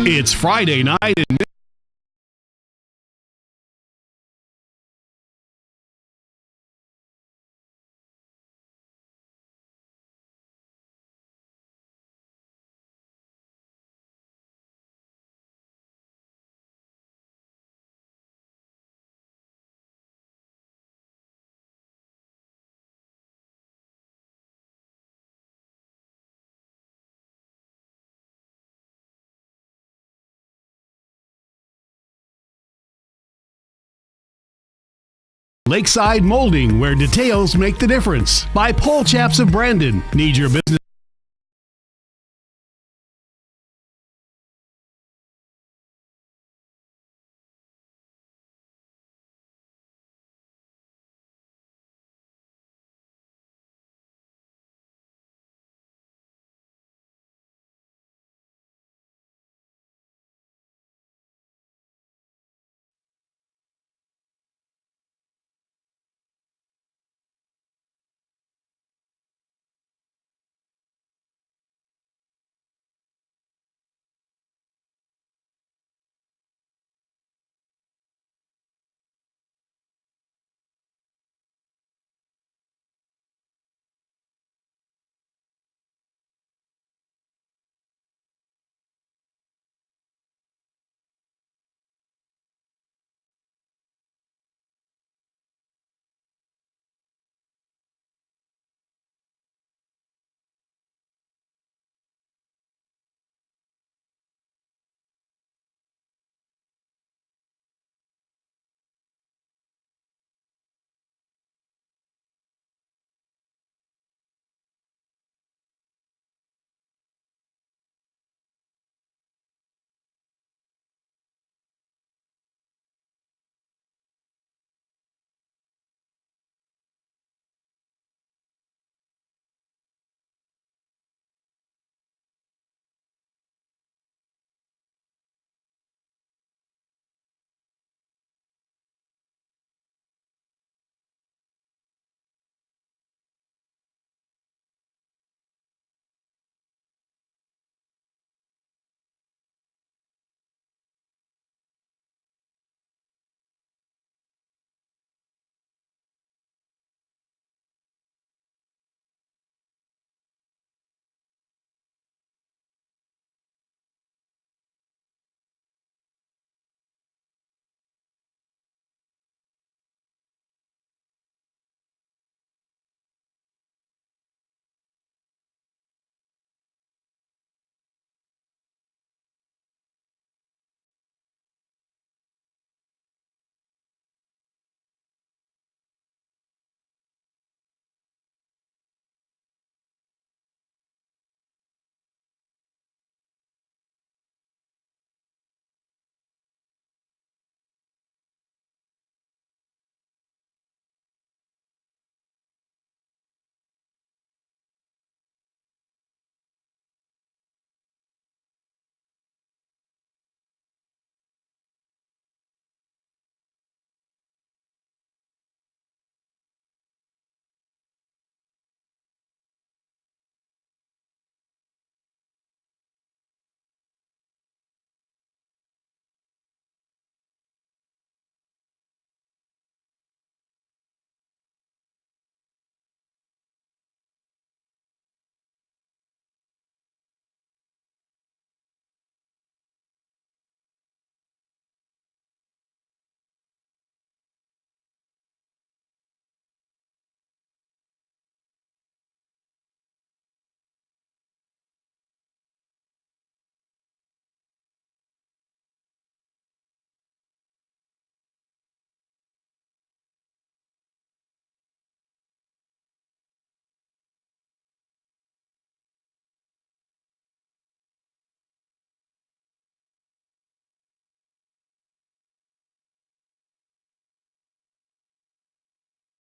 It's Friday night and Lakeside Molding, where details make the difference. By Pole Chaps of Brandon. Need your business.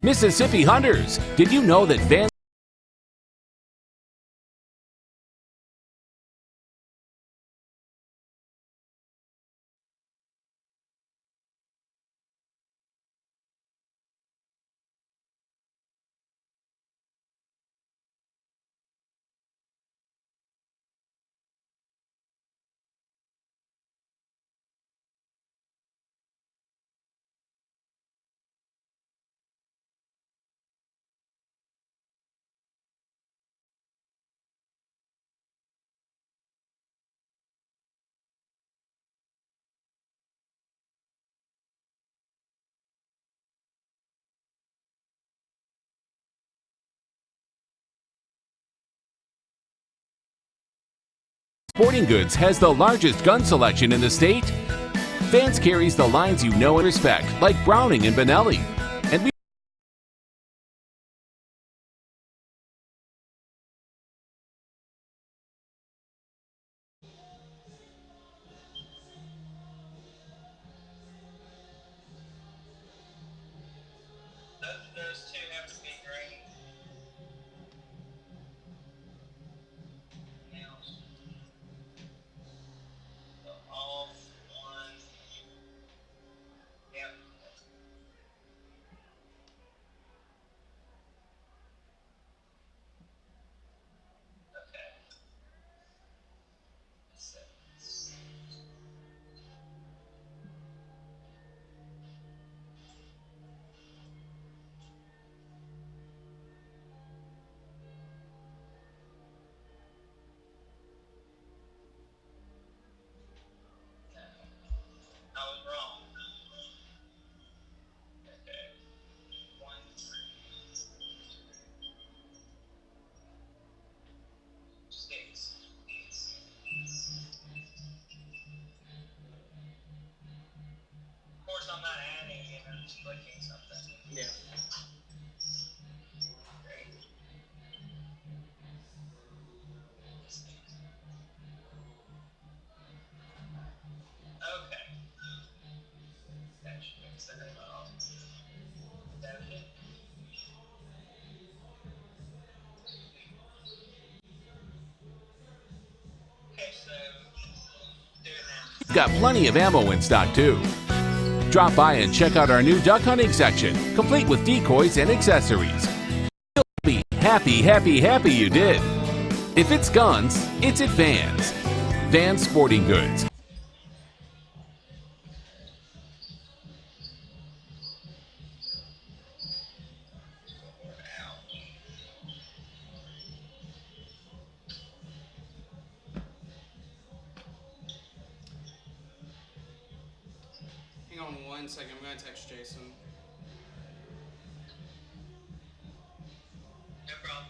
Mississippi Hunters, did you know that Van Sporting Goods has the largest gun selection in the state. Vance carries the lines you know and respect, like Browning and Benelli. And we Those two have to be green. Now, the off one. Yep. Okay. I was wrong. Okay. 1, 3, 6. Of course, I'm not adding it, I'm just clicking something. Yeah. Great. Okay. That should mix that up. That it? Okay, so do it now. we've got plenty of ammo in stock too. Drop by and check out our new duck hunting section, complete with decoys and accessories. You'll be happy, happy, happy you did. If it's guns, it's at Vans. Vans Sporting Goods. Hang on 1 second, I'm going to text Jason. No problem.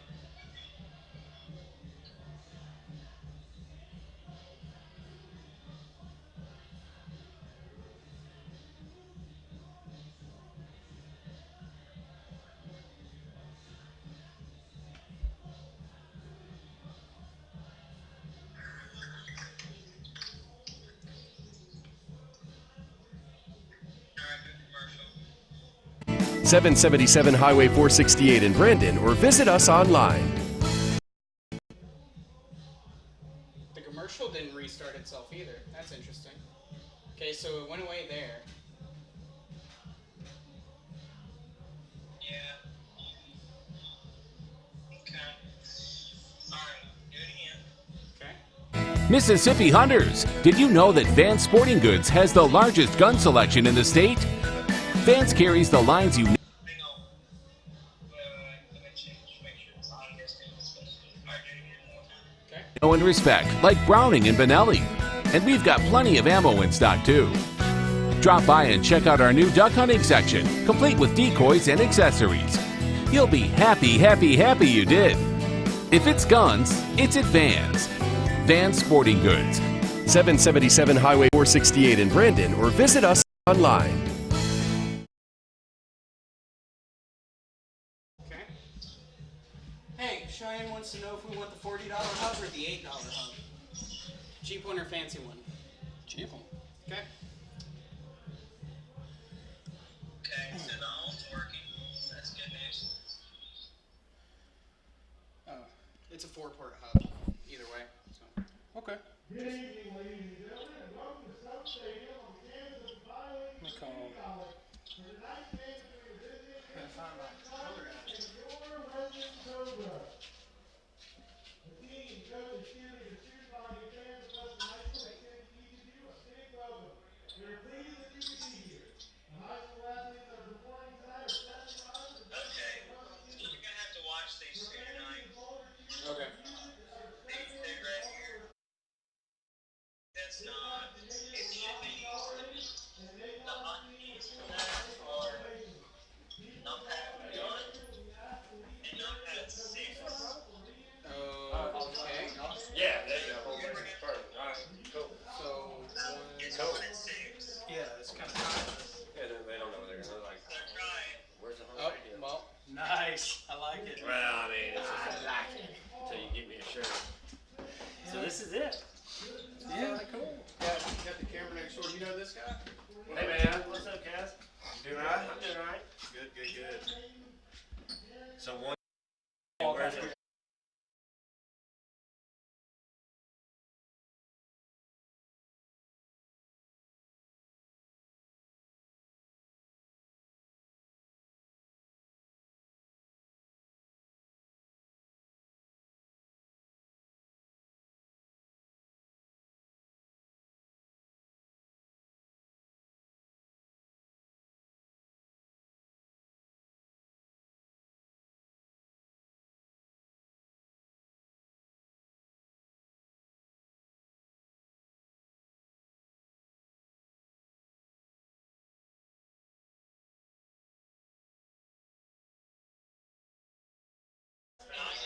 Alright, good commercial. 777 Highway 468 in Brandon, or visit us online. The commercial didn't restart itself either. That's interesting. Okay, so it went away there. Yeah. Okay. Alright, do it again. Okay. Mississippi Hunters, did you know that Vans Sporting Goods has the largest gun selection in the state? Vans carries the lines you Hang on. Let me change. Make sure it's on this thing. Alright, do it again one more time. Okay. know and respect, like Browning and Benelli. And we've got plenty of ammo in stock too. Drop by and check out our new duck hunting section, complete with decoys and accessories. You'll be happy, happy, happy you did. If it's guns, it's at Vans. Vans Sporting Goods. 777 Highway 468 in Brandon, or visit us online. Okay. Hey, Cheyenne wants to know if we want the $40 hub or the $8 hub. Cheap one or fancy one? Cheap one. Okay. Okay, so the home's working. That's good news. Oh, it's a 4-port hub. Either way. So. Okay. Good evening, ladies and gentlemen, and welcome to South Stadium on the campus of Violet Community College for tonight's game between the visiting College and your resident Cobra. The team and coaches cheerleaders cheered by the fans of Western High School extend to each of you a big welcome. We are pleased that you can be here. The high school athletes that are performing tonight are stepping up and Okay, so you're going to have to watch these two tonight. Okay. These two right here. That's not, it should be, the hotkeys for that are numpad 1 and numpad 6. Okay. Yeah, there you go. So one. Where's it?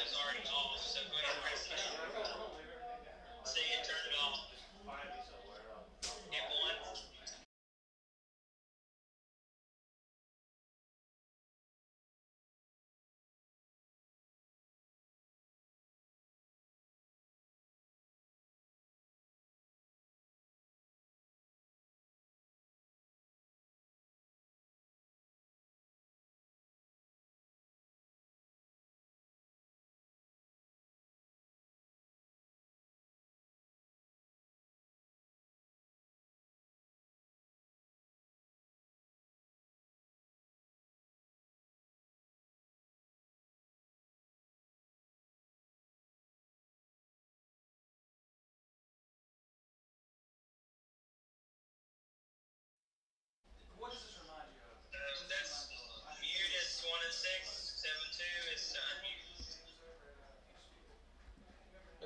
It's already off, so go ahead and press it. See it, turn it off. Hit one. What does this remind you of? That's mute is 1 and 6. 7 2 is unmute.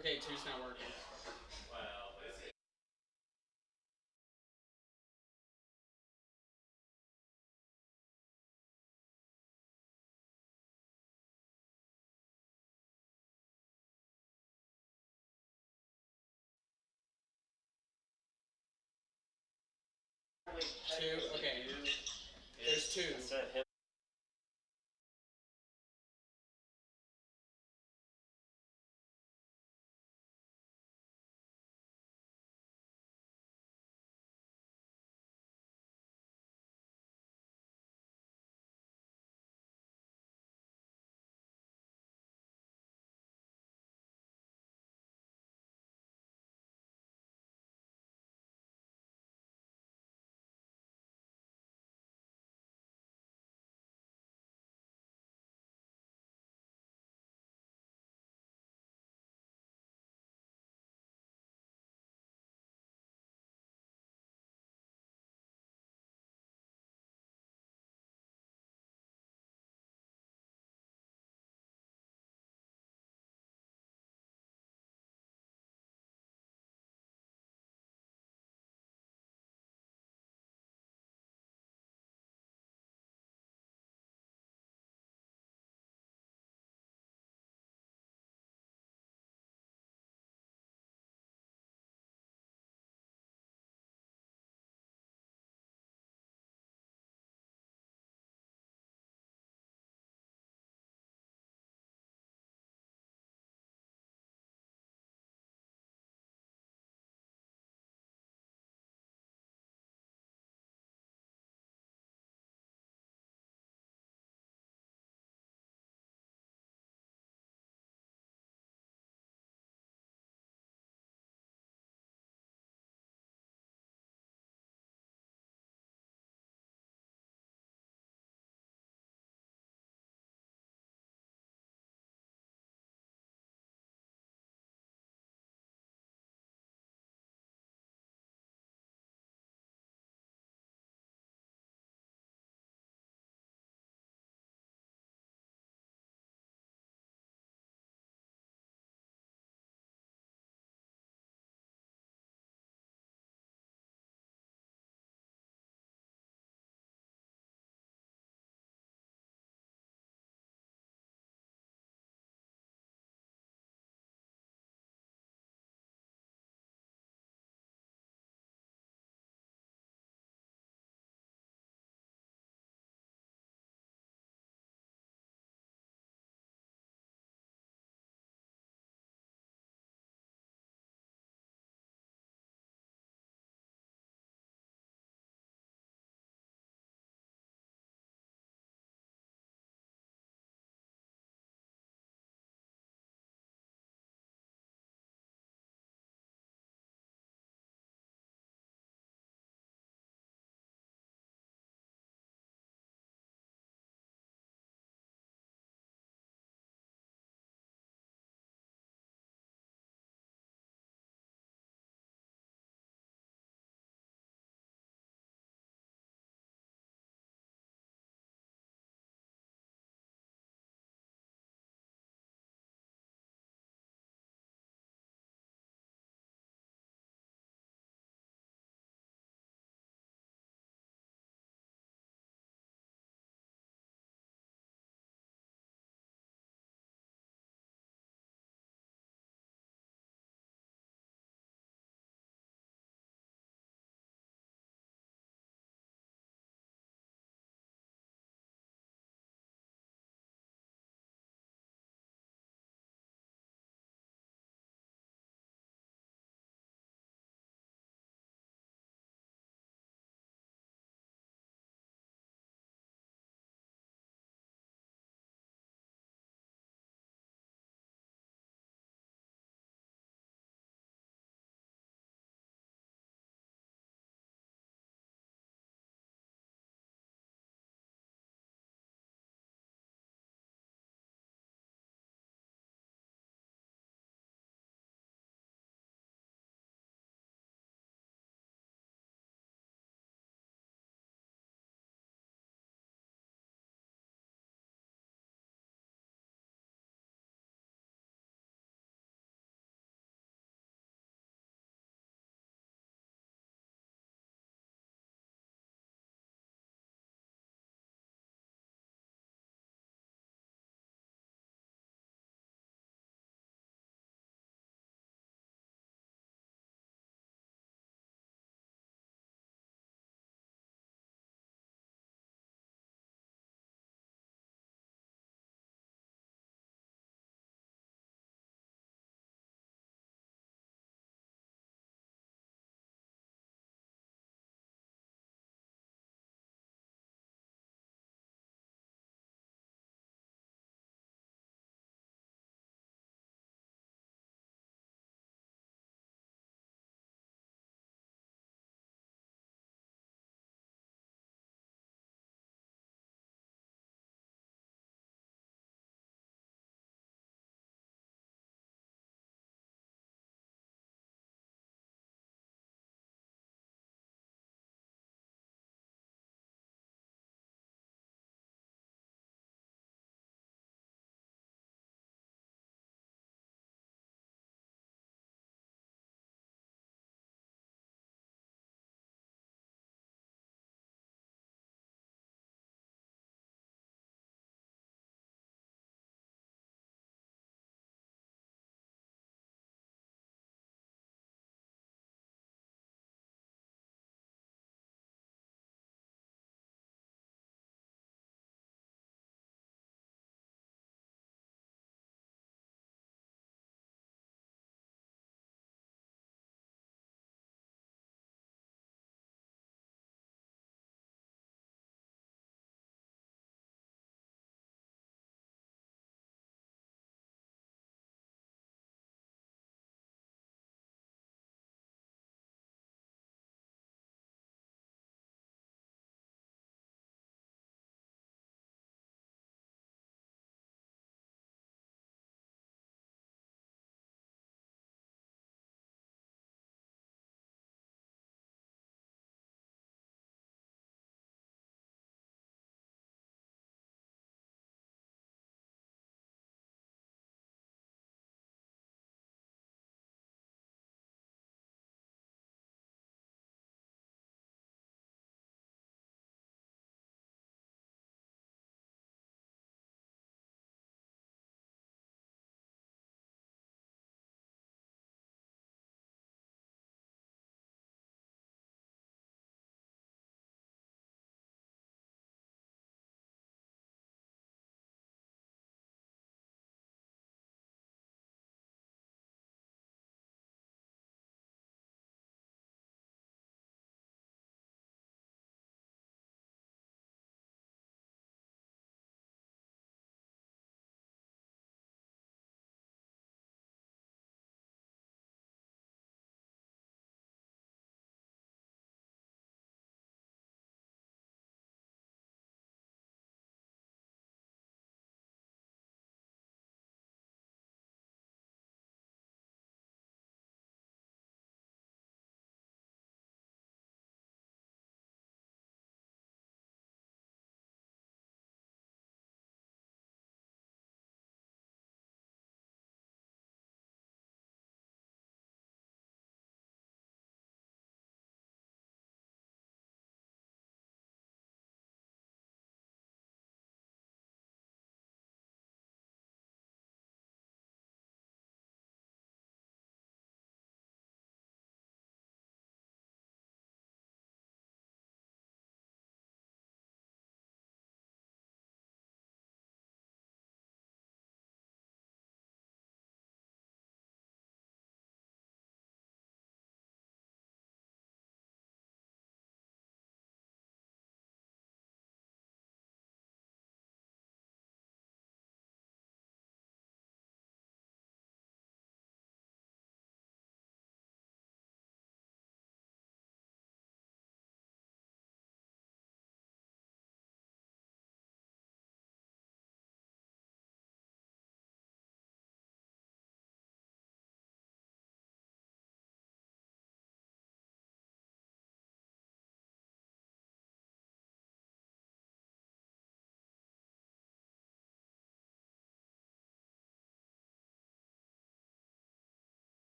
Okay, 2's not working. Two, okay. There's 2. Instead of him.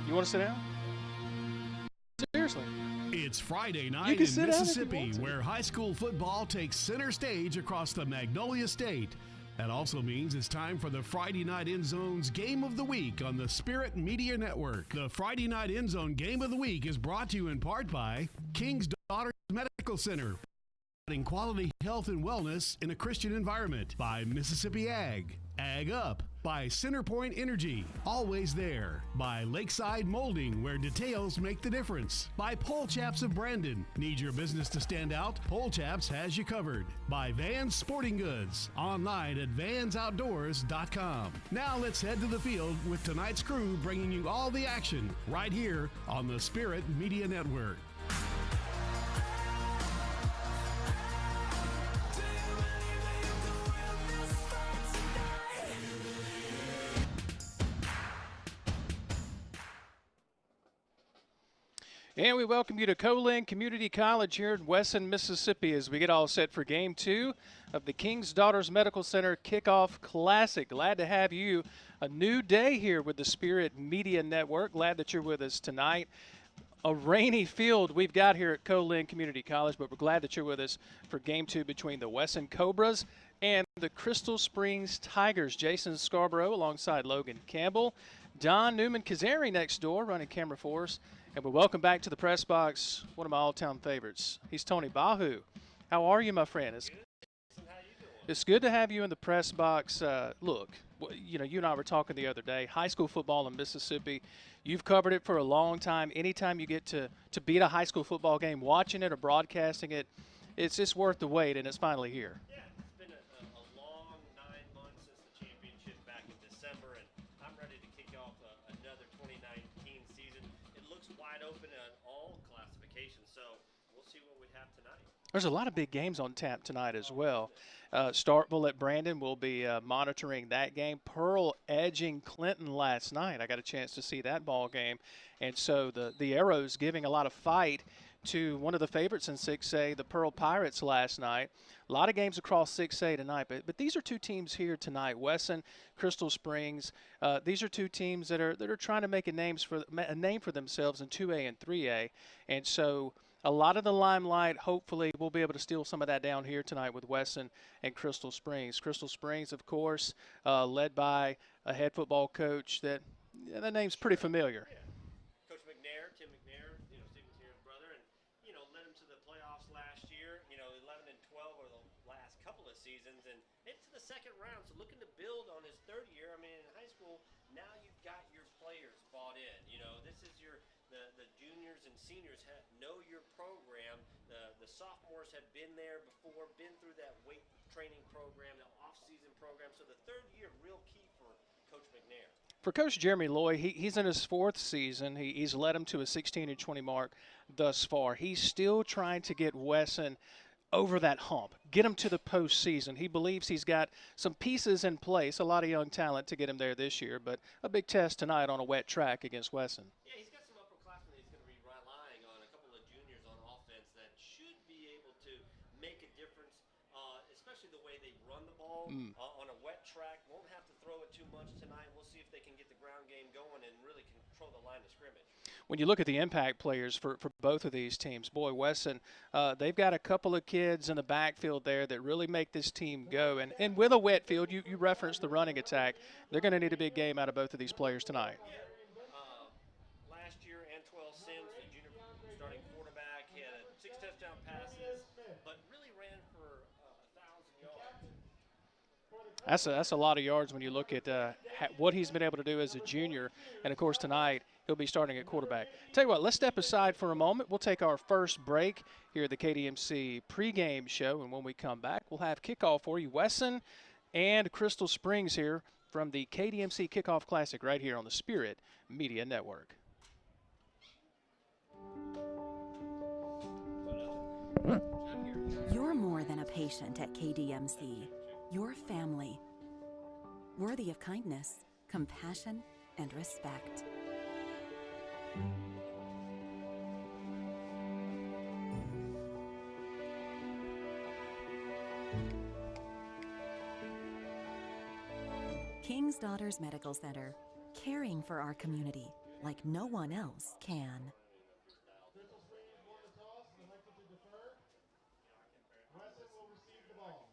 You want to sit down? Seriously. It's Friday You night can in sit down if you Mississippi, want to. where high school football takes center stage across the Magnolia State. That also means it's time for the Friday Night End Zone's Game of the Week on the Spirit Media Network. The Friday Night End Zone Game of the Week is brought to you in part by King's Daughters Medical Center, providing quality health and wellness in a Christian environment, by Mississippi Ag, Ag Up, by Centerpoint Energy, always there, by Lakeside Molding, where details make the difference, by Pole Chaps of Brandon. Need your business to stand out? Pole Chaps has you covered. By Vans Sporting Goods, online at vansoutdoors.com. Now let's head to the field with tonight's crew, bringing you all the action right here on the Spirit Media Network. And we welcome you to Colin Community College here in Wesson, Mississippi, as we get all set for Game 2 of the King's Daughters Medical Center Kickoff Classic. Glad to have you a new day here with the Spirit Media Network. Glad that you're with us tonight. A rainy field we've got here at Colin Community College, but we're glad that you're with us for Game 2 between the Wesson Cobras and the Crystal Springs Tigers. Jason Scarborough alongside Logan Campbell. Don Newman-Kazari next door running camera for us. And we welcome back to the press box one of my all-time favorites. He's Tony Bahu. How are you, my friend? It's good to have you in the press box. Look, you know, you and I were talking the other day. High school football in Mississippi, you've covered it for a long time. Anytime you get to be at a high school football game, watching it or broadcasting it, it's just worth the wait, and it's finally here. Yeah, it's been a long 9 months since the championship back in December, and I'm ready to kick off another 2019 season. It looks wide open on all classifications, so we'll see what we have tonight. There's a lot of big games on tap tonight as well. Starkville at Brandon will be monitoring that game. Pearl edging Clinton last night. I got a chance to see that ball game. And so the Arrows giving a lot of fight to one of the favorites in 6A, the Pearl Pirates, last night. A lot of games across 6A tonight, but these are two teams here tonight, Wesson, Crystal Springs. These are two teams that are trying to make a name for themselves in 2A and 3A. And so a lot of the limelight, hopefully, we'll be able to steal some of that down here tonight with Wesson and Crystal Springs. Crystal Springs, of course, led by a head football coach that the name's pretty familiar. Yeah. Coach McNair, Tim McNair, Stephen Tier's brother, and, led him to the playoffs last year, 11 and 12 over the last couple of seasons, and into the second round, so looking to build on his third year. I mean, in high school, now you've got your players bought in. This is the juniors and seniors know your program. The sophomores have been there before, been through that weight training program, the off-season program. So the third year, real key for Coach McNair. For Coach Jeremy Loy, he's in his fourth season. He's led him to a 16-20 mark thus far. He's still trying to get Wesson over that hump, get him to the postseason. He believes he's got some pieces in place, a lot of young talent to get him there this year, but a big test tonight on a wet track against Wesson. Yeah, he's got some upperclassmen he's going to be relying on, a couple of juniors on offense that should be able to make a difference, especially the way they run the ball on a wet track. Won't have to throw it too much tonight. We'll see if they can get the ground game going and really control the line of scrimmage. When you look at the impact players for both of these teams, boy, Wesson, they've got a couple of kids in the backfield there that really make this team go. And with a wet field, you referenced the running attack. They're going to need a big game out of both of these players tonight. Last year, Antwell Sims, the junior starting quarterback, he had 6 touchdown passes, but really ran for 1,000 yards. That's a lot of yards when you look at what he's been able to do as a junior. And, of course, tonight he'll be starting at quarterback. Tell you what, let's step aside for a moment. We'll take our first break here at the KDMC pregame show. And when we come back, we'll have kickoff for you. Wesson and Crystal Springs here from the KDMC Kickoff Classic right here on the Spirit Media Network. You're more than a patient at KDMC. You're family, worthy of kindness, compassion, and respect. King's Daughters Medical Center, caring for our community like no one else can. Official screen won the toss and elected to defer. Wesson will receive the ball.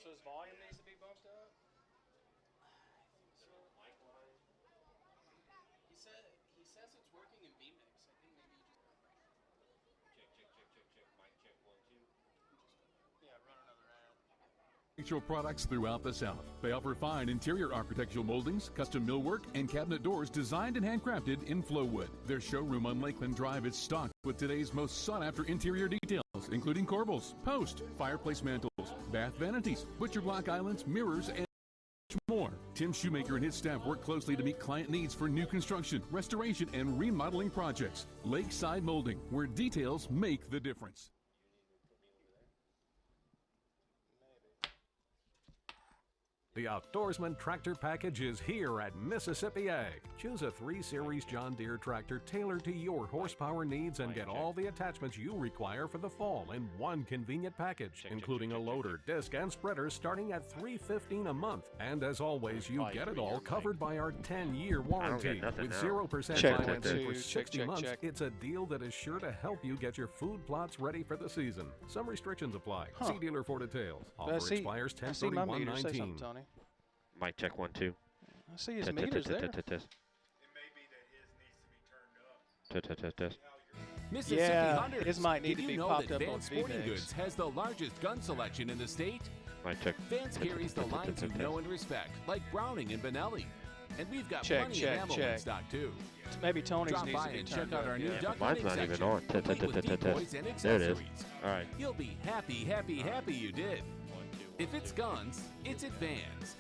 So his volume needs to be bumped up? He says it's working in vMix. I think maybe you just Check. Mic check 1, 2. Yeah, run another ad. Architectural products throughout the South. They offer fine interior architectural moldings, custom millwork, and cabinet doors designed and handcrafted in Flowwood. Their showroom on Lakeland Drive is stocked with today's most sought-after interior details, including corbels, post, fireplace mantles, bath vanities, butcher block islands, mirrors, and more. Tim Shoemaker and his staff work closely to meet client needs for new construction, restoration, and remodeling projects. Lakeside Molding, where details make the difference. The Outdoorsman Tractor Package is here at Mississippi Ag. Choose a 3 Series John Deere tractor tailored to your horsepower needs and get all the attachments you require for the fall in one convenient package, including a loader, disc, and spreaders starting at $315 a month. And as always, you get it all covered by our 10-year warranty. With 0% financing for 60 months, it's a deal that is sure to help you get your food plots ready for the season. Some restrictions apply. See dealer for details. Offer expires 10/31/19. Mic check 1, 2. I see his meters there. It may be that his needs to be turned up. Test. Mississippi Yeah, Hunters. his might need Did to be you know popped that up on Vance Sporting VMix? Goods has the largest gun selection in the state? Mic check. Vance carries the lines you know and respect, like Browning and Benelli. And we've got Check, plenty check, of ammo check. in stock, too. Maybe Tony's Drop needs by to be and turned check out up. our new Yeah. duck Mine's hunting not even section, on. complete with decoys and There it is. accessories. All right. You'll be happy you did. If it's guns, it's at Vans.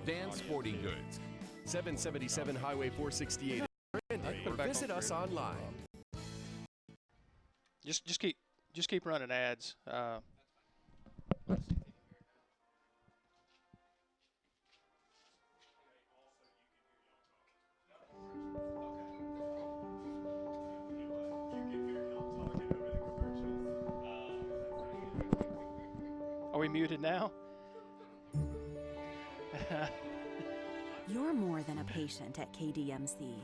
Vans Sporting Goods. 777 Highway 468 in Brandon, or visit us online. Just keep running ads. Are we muted now? You're more than a patient at KDMC.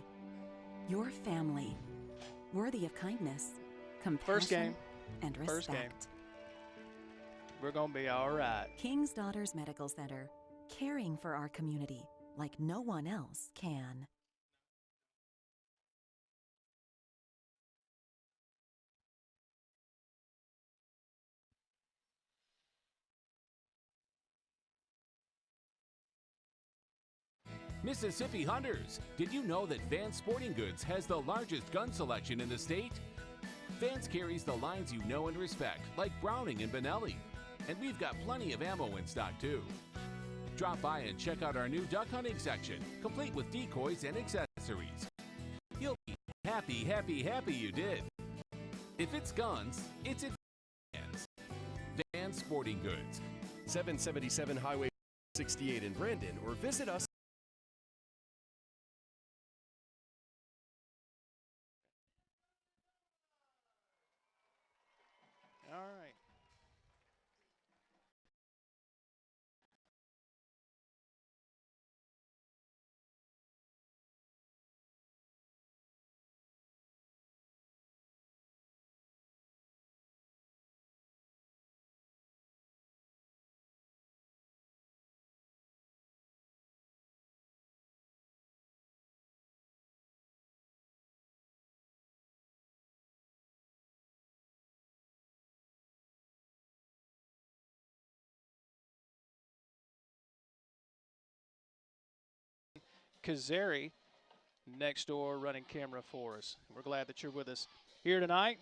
You're family, worthy of kindness, First game. compassion, and First game. respect. We're going to be all right. King's Daughters Medical Center, caring for our community like no one else can. Mississippi Hunters. Did you know that Vance Sporting Goods has the largest gun selection in the state? Vance carries the lines you know and respect, like Browning and Benelli. And we've got plenty of ammo in stock, too. Drop by and check out our new duck hunting section, complete with decoys and accessories. You'll be happy you did. If it's guns, it's at Vans. Vans Sporting Goods. 777 Highway 68 in Brandon, or visit us Kazari next door running camera for us. We're glad that you're with us here tonight.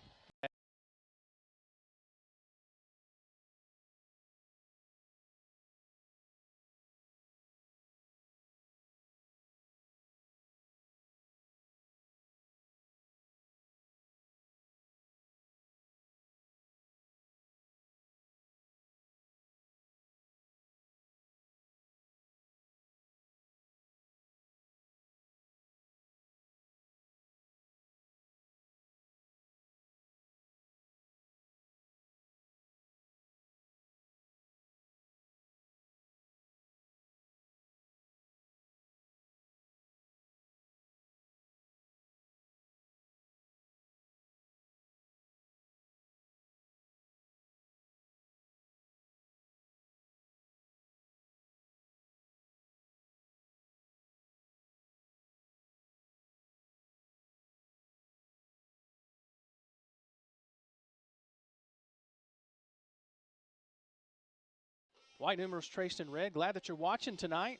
White numerals traced in red. Glad that you're watching tonight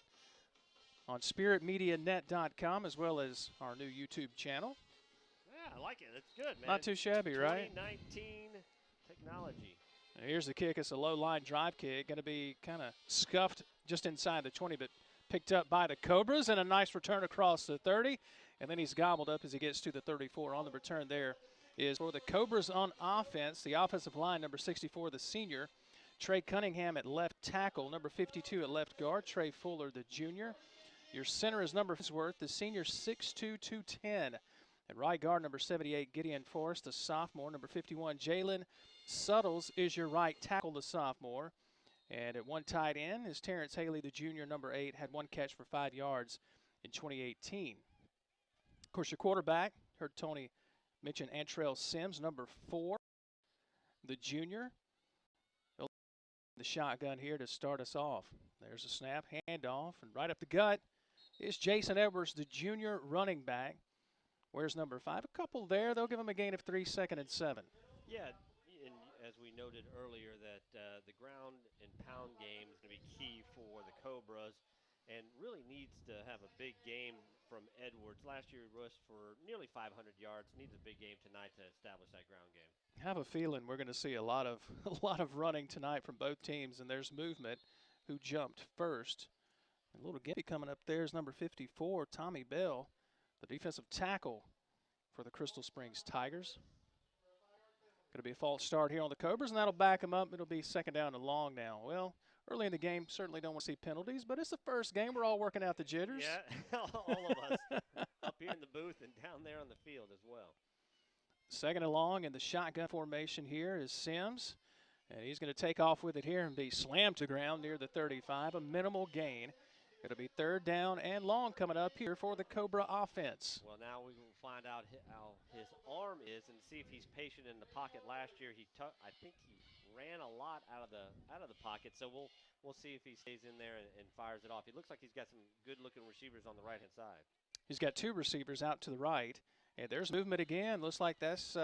on spiritmedianet.com as well as our new YouTube channel. Yeah, I like it. It's good, man. Not too shabby, right? 2019 technology. Here's the kick. It's a low line drive kick. Going to be kind of scuffed just inside the 20, but picked up by the Cobras, and a nice return across the 30. And then he's gobbled up as he gets to the 34. On the return there is for the Cobras on offense. The offensive line, number 64, the senior. Trey Cunningham at left tackle. Number 52 at left guard. Trey Fuller, the junior. Your center is number Worth, the senior, 6'2", 210. At right guard, number 78, Gideon Forrest, the sophomore. Number 51, Jalen Suttles is your right tackle, the sophomore. And at one tight end is Terrence Haley, the junior, number 8, had 1 catch for 5 yards in 2018. Of course, your quarterback, heard Tony mention Antrell Sims, number 4, the junior. The shotgun here to start us off. There's a snap, handoff, and right up the gut is Jason Edwards, the junior running back. Where's number 5? A couple there. They'll give him a gain of 3, 2nd and 7. Yeah, and as we noted earlier that the ground and pound game is going to be key for the Cobras and really needs to have a big game from Edwards. Last year he rushed for nearly 500 yards. Needs a big game tonight to establish that ground game. I have a feeling we're going to see a lot of running tonight from both teams, and there's movement. Who jumped first? A little gimpy coming up there is number 54, Tommy Bell, the defensive tackle for the Crystal Springs Tigers. Going to be a false start here on the Cobras, and that'll back them up. It'll be 2nd down and long now. Well, early in the game, certainly don't want to see penalties, but it's the first game. We're all working out the jitters. Yeah, all of us up here in the booth and down there on the field as well. 2nd and long in the shotgun formation here is Sims, and he's going to take off with it here and be slammed to ground near the 35, a minimal gain. It'll be 3rd down and long coming up here for the Cobra offense. Well, now we will find out how his arm is and see if he's patient in the pocket. Last year, I think he ran a lot out of the pocket. So we'll see if he stays in there and fires it off. It looks like he's got some good-looking receivers on the right-hand side. He's got 2 receivers out to the right, and there's movement again. Looks like that's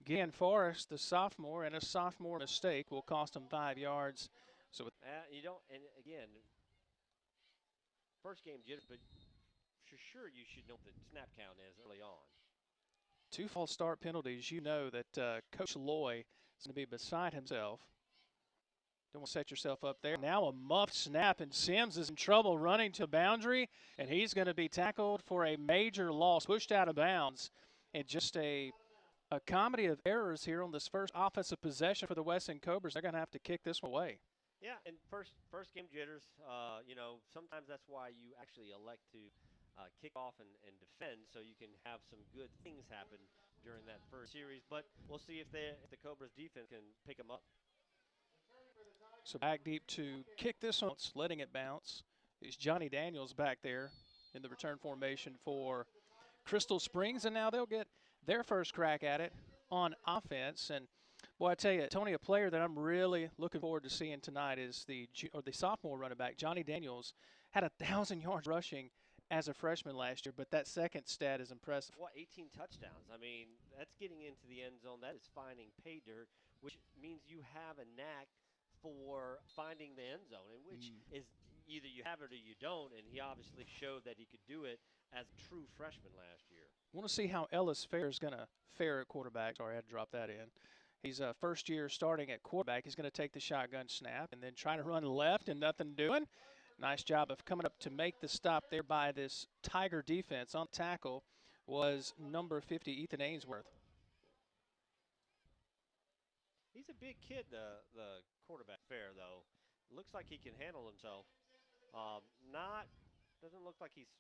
Gideon Forrest, the sophomore, and a sophomore mistake will cost him 5 yards. So you don't, and again, first game jitters, but for sure you should know what the snap count is early on. 2 false start penalties. You know that Coach Loy is going to be beside himself. Don't want to set yourself up there. Now a muffed snap, and Sims is in trouble running to boundary, and he's going to be tackled for a major loss, pushed out of bounds, and just a comedy of errors here on this first offensive possession for the Weston Cobras. They're going to have to kick this one away. Yeah, and first game jitters, sometimes that's why you actually elect to kick off and defend, so you can have some good things happen during that first series. But we'll see if the Cobras defense can pick them up. So back deep to kick this one, letting it bounce, is Johnny Daniels back there in the return formation for Crystal Springs, and now they'll get their first crack at it on offense. And boy, I tell you, Tony, a player that I'm really looking forward to seeing tonight is the sophomore running back, Johnny Daniels. Had 1,000 yards rushing as a freshman last year, but that second stat is impressive. What, 18 touchdowns? I mean, that's getting into the end zone. That is finding pay dirt, which means you have a knack for finding the end zone, and which is either you have it or you don't, and he obviously showed that he could do it as a true freshman last year. I want to see how Ellis Fair is going to fare at quarterback. Sorry, I had to drop that in. He's first year starting at quarterback. He's going to take the shotgun snap and then try to run left and nothing doing. Nice job of coming up to make the stop there by this Tiger defense. On tackle was number 50, Ethan Ainsworth. He's a big kid, the quarterback Fair, though. Looks like he can handle himself. Doesn't look like he's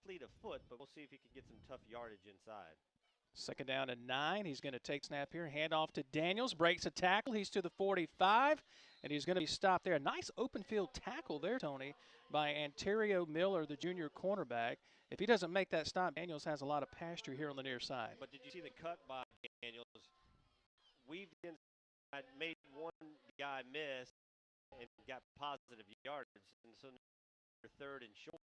fleet of foot, but we'll see if he can get some tough yardage inside. 2nd down and 9. He's going to take snap here. Hand off to Daniels. Breaks a tackle. He's to the 45, and he's going to be stopped there. A nice open field tackle there, Tony, by Ontario Miller, the junior cornerback. If he doesn't make that stop, Daniels has a lot of pasture here on the near side. But did you see the cut by Daniels? Weaved inside, made one guy miss, and got positive yards. And so 3rd and short.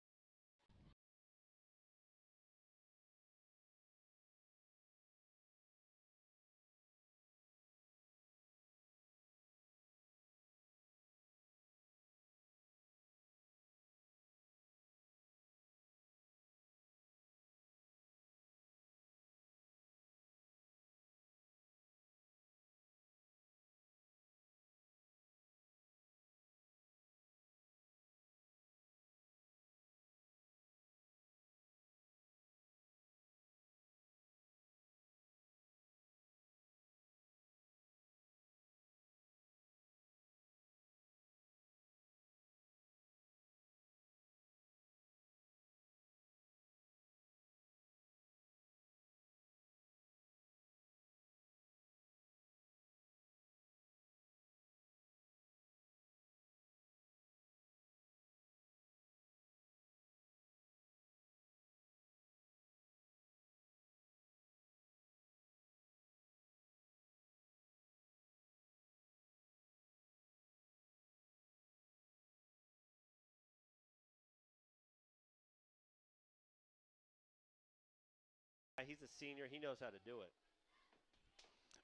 He's a senior. He knows how to do it.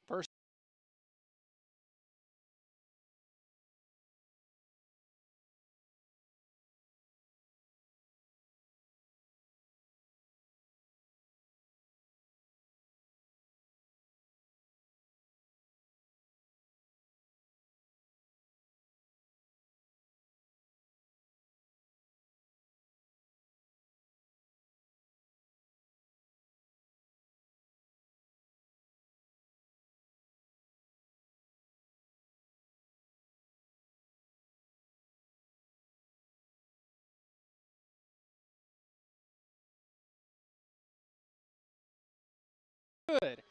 First. Good.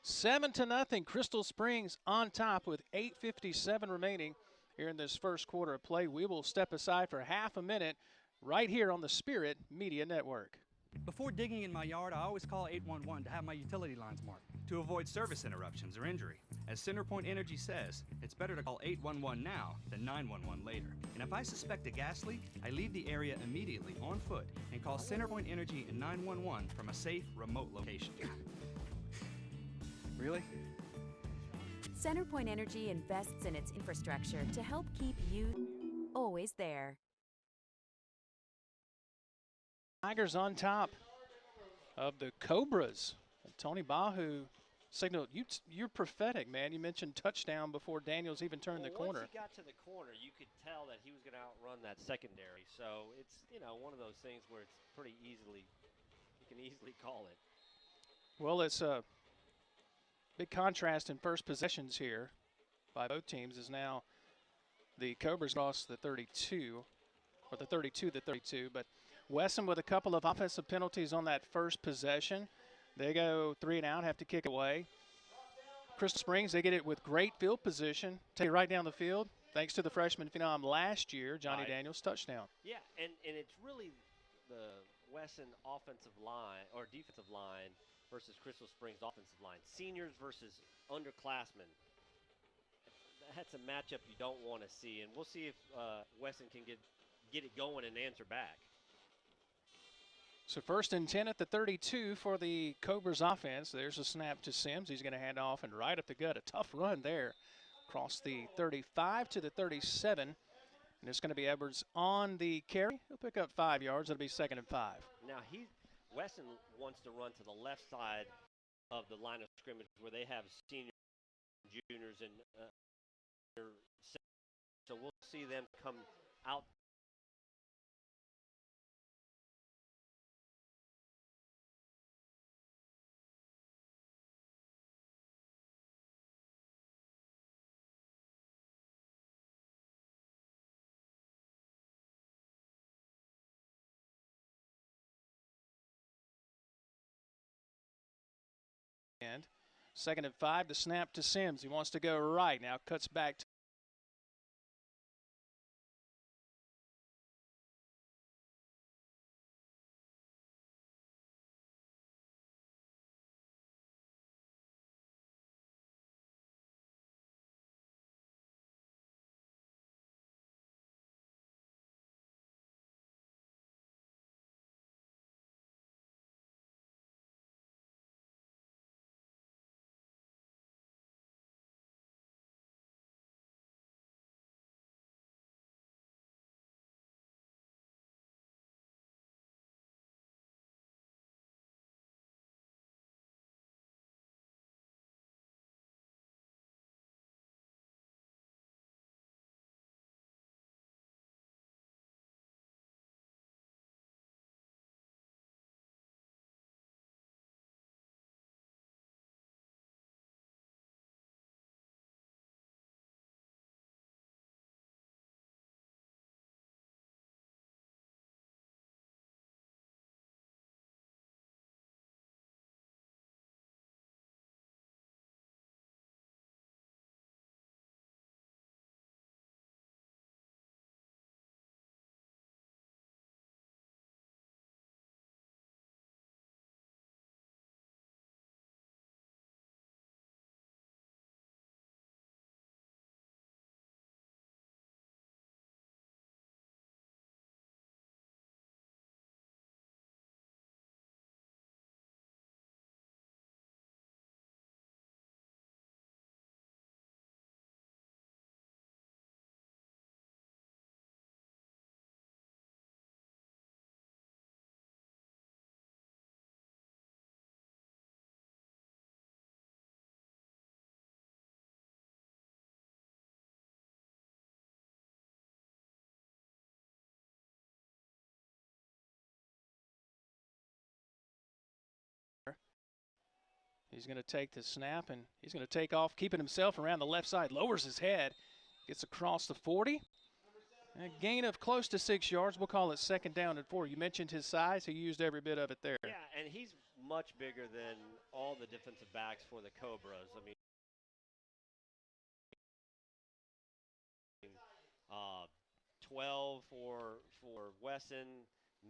7-0, Crystal Springs on top with 8:57 remaining here in this first quarter of play. We will step aside for half a minute right here on the Spirit Media Network. Before digging in my yard, I always call 811 to have my utility lines marked to avoid service interruptions or injury. As CenterPoint Energy says, it's better to call 811 now than 911 later. And if I suspect a gas leak, I leave the area immediately on foot and call CenterPoint Energy and 911 from a safe, remote location. Really? CenterPoint Energy invests in its infrastructure to help keep you always there. Tigers on top of the Cobras. Tony Bahu signaled, you're prophetic, man. You mentioned touchdown before Daniels even turned the corner. Once he got to the corner, you could tell that he was going to outrun that secondary. So it's, one of those things where it's pretty easily, you can easily call it. Well, it's a big contrast in first possessions here by both teams is now the Cobras lost the 32, or the 32, but Wesson with a couple of offensive penalties on that first possession. They go 3 and out, have to kick away. Crystal Springs, they get it with great field position, take it right down the field, thanks to the freshman phenom last year, Johnny Daniels' touchdown. Yeah, and it's really the Wesson offensive line or defensive line versus Crystal Springs offensive line. Seniors versus underclassmen. That's a matchup you don't want to see, and we'll see if Wesson can get it going and answer back. So 1st and 10 at the 32 for the Cobras offense. There's a snap to Sims. He's going to hand off and right up the gut. A tough run there across the 35 to the 37. And it's going to be Edwards on the carry. He'll pick up 5 yards. It'll be 2nd and 5. Now Wesson wants to run to the left side of the line of scrimmage where they have seniors, juniors, and so we'll see them come out. And 2nd and 5, the snap to Sims. He wants to go right. Now cuts back to He's going to take the snap, and he's going to take off, keeping himself around the left side, lowers his head, gets across the 40. A gain of close to 6 yards. We'll call it 2nd down and 4. You mentioned his size. He used every bit of it there. Yeah, and he's much bigger than all the defensive backs for the Cobras. I mean, 12 for Wesson,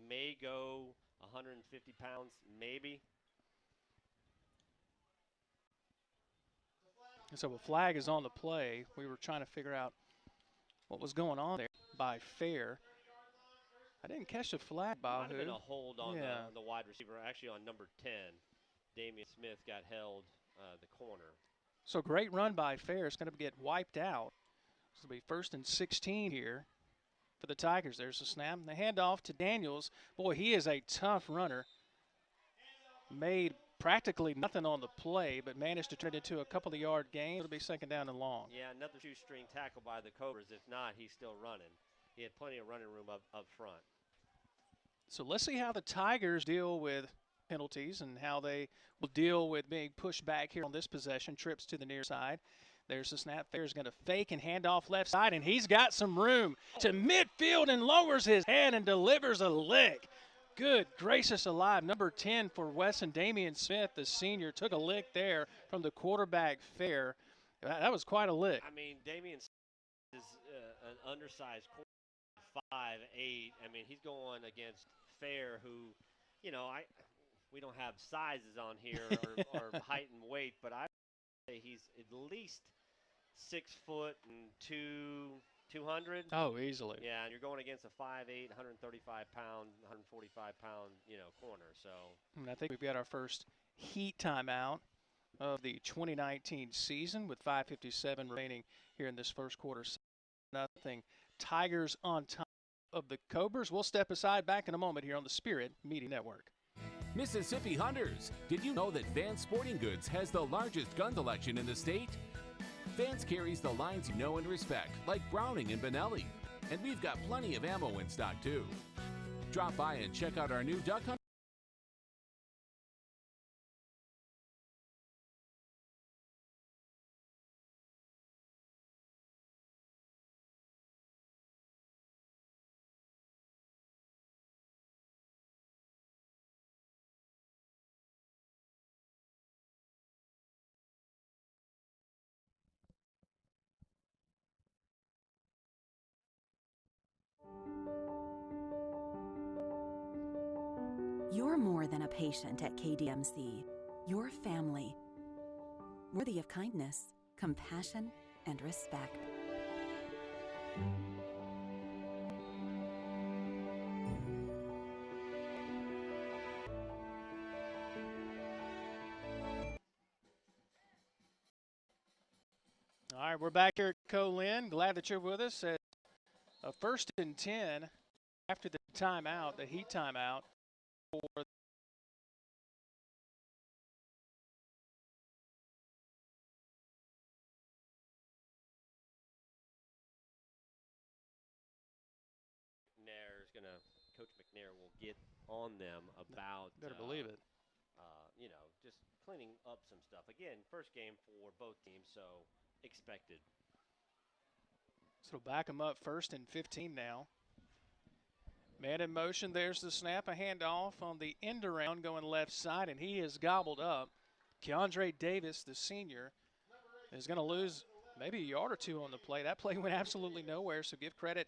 may go 150 pounds, maybe. And so a flag is on the play. We were trying to figure out what was going on there by Fair. I didn't catch the flag, Bahu. Might have been a hold on the wide receiver, actually on number 10. Damian Smith got held the corner. So great run by Fair. It's going to get wiped out. This will be 1st and 16 here for the Tigers. There's the snap. And the handoff to Daniels. Boy, he is a tough runner. Made practically nothing on the play, but managed to turn it into a couple of yard gain. It'll be 2nd down and long. Yeah, another shoestring tackle by the Cobras. If not, he's still running. He had plenty of running room up front. So let's see how the Tigers deal with penalties and how they will deal with being pushed back here on this possession. Trips to the near side. There's the snap. Fair's going to fake and hand off left side, and he's got some room to midfield and lowers his head and delivers a lick. Good gracious alive. Number 10 for Wesson, Damian Smith, the senior, took a lick there from the quarterback Fair. That was quite a lick. I mean, Damian Smith is an undersized quarterback, 5'8". I mean, he's going against Fair, who, you know, we don't have sizes on here or height and weight, but I would say he's at least 6 foot and 200. Oh, easily. Yeah, and you're going against a 5'8", 135-pound, 145-pound, corner. So. And I think we've got our first heat timeout of the 2019 season with 5:57 remaining here in this first quarter. Nothing. Tigers on top of the Cobras. We'll step aside back in a moment here on the Spirit Media Network. Mississippi Hunters, did you know that Vance Sporting Goods has the largest gun collection in the state? Vance carries the lines you know and respect, like Browning and Benelli. And we've got plenty of ammo in stock, too. Drop by and check out our new duck hunt. You're more than a patient at KDMC. You're family, worthy of kindness, compassion, and respect. All right, we're back here at Co-Lin. Glad that you're with us at a 1st and 10 after the timeout, the heat timeout for Coach McNair will get on them about better believe it. Just cleaning up some stuff. Again, first game for both teams, so expected. So back them up 1st and 15 now. Man in motion, there's the snap, a handoff on the end around going left side, and he is gobbled up. Keandre Davis, the senior, is going to lose maybe a yard or two on the play. That play went absolutely nowhere, so give credit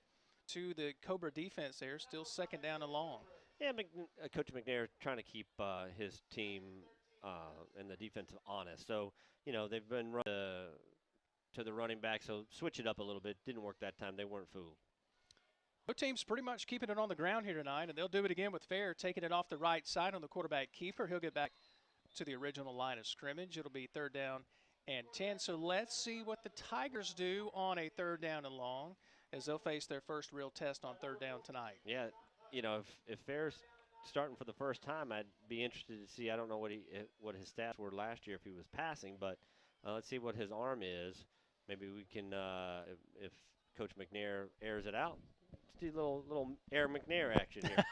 to the Cobra defense there. Still 2nd down and long. Yeah, Coach McNair trying to keep his team and the defense honest. So, they've been run to the running back, so switch it up a little bit. Didn't work that time. They weren't fooled. Both teams pretty much keeping it on the ground here tonight, and they'll do it again with Fair, taking it off the right side on the quarterback keeper. He'll get back to the original line of scrimmage. It'll be 3rd down and 10. So let's see what the Tigers do on a 3rd down and long as they'll face their first real test on 3rd down tonight. Yeah, if Fair's starting for the first time, I'd be interested to see. I don't know what his stats were last year if he was passing, but let's see what his arm is. Maybe we can, if Coach McNair airs it out, let's do a little Air McNair action here.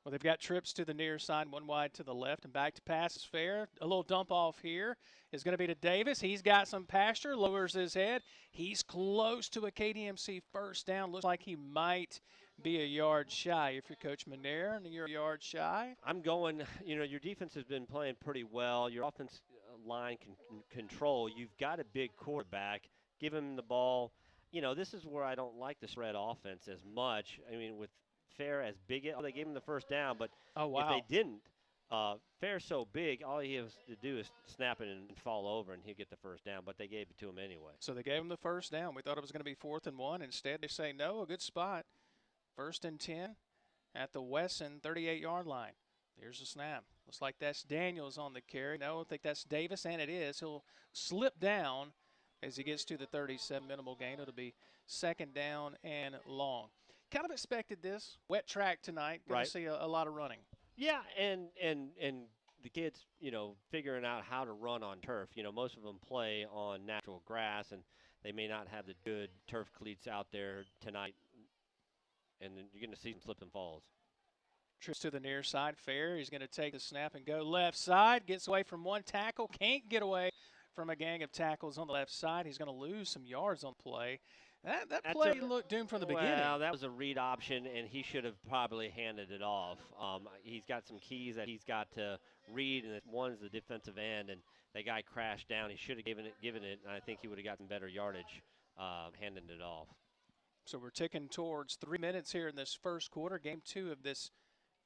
Well, they've got trips to the near side, one wide to the left, and back to pass is fair. A little dump off here is going to be to Davis. He's got some pasture, lowers his head. He's close to a KDMC first down. Looks like he might be a yard shy. If you're Coach McNair and you're a yard shy. I'm going, your defense has been playing pretty well. Your offense line can control. You've got a big quarterback. Give him the ball. This is where I don't like the spread offense as much. I mean, with Fair as big, they gave him the first down, but if they didn't, Fair's so big, all he has to do is snap it and fall over, and he'll get the first down, but they gave it to him anyway. So they gave him the first down. We thought it was going to be 4th and 1. Instead, they say, no, a good spot. 1st and 10 at the Wesson 38-yard line. Here's the snap. Looks like that's Daniels on the carry. No, I think that's Davis, and it is. He'll slip down as he gets to the 37 minimal gain. It'll be 2nd down and long. Kind of expected this. Wet track tonight. Going to see a lot of running. Yeah, and the kids, figuring out how to run on turf. Most of them play on natural grass, and they may not have the good turf cleats out there tonight. And then you're going to see some slip and falls. Trips to the near side. Fair. He's going to take the snap and go left side. Gets away from one tackle. Can't get away from a gang of tackles on the left side. He's going to lose some yards on play. That play looked doomed from the beginning. Well, that was a read option, and he should have probably handed it off. He's got some keys that he's got to read, and one's the defensive end, and the guy crashed down. He should have given it, and I think he would have gotten better yardage handing it off. So we're ticking towards 3 minutes here in this first quarter. Game 2 of this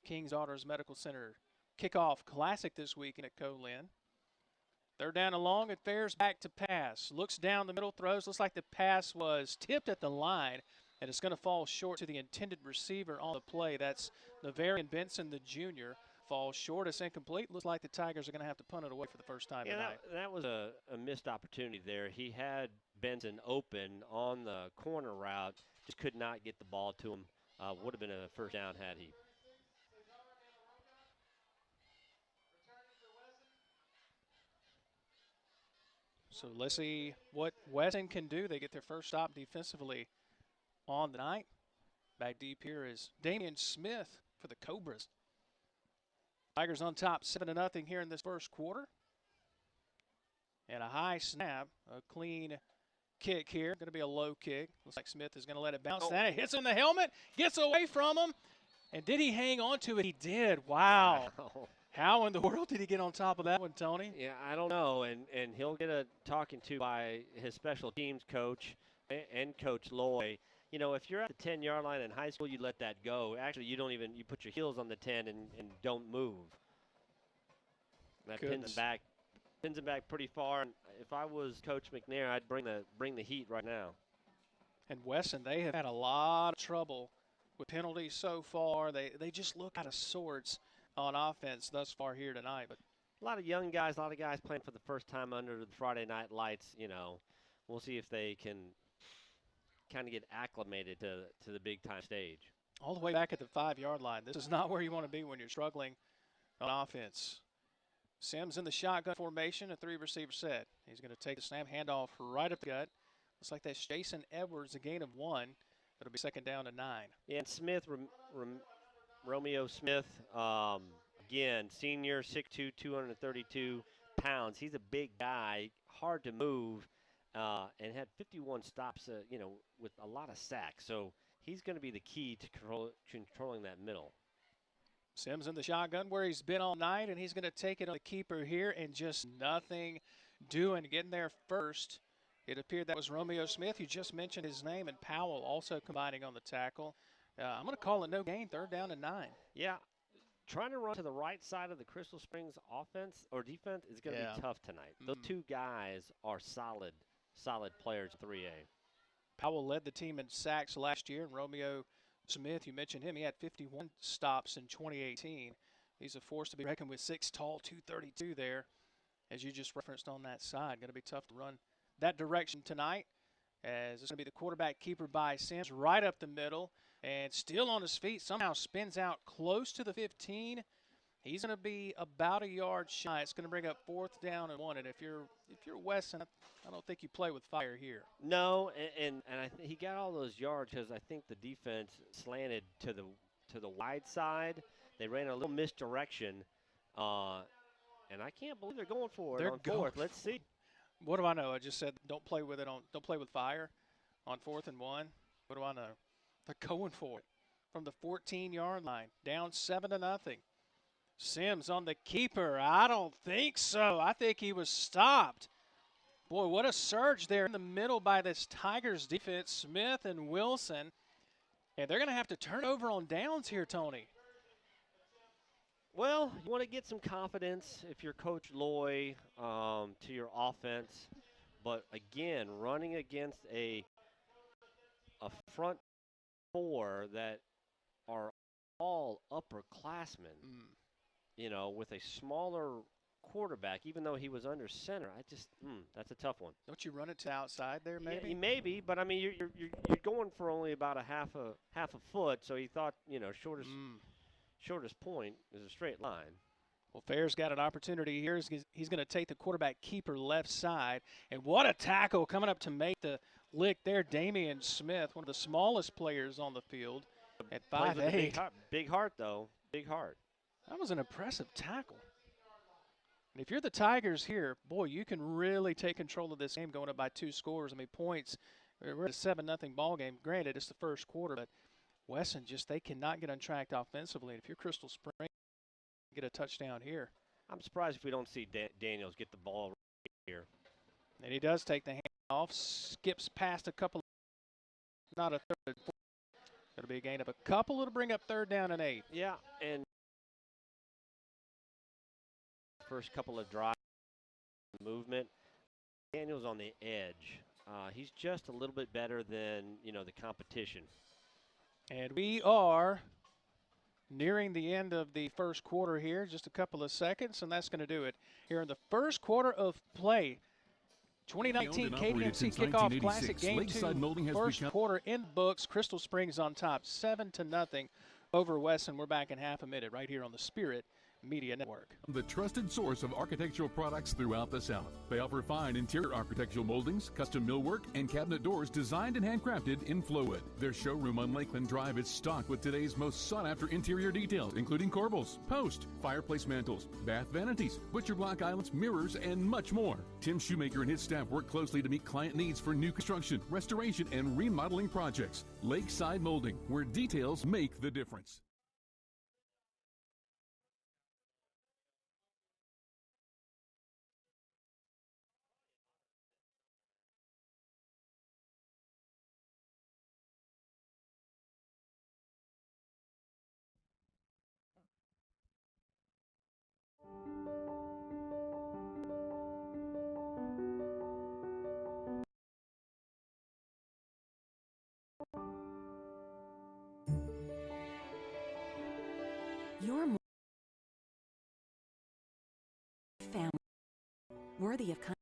King's Daughters Medical Center Kickoff Classic this weekend at Co-Lin. 3rd down and long, and Fair's back to pass. Looks down the middle, throws. Looks like the pass was tipped at the line, and it's going to fall short to the intended receiver on the play. That's Navarian Benson, the junior. Falls short. It's incomplete. Looks like the Tigers are going to have to punt it away for the first time tonight. That was a missed opportunity there. He had Benson open on the corner route, just could not get the ball to him. Would have been a first down had he. So let's see what Wesson can do. They get their first stop defensively on the night. Back deep here is Damian Smith for the Cobras. Tigers on top 7-0 here in this first quarter. And a high snap, a clean kick here. Going to be a low kick. Looks like Smith is going to let it bounce. That it hits on the helmet, gets away from him. And did he hang on to it? He did. Wow. How in the world did he get on top of that one, Tony? Yeah, I don't know. And he'll get a talking to by his special teams coach and Coach Loy. If you're at the 10-yard line in high school, you let that go. Actually, you put your heels on the 10 and don't move. That pins him back pretty far. And if I was Coach McNair, I'd bring the heat right now. And Wesson, they have had a lot of trouble with penalties so far. They just look out of sorts on offense thus far here tonight. But a lot of young guys, a lot of guys playing for the first time under the Friday night lights. We'll see if they can kind of get acclimated to the big-time stage. All the way back at the 5-yard line. This is not where you want to be when you're struggling on offense. Sims in the shotgun formation, a 3-receiver set. He's going to take the snap, handoff right up the gut. Looks like that's Jason Edwards, a gain of 1. It'll be 2nd down and 9. Yeah, and Smith, Romeo Smith, again, senior, 6'2", 232 pounds. He's a big guy, hard to move, and had 51 stops, with a lot of sacks. So he's going to be the key to controlling that middle. Sims in the shotgun where he's been all night, and he's going to take it on the keeper here and just nothing doing. Getting there first, it appeared that was Romeo Smith. You just mentioned his name, and Powell also combining on the tackle. I'm going to call it no gain, 3rd down and 9. Yeah, trying to run to the right side of the Crystal Springs offense or defense is going to be tough tonight. Those two guys are solid players, 3A. Powell led the team in sacks last year, and Romeo Smith, you mentioned him, he had 51 stops in 2018. He's a force to be reckoned with, 6 tall, 232 there, as you just referenced on that side. Going to be tough to run that direction tonight, as it's going to be the quarterback keeper by Sims right up the middle, and still on his feet, somehow spins out close to the 15. He's going to be about a yard shy. It's going to bring up 4th down and 1, and if you're Wesson, I don't think you play with fire here. No, and he got all those yards because I think the defense slanted to the wide side, They ran a little misdirection, and I can't believe they're going for it They're on going fourth. Let's see. What do I know? I just said don't play with fire on 4th and 1. What do I know? They're going for it from the 14-yard line, down 7-0. Sims on the keeper. I don't think so. I think he was stopped. Boy, what a surge there in the middle by this Tigers defense, Smith and Wilson. And they're going to have to turn over on downs here, Tony. Well, you want to get some confidence if you're Coach Loy to your offense. But, again, running against a front four that are all upperclassmen, you know, with a smaller quarterback, even though he was under center, that's a tough one. Don't you run it to outside there, maybe? Yeah, maybe, but I mean, you're going for only about a half a foot, so he thought, you know, shortest point is a straight line. Well, Fair's got an opportunity here. He's going to take the quarterback keeper left side, and what a tackle coming up to make the lick there. Damian Smith, one of the smallest players on the field at 5'8". Big heart, though. Big heart. That was an impressive tackle. And if you're the Tigers here, boy, you can really take control of this game going up by 2 scores. I mean, points. We're at a 7-0 ball game. Granted, it's the first quarter, but Wesson they cannot get untracked offensively. And if you're Crystal Springs, get a touchdown here. I'm surprised if we don't see Daniels get the ball right here. And he does take the hand off, skips past a couple, not a third. It'll be a gain of a couple. It'll bring up 3rd down and 8. Yeah, and first couple of drives, movement. Daniels on the edge. He's just a little bit better than, you know, the competition. And we are nearing the end of the first quarter here, just a couple of seconds, and that's going to do it here in the first quarter of play. 2019 KDMC Kickoff Classic Game 2, first quarter in books. Crystal Springs on top, 7-0 over Wesson. We're back in half a minute right here on the Spirit Media Network. The trusted source of architectural products throughout the South. They offer fine interior architectural moldings, custom millwork, and cabinet doors designed and handcrafted in Flowwood. Their showroom on Lakeland Drive is stocked with today's most sought-after interior details, including corbels, post, fireplace mantles, bath vanities, butcher block islands, mirrors, and much more. Tim Shoemaker and his staff work closely to meet client needs for new construction, restoration, and remodeling projects. Lakeside Molding, where details make the difference. You're more family, worthy of kindness.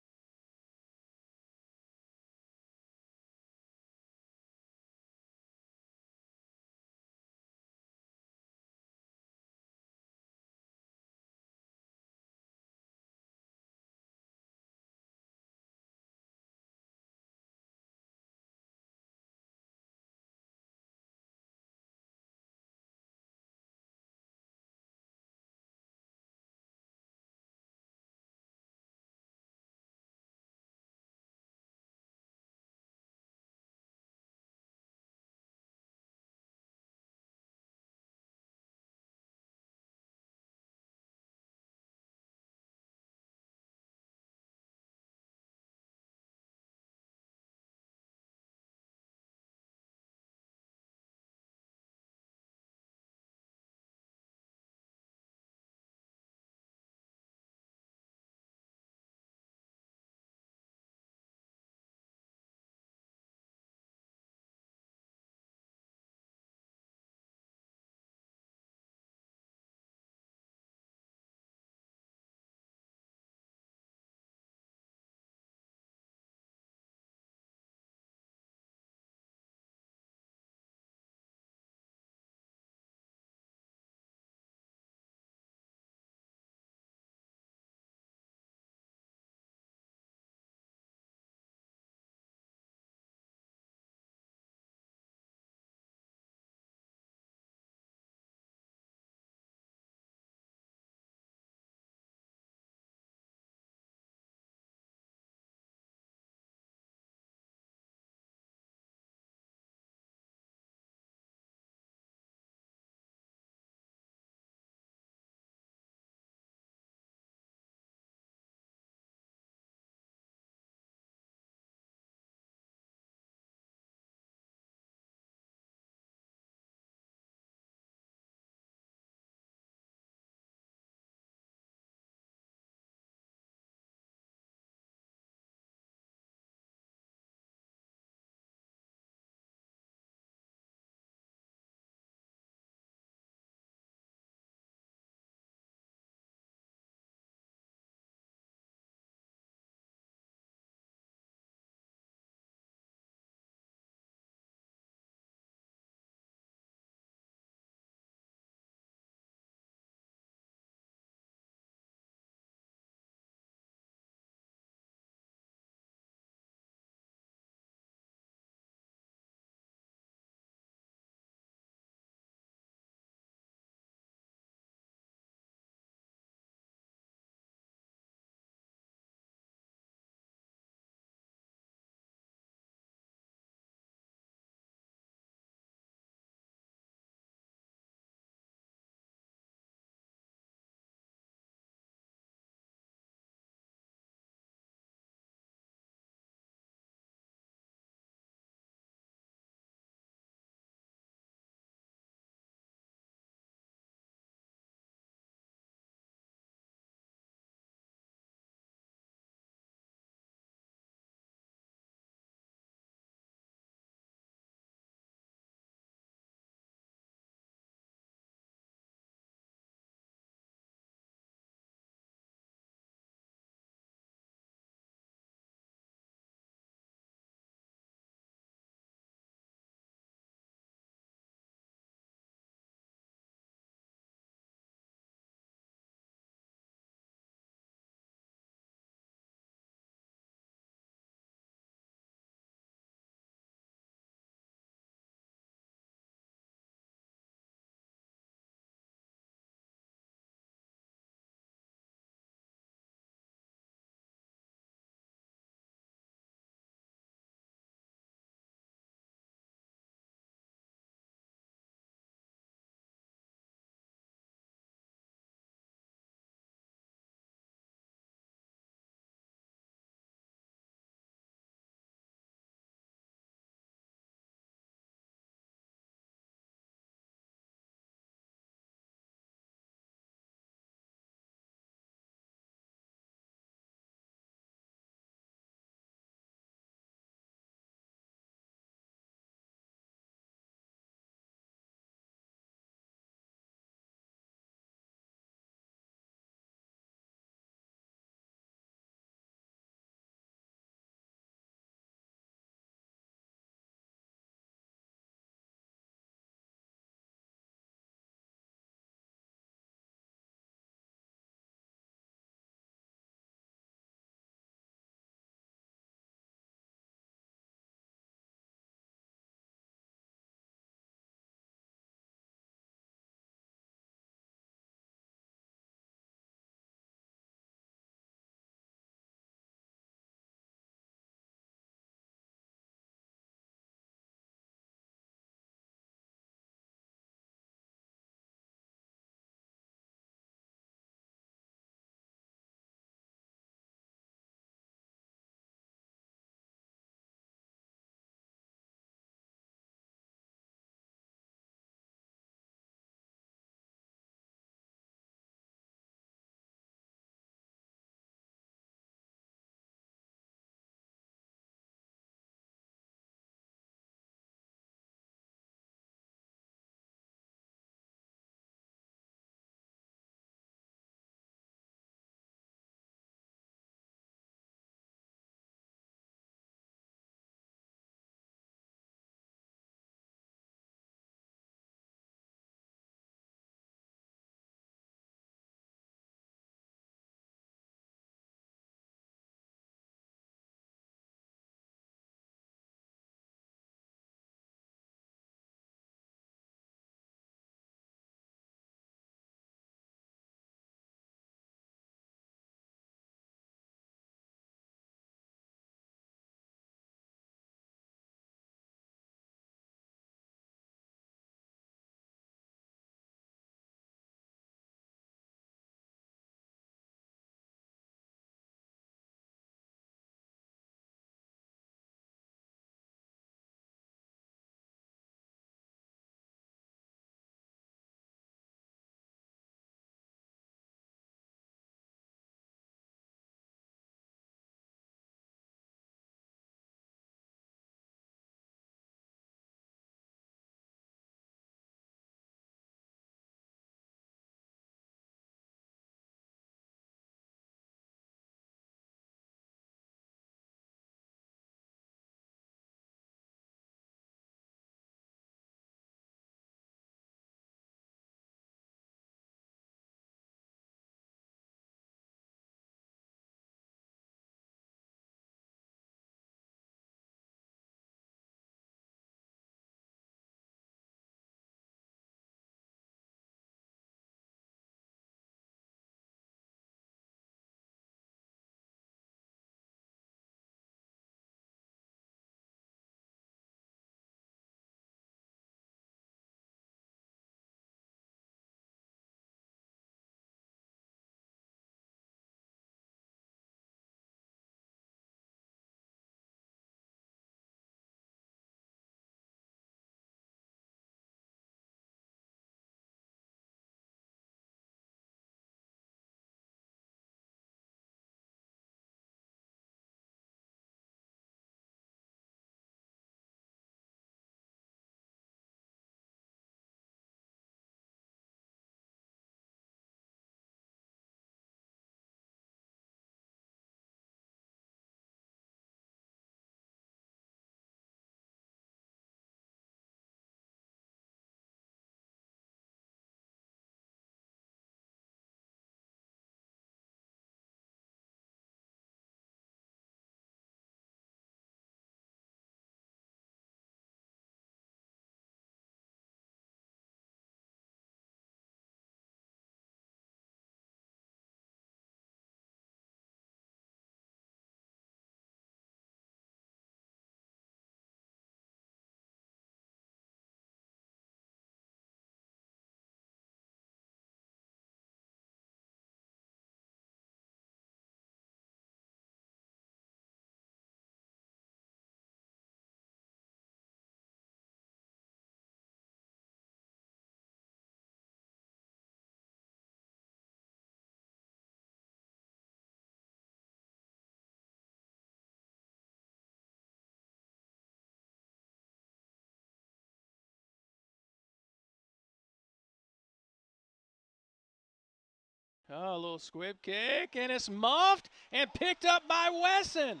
Oh, a little squib kick, and it's muffed and picked up by Wesson.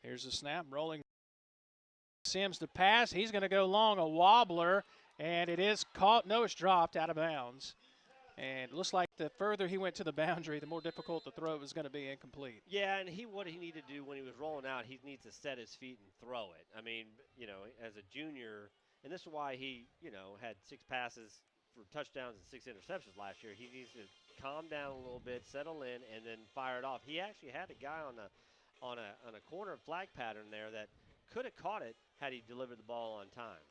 Here's the snap, rolling Sims to pass. He's going to go long, a wobbler, and it is caught. No, it's dropped out of bounds. And it looks like the further he went to the boundary, the more difficult the throw was going to be incomplete. Yeah, and what he needed to do when he was rolling out, he needs to set his feet and throw it. I mean, as a junior, and this is why he, had 6 passes for touchdowns and 6 interceptions last year. He needs to calm down a little bit, settle in, and then fire it off. He actually had a guy on a corner flag pattern there that could have caught it had he delivered the ball on time.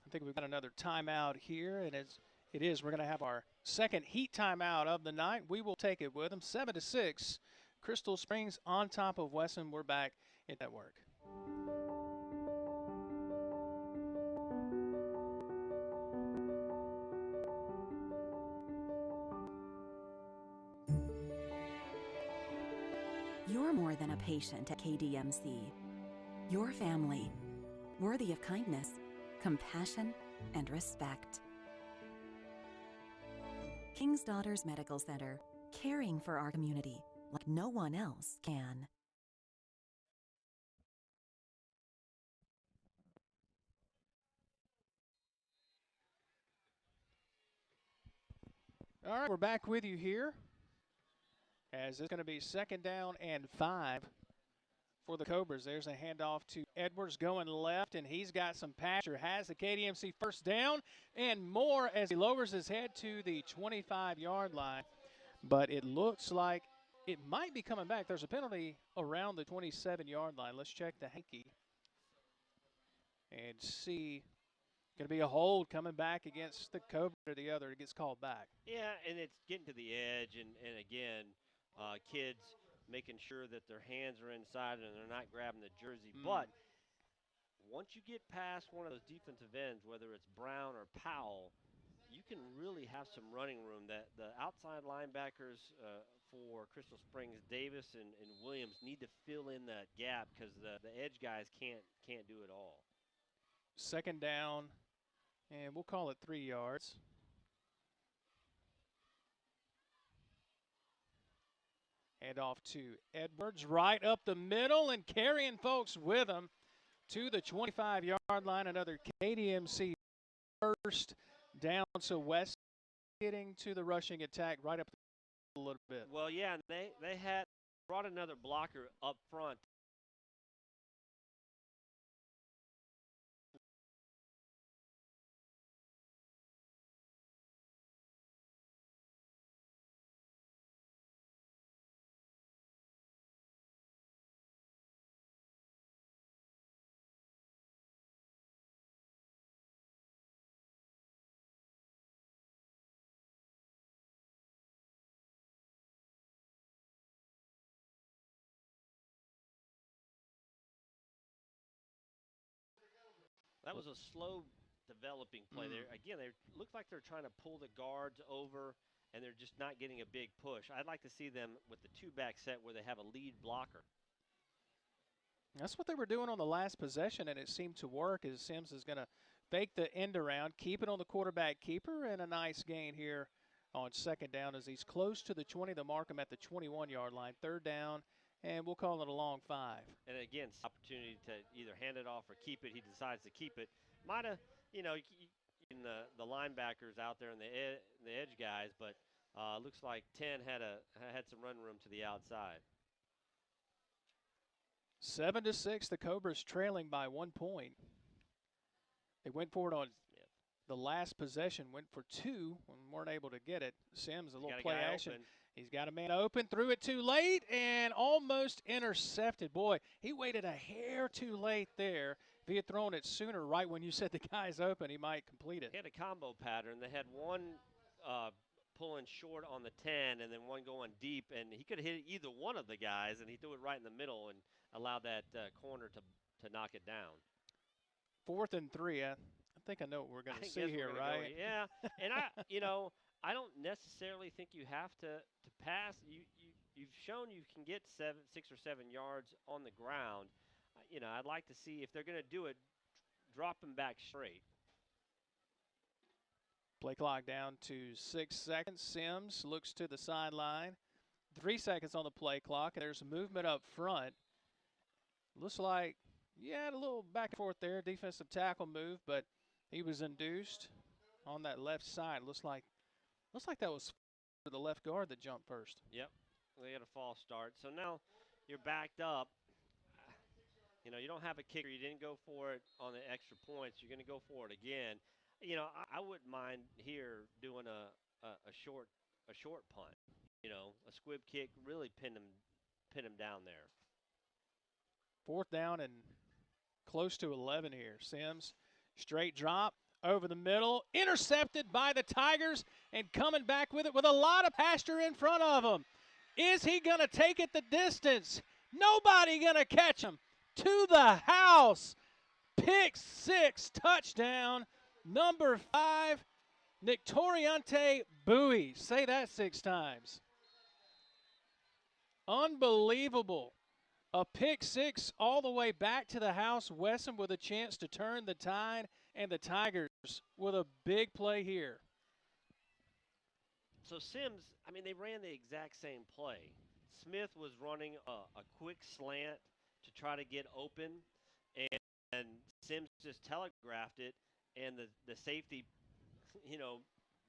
I think we've got another timeout here, and it is. We're going to have our second heat timeout of the night. We will take it with them. 7-6. Crystal Springs on top of Wesson. We're back in network. You're more than a patient at KDMC. Your family, worthy of kindness, compassion, and respect. King's Daughters Medical Center, caring for our community like no one else can. All right, we're back with you here as it's going to be 2nd down and 5 for the Cobras. There's a handoff to Edwards going left, and he's got some pasture. Has the KDMC first down and more as he lowers his head to the 25-yard line. But it looks like it might be coming back. There's a penalty around the 27-yard line. Let's check the hanky and see. Going to be a hold coming back against the Cobra or the other. It gets called back. Yeah, and it's getting to the edge, and again, kids making sure that their hands are inside and they're not grabbing the jersey. But once you get past one of those defensive ends, whether it's Brown or Powell, you can really have some running room. That the outside linebackers for Crystal Springs, Davis and Williams, need to fill in that gap because the edge guys can't do it all. 2nd down, and we'll call it 3 yards. Hand off to Edwards, right up the middle, and carrying folks with him to the 25-yard line. Another KDMC first down. So West getting to the rushing attack right up a little bit. Well, yeah, and they had brought another blocker up front. That was a slow developing play there. Again, they looked like they're trying to pull the guards over and they're just not getting a big push. I'd like to see them with the two-back set where they have a lead blocker. That's what they were doing on the last possession, and it seemed to work as Sims is going to fake the end around, keep it on the quarterback keeper, and a nice gain here on second down as he's close to the 20. They'll mark him at the 21-yard line. Third down, and we'll call it a long 5. And again, opportunity to either hand it off or keep it. He decides to keep it. Might have, you know, in the linebackers out there and the edge guys, but looks like 10 had some run room to the outside. 7-6, the Cobras trailing by 1 point. They went for it on the last possession, went for 2 and weren't able to get it. Sims, a little play action. Open. He's got a man open, threw it too late, and almost intercepted. Boy, he waited a hair too late there. If he had thrown it sooner, right when you said the guy's open, he might complete it. He had a combo pattern. They had one pulling short on the 10 and then one going deep, and he could have hit either one of the guys, and he threw it right in the middle and allowed that corner to knock it down. 4th and 3. I think I know what we're going to see here, right? Yeah, and I don't necessarily think you have to pass. You've shown you can get 6 or 7 yards on the ground. I'd like to see if they're going to do it, drop them back straight. Play clock down to 6 seconds. Sims looks to the sideline. 3 seconds on the play clock, and there's movement up front. Looks like, a little back and forth there, defensive tackle move, but he was induced on that left side. Looks like that was for the left guard that jumped first. Yep, they had a false start. So now you're backed up. You don't have a kicker. You didn't go for it on the extra points. You're going to go for it again. I wouldn't mind here doing a short punt. A squib kick, really pin him down there. 4th down and close to 11 here. Sims, straight drop over the middle, intercepted by the Tigers, and coming back with it with a lot of pasture in front of him. Is he going to take it the distance? Nobody going to catch him. To the house. Pick 6, touchdown. Number 5, Nictoriante Bowie. Say that 6 times. Unbelievable. A pick 6 all the way back to the house. Wesson with a chance to turn the tide, and the Tigers with a big play here. So Sims, they ran the exact same play. Smith was running a quick slant to try to get open, and Sims just telegraphed it, and the safety,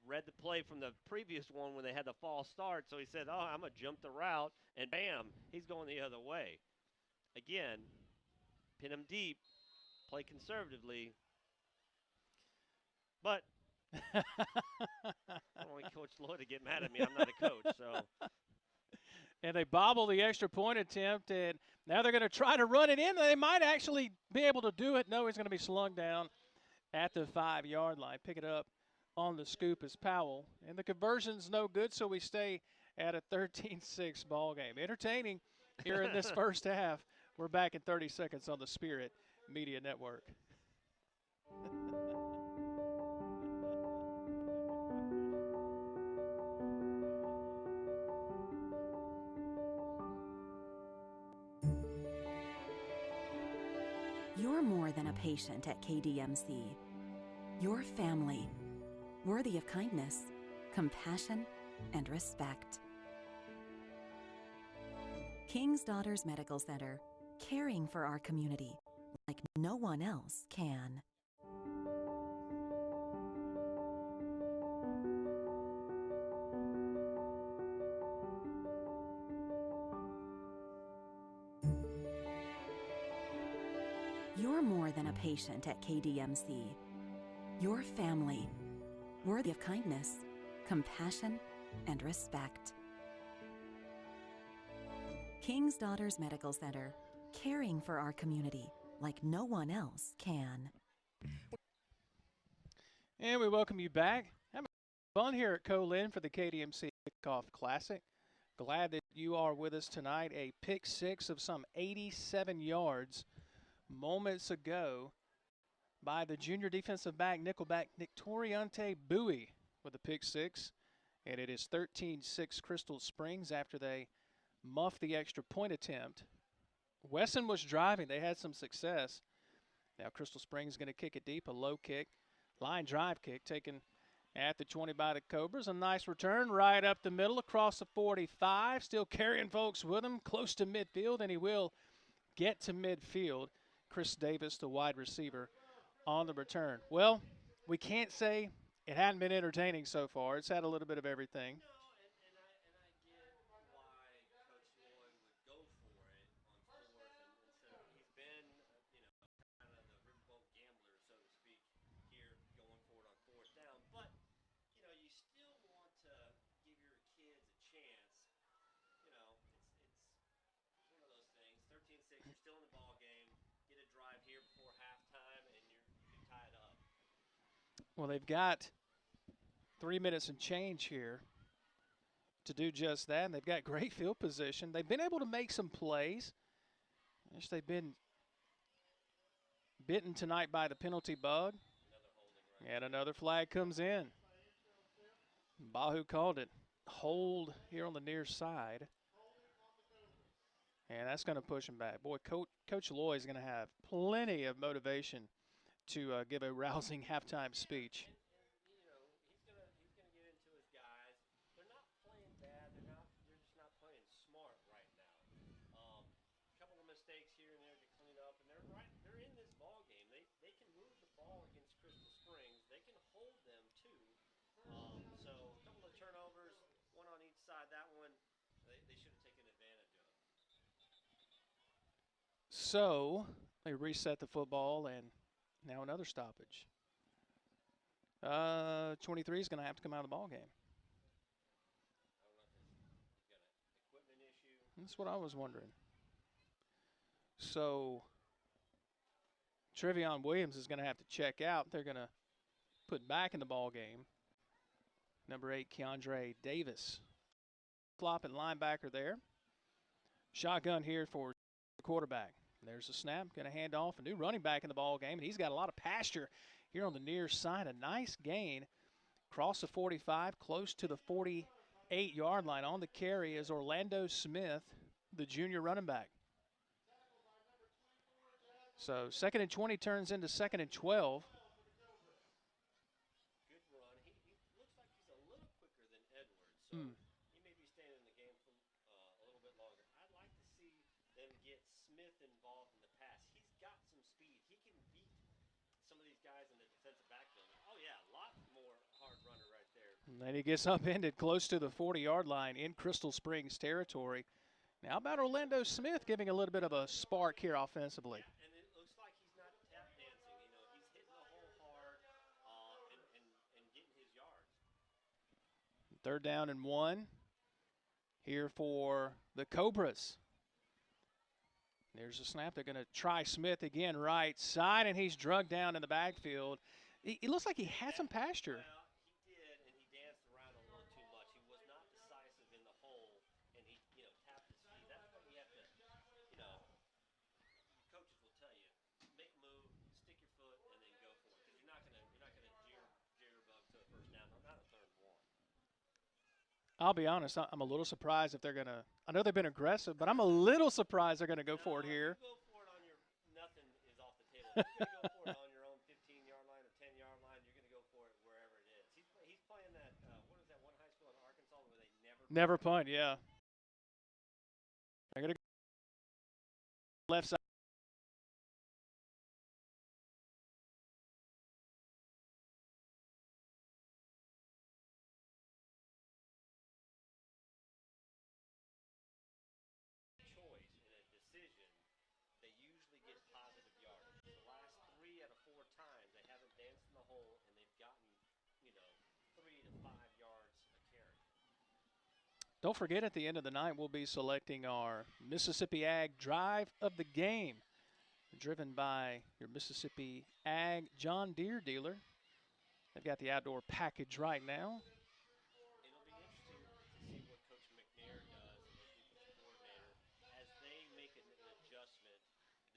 read the play from the previous one when they had the false start, so he said, I'm going to jump the route, and bam, he's going the other way. Again, pin him deep, play conservatively, but I don't want Coach Lloyd to get mad at me. I'm not a coach, so. And they bobble the extra point attempt, and now they're going to try to run it in. They might actually be able to do it. No, he's going to be slung down at the 5-yard line. Pick it up on the scoop is Powell. And the conversion's no good, so we stay at a 13-6 ball game. Entertaining here in this first half. We're back in 30 seconds on the Spirit Media Network. You're more than a patient at KDMC. You're family, worthy of kindness, compassion, and respect. King's Daughters Medical Center, caring for our community like no one else can. You're more than a patient at KDMC. You're family, worthy of kindness, compassion, and respect. King's Daughters Medical Center, caring for our community like no one else can. And we welcome you back. Having fun here at Colin for the KDMC Kickoff Classic. Glad that you are with us tonight. A pick 6 of some 87 yards moments ago by the junior defensive back, nickelback Nictoriante Bowie with a pick 6. And it is 13-6 Crystal Springs after they muffed the extra point attempt. Wesson was driving. They had some success. Now Crystal Springs is going to kick it deep, a low kick. Line drive kick taken at the 20 by the Cobras. A nice return right up the middle across the 45. Still carrying folks with him close to midfield, and he will get to midfield. Chris Davis, the wide receiver, on the return. Well, we can't say it hadn't been entertaining so far. It's had a little bit of everything. Well, they've got 3 minutes and change here to do just that, and they've got great field position. They've been able to make some plays. They've been bitten tonight by the penalty bug. And another flag comes in. Bahu called it. Hold here on the near side. And that's going to push him back. Boy, Coach Loy is going to have plenty of motivation to give a rousing halftime speech. So they reset the football, and now another stoppage. 23 is going to have to come out of the ball game. That's what I was wondering. So Trevion Williams is going to have to check out. They're going to put back in the ball game number 8, Keandre Davis. Flopping linebacker there. Shotgun here for the quarterback. There's a snap, going to hand off a new running back in the ball game, and he's got a lot of pasture here on the near side. A nice gain across the 45, close to the 48-yard line. On the carry is Orlando Smith, the junior running back. So 2nd and 20 turns into 2nd and 12. Good run. He looks like he's a little quicker than Edwards, so he may be staying in the game for a little bit longer. I'd like to see them get Smith involved in the pass. He's got some speed. He can beat some of these guys in the defensive backfield. Oh, yeah, a lot more hard runner right there. And then he gets upended close to the 40-yard line in Crystal Springs territory. Now about Orlando Smith giving a little bit of a spark here offensively. Yeah, and it looks like he's not tap dancing. You know, he's hitting the hole hard and getting his yards. 3rd down and 1 here for the Cobras. There's a snap. They're going to try Smith again right side, and he's drugged down in the backfield. It looks like he had some pasture. Well, he did, and he danced around a little too much. He was not decisive in the hole, and he, tapped his feet. That's what you have to, coaches will tell you, make a move, stick your foot, and then go for it. Because you're not gonna jitterbug to a first down, not a 3rd and 1. I'll be honest, I'm a little surprised if they're going to – I know they've been aggressive, but I'm a little surprised they're going to go for it here. You go for it on your – nothing is off the table. You're going to go for it on your own 15-yard line or 10-yard line. You're going to go for it wherever it is. He's playing that what is that one high school in Arkansas where they never punt, yeah. They're going to go left side. Don't forget, at the end of the night, we'll be selecting our Mississippi Ag Drive of the Game, driven by your Mississippi Ag John Deere dealer. They've got the outdoor package right now. It'll be interesting to see what Coach McNair does as defensive coordinator. As they make an adjustment,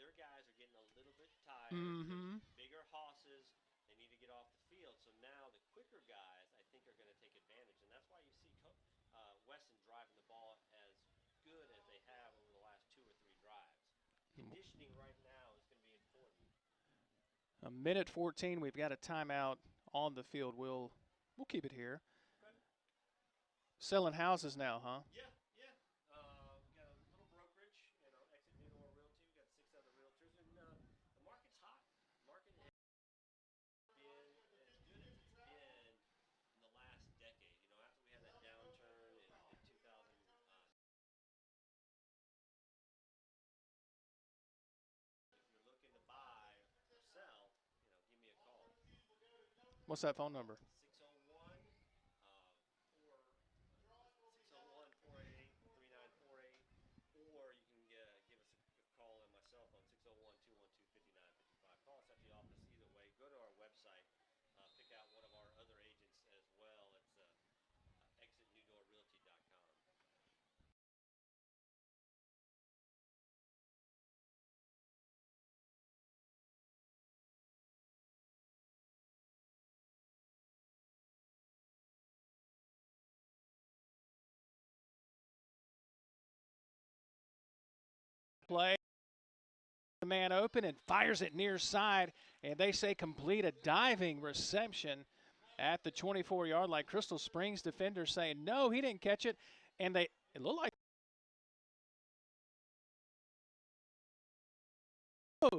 their guys are getting a little bit tired. Bigger hosses, they need to get off the field. So now the quicker guys, I think, are going to take advantage. And that's why why you see Wesson driving the ball as good as they have over the last 2 or 3 drives. Conditioning right now is going to be important. A minute 14. We've got a timeout on the field. We'll keep it here. Okay. Selling houses now, huh? Yeah, yeah. We got a little brokerage, Exit New Door Realty. We got 6 other realtors, and the market's hot. The market has been as good as it's been in the last decade. After we had that downturn in 2000. If you're looking to buy or sell, give me a call. What's that phone number? 601-488-3948, or you can give us a call on my cell phone, 601-212-5955. Call us at the office either way. Go to our website, pick out one of our other agents as well. It's exitnewdoorrealty.com. Play. The man open and fires it near side, and they say complete a diving reception at the 24-yard line. Crystal Springs defender saying no, he didn't catch it, and it looked like how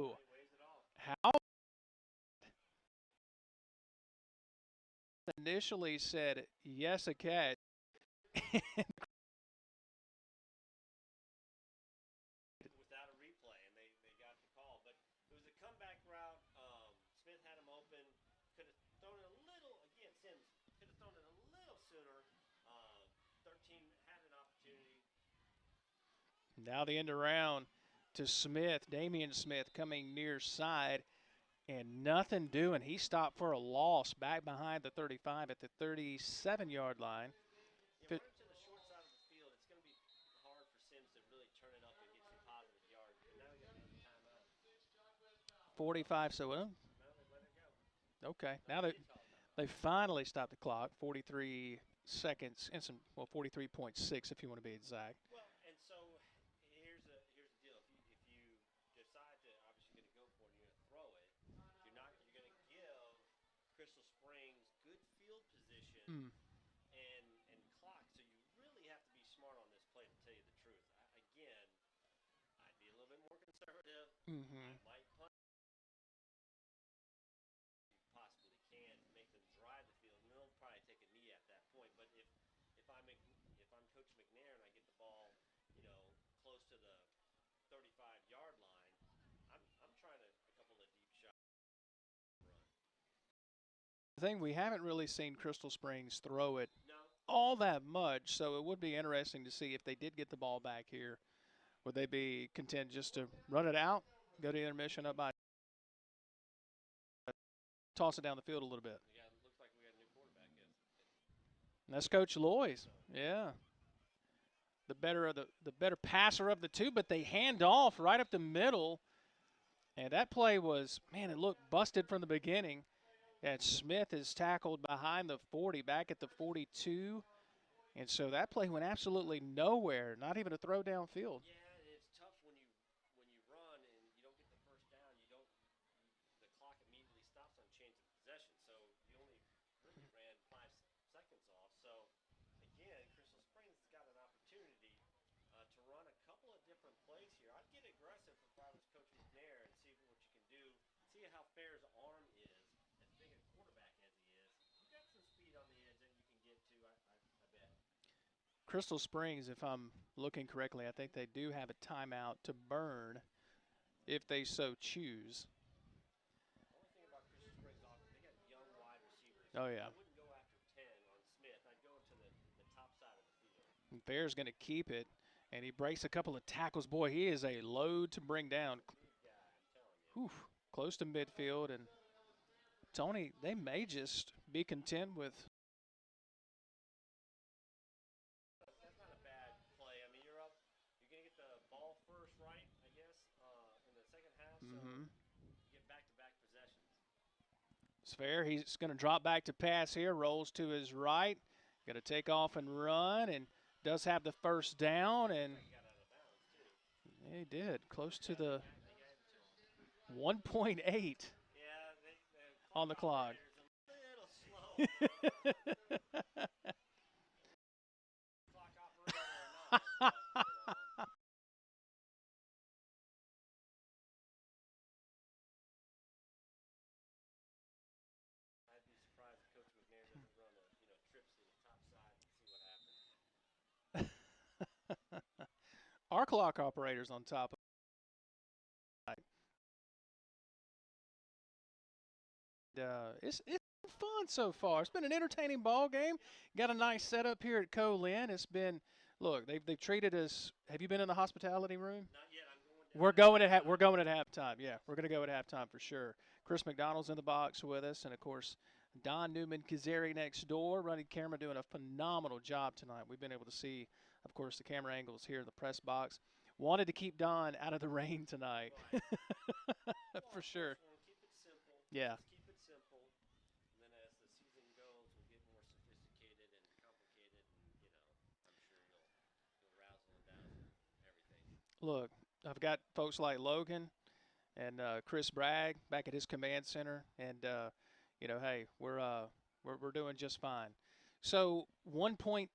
initially said yes, a catch. Without a replay, and they got the call, but it was a comeback route. Smith had him open, could have thrown it a little, again, Sims could have thrown it a little sooner. 13 had an opportunity. Now the end around to Smith, Damian Smith coming near side, and nothing doing. He stopped for a loss back behind the 35 at the 37-yard line. Yeah, running to the short side of the field, it's going to be hard for Sims to really turn it up and get some positive yards. But now we got another timeout. 45, so No, they let it go. okay. Now they finally stopped the clock. 43 seconds and some, 43.6 if you want to be exact. Well, and so here's the deal. If you decide to obviously going to go for it, and you're going to throw it, you're going to give Crystal Springs good field position and clock. So you really have to be smart on this play, to tell you the truth. Again, I'd be a little bit more conservative. I might punt. You possibly can to make them drive the field, and they'll probably take a knee at that point. But if I'm Coach McNair and I get the ball, close to the 35-yard line, I'm trying a couple of deep shots. The thing, we haven't really seen Crystal Springs throw it all that much, so it would be interesting to see if they did get the ball back here. Would they be content just to run it out, go to intermission up by, toss it down the field a little bit? Yeah, it looks like we got a new quarterback. And that's Coach Loy's. Yeah. The better passer of the two, but they hand off right up the middle. And that play was, man, it looked busted from the beginning. And Smith is tackled behind the 40, back at the 42. And so that play went absolutely nowhere, not even a throw downfield. Yeah, and it's tough when you run and you don't get the first down. The clock immediately stops on change of possession. So you only really ran 5 seconds off. So again, Crystal Springs has got an opportunity to run a couple of different plays here. I'd get aggressive if I was Coach McNair and see what you can do. See how Fair's arm is, as big a quarterback as he is. You got some speed on the edge that you can get to, I bet. Crystal Springs, if I'm looking correctly, I think they do have a timeout to burn if they so choose. The only thing about Crystal Springs offense, they got young wide receivers. Oh, yeah. I wouldn't go after 10 on Smith. I'd go to the top side of the field. And Fair's going to keep it, and he breaks a couple of tackles. Boy, he is a load to bring down. Big guy, I'm telling you. Whew, close to midfield, and Tony, they may just be content with. That's not a bad play. I mean, you're going to get the ball first, right, I guess, in the second half. So you get back-to-back possessions. It's fair. He's going to drop back to pass here, rolls to his right, Going to take off and run, and does have the first down, and he did, close to the 1.8 on the clock. Our clock operator's on top of it. It's been fun so far. It's been an entertaining ball game. Got a nice setup here at Co-Lin. It's been, look, they've treated us. Have you been in the hospitality room? Not yet. We're going at halftime. Yeah, we're going to go at halftime for sure. Chris McDonald's in the box with us, and of course Don Newman-Kazari next door, running camera, doing a phenomenal job tonight. We've been able to see, of course, the camera angles here in the press box. Wanted to keep Don out of the rain tonight. For sure. Keep it simple. Yeah. Just keep it simple. And then as the season goes, we'll get more sophisticated and complicated. And, I'm sure you'll razzle and dazzle everything. Look, I've got folks like Logan and Chris Bragg back at his command center. And, hey, we're doing just fine. So 1.8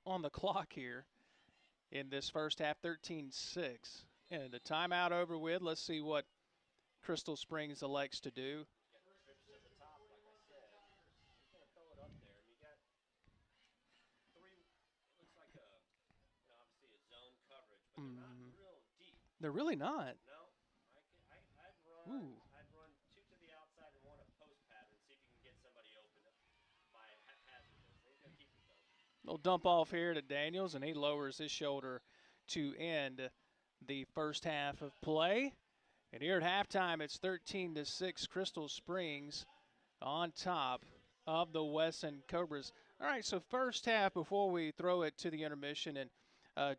on the clock here in this first half, 13-6. And the timeout over with. Let's see what Crystal Springs elects to do. Trips at the top, like I said. You're going to throw it up there. And you got three, it looks like obviously a zone coverage, but they're not real deep. They're really not. No. I'd run two to the outside and one a post pattern, see if you can get somebody open by Hazlehurst. They're going to keep it though. Little dump off here to Daniels, and he lowers his shoulder to end the first half of play. And here at halftime, it's 13-6, Crystal Springs on top of the Wesson Cobras. All right, so first half, before we throw it to the intermission, and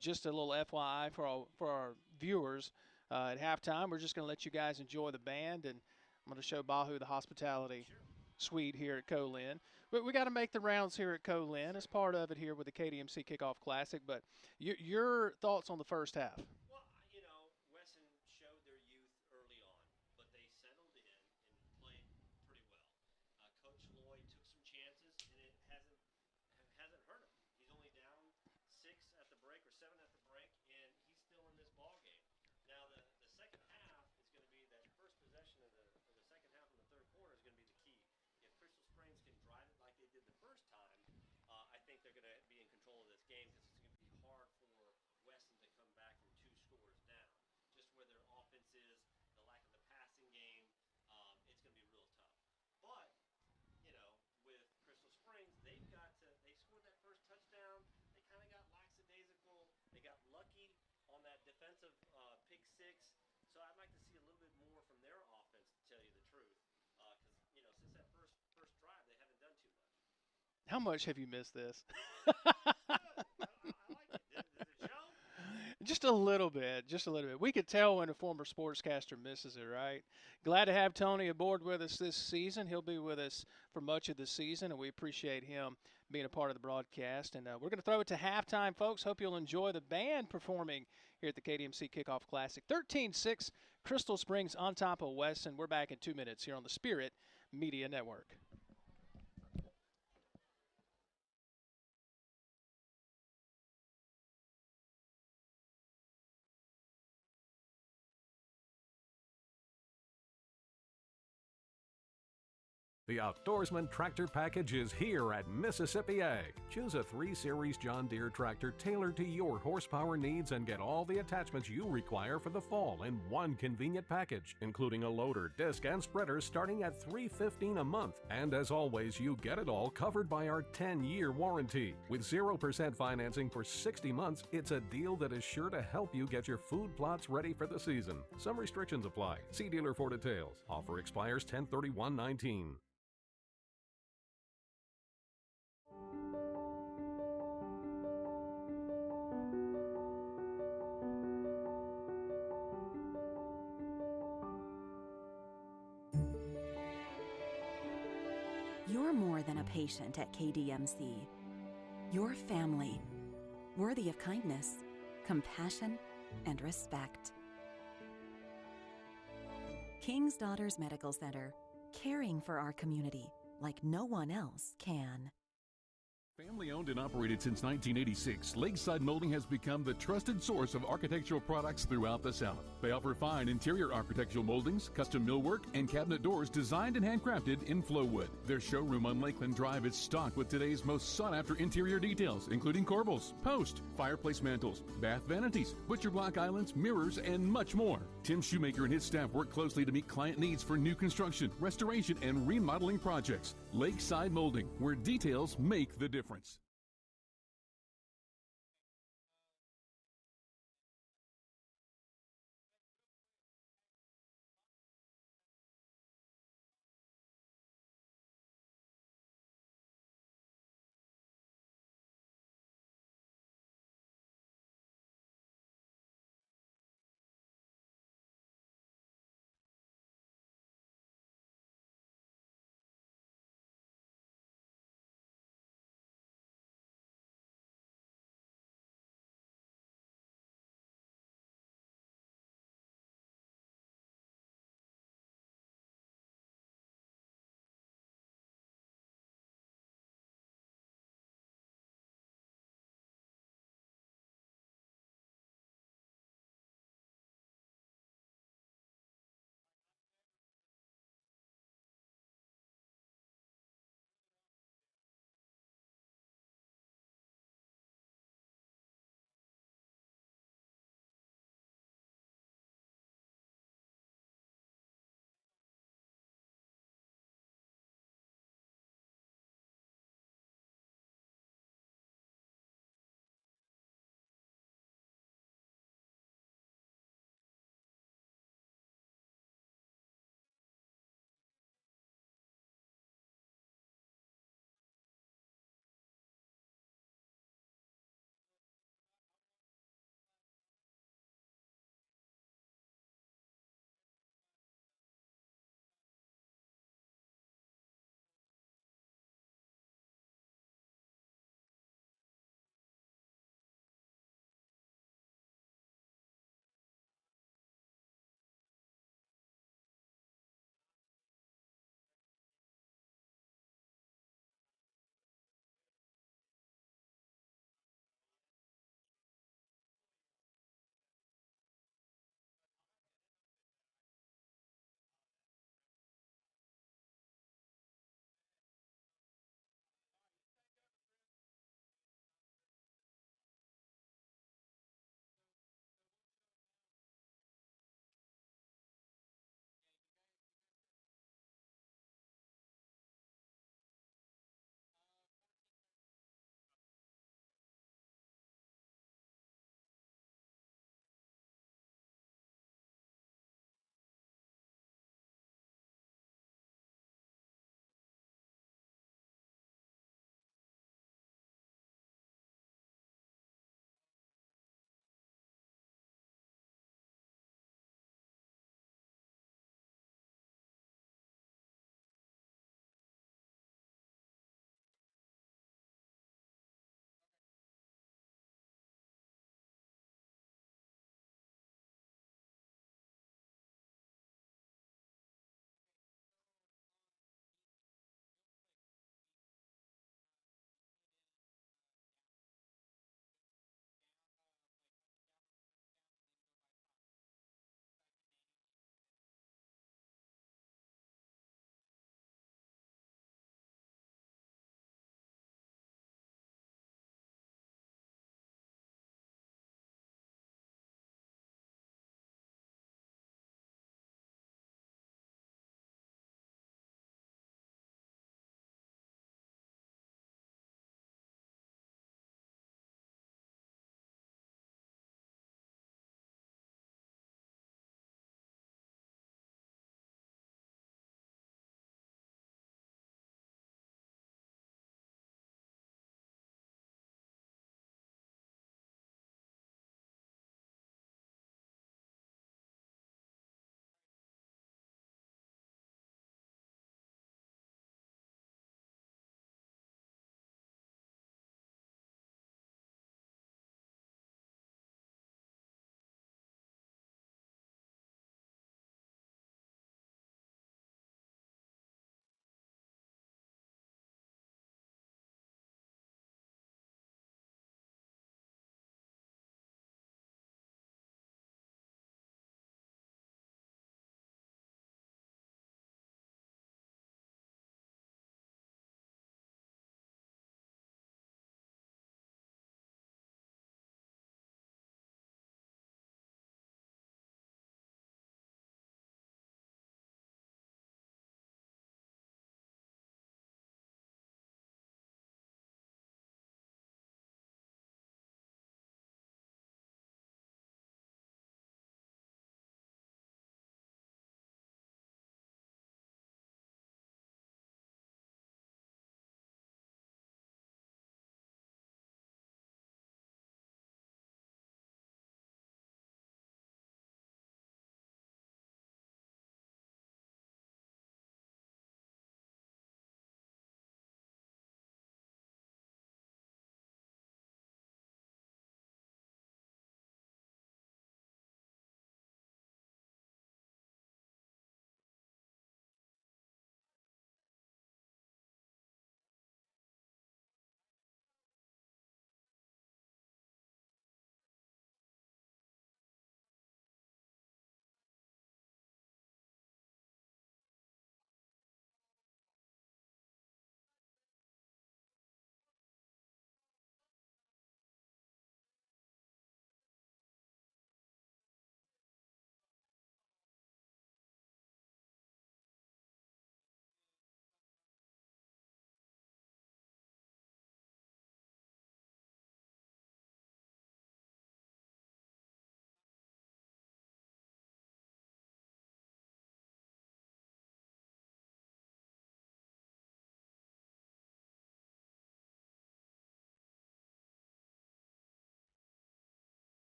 just a little FYI for our viewers, at halftime, we're just going to let you guys enjoy the band, and I'm going to show Bahu the hospitality suite here at Co-Lin. But we got to make the rounds here at Co-Lin as part of it here with the KDMC Kickoff Classic. But your thoughts on the first half? Well, Wesson showed their youth early on, but they settled in and played pretty well. Coach Lloyd took some chances, and it hasn't hurt him. He's only down 6 at the break or 7 at the break, and he's still in this ball game. Now the second half is going to be that first possession of the second half in the third quarter is going to be the key. If Crystal Springs can drive it like they did the first time, I think they're going to be in control of this game because it's going to be hard for Wesson to come back from 2 scores down. Just where their offense is, the lack of the passing game, it's going to be real tough. But, with Crystal Springs, they scored that first touchdown. They kind of got lackadaisical. They got lucky on that defensive pick 6. So I'd like to see a little bit more from their offense, to tell you the truth. Because, since that first drive, they haven't done too much. How much have you missed this? I like it. Does it show? Just a little bit, just a little bit. We could tell when a former sportscaster misses it, right? Glad to have Tony aboard with us this season. He'll be with us for much of the season, and we appreciate him being a part of the broadcast. And we're going to throw it to halftime, folks. Hope you'll enjoy the band performing here at the KDMC Kickoff Classic. 13-6, Crystal Springs on top of Wesson. We're back in 2 minutes here on the Spirit Media Network. The Outdoorsman Tractor Package is here at Mississippi Ag. Choose a 3 Series John Deere tractor tailored to your horsepower needs and get all the attachments you require for the fall in one convenient package, including a loader, disc, and spreader starting at $315 a month. And as always, you get it all covered by our 10-year warranty. With 0% financing for 60 months, it's a deal that is sure to help you get your food plots ready for the season. Some restrictions apply. See dealer for details. Offer expires 10/31/19. You're more than a patient at KDMC. your family, worthy of kindness, compassion, and respect. King's Daughters Medical Center, caring for our community like no one else can. Family owned and operated since 1986, Lakeside Molding has become the trusted source of architectural products throughout the South. They offer fine interior architectural moldings, custom millwork, and cabinet doors designed and handcrafted in Flowwood. Their showroom on Lakeland Drive is stocked with today's most sought-after interior details, including corbels, post, fireplace mantles, bath vanities, butcher block islands, mirrors, and much more. Tim Shoemaker and his staff work closely to meet client needs for new construction, restoration, and remodeling projects. Lakeside Molding, where details make the difference.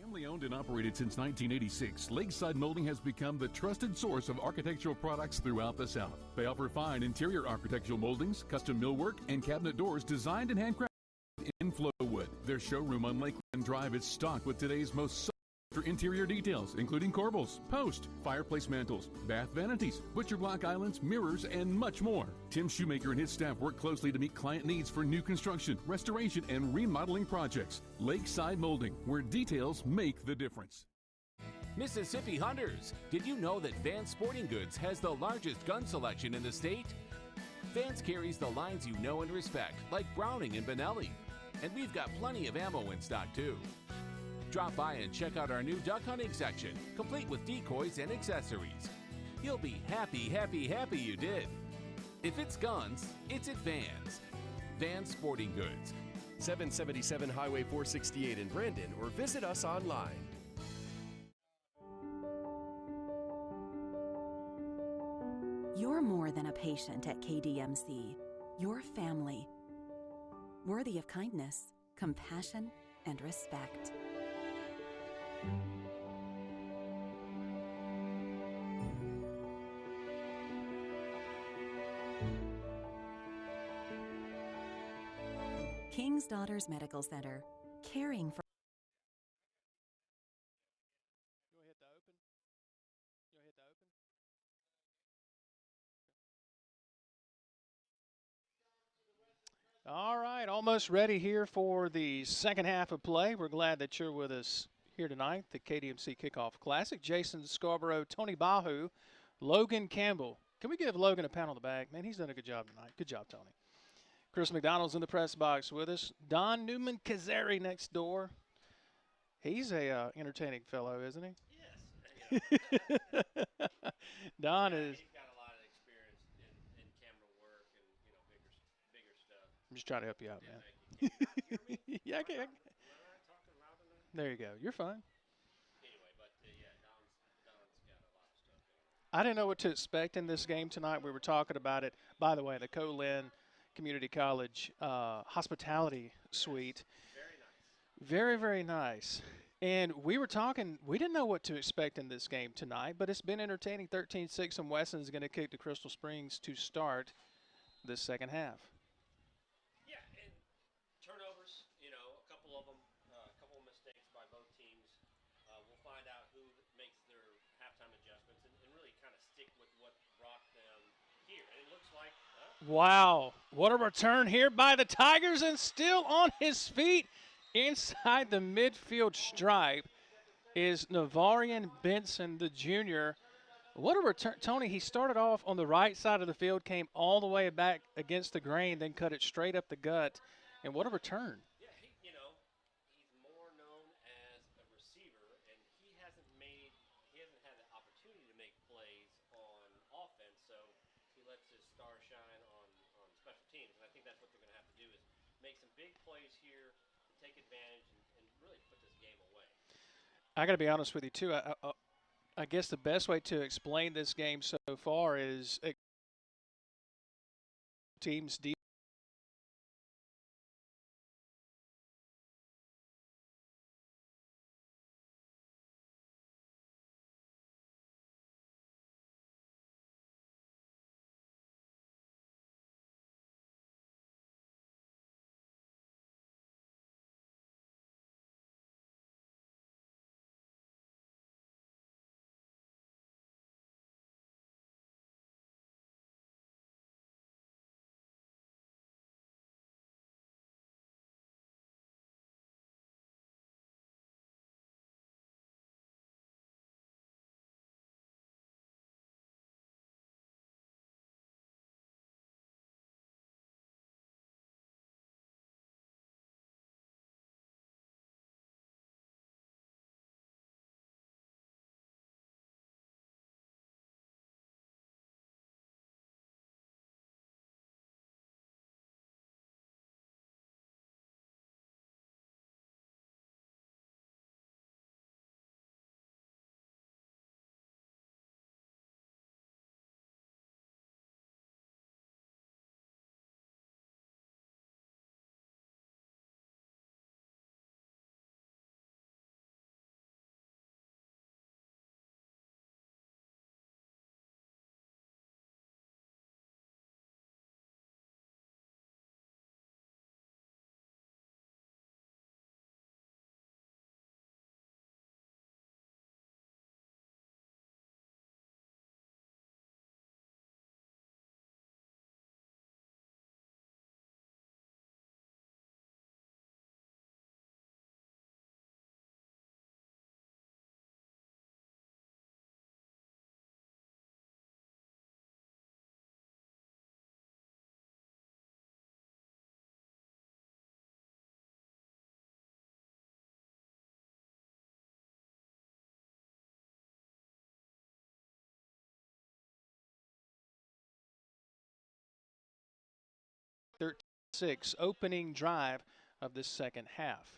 Family owned and operated since 1986, Lakeside Molding has become the trusted source of architectural products throughout the South. They offer fine interior architectural moldings, custom millwork, and cabinet doors designed and handcrafted in Flowwood. Their showroom on Lakeland Drive is stocked with today's most for interior details, including corbels, post, fireplace mantles, bath vanities, butcher block islands, mirrors, and much more. Tim Shoemaker and his staff work closely to meet client needs for new construction, restoration, and remodeling projects. Lakeside Molding, where details make the difference. Mississippi Hunters, did you know that Vance Sporting Goods has the largest gun selection in the state? Vance carries the lines you know and respect, like Browning and Benelli. And we've got plenty of ammo in stock, too. Drop by and check out our new duck hunting section, complete with decoys and accessories. You'll be happy, happy, happy you did. If it's guns, it's at Vans. Vans Sporting Goods. 777 Highway 468 in Brandon, or visit us online. You're more than a patient at KDMC. You're family, worthy of kindness, compassion, and respect. King's Daughters Medical Center, caring for. You want to hit the open? You want to hit the open? All right, almost ready here for the second half of play. We're glad that you're with us here tonight, the KDMC Kickoff Classic. Jason Scarborough, Tony Bahu, Logan Campbell. Can we give Logan a pound on the back? Man, he's done a good job tonight. Good job, Tony. Chris McDonald's in the press box with us. Don Newman Kazari next door. He's a entertaining fellow, isn't he? Yes. Don is. He's got a lot of experience in camera work and bigger stuff. I'm just trying to help you out, man. Yeah, I can. There you go. You're fine. Anyway, but Don's got a lot of stuff going on. I didn't know what to expect in this game tonight. We were talking about it. By the way, the Colin Community College hospitality suite. Very nice. Very, very nice. And we were talking, we didn't know what to expect in this game tonight, but it's been entertaining. 13-6, and Wesson's going to kick to Crystal Springs to start this second half. Yeah, and turnovers, a couple of them, a couple of mistakes by both teams. We'll find out who makes their halftime adjustments and really kind of stick with what brought them here. And it looks like wow, what a return here by the Tigers, and still on his feet inside the midfield stripe is Navarian Benson, the junior. What a return. Tony, he started off on the right side of the field, came all the way back against the grain, then cut it straight up the gut. And what a return. Yeah, he's more known as a receiver, and he hasn't had the opportunity to make plays on offense, so he lets his star shine on special teams. And I think that's what they're going to have to do is make some big plays here to take advantage and really put this game away. I got to be honest with you, too. I guess the best way to explain this game so far is teams deep. 6 opening drive of this second half.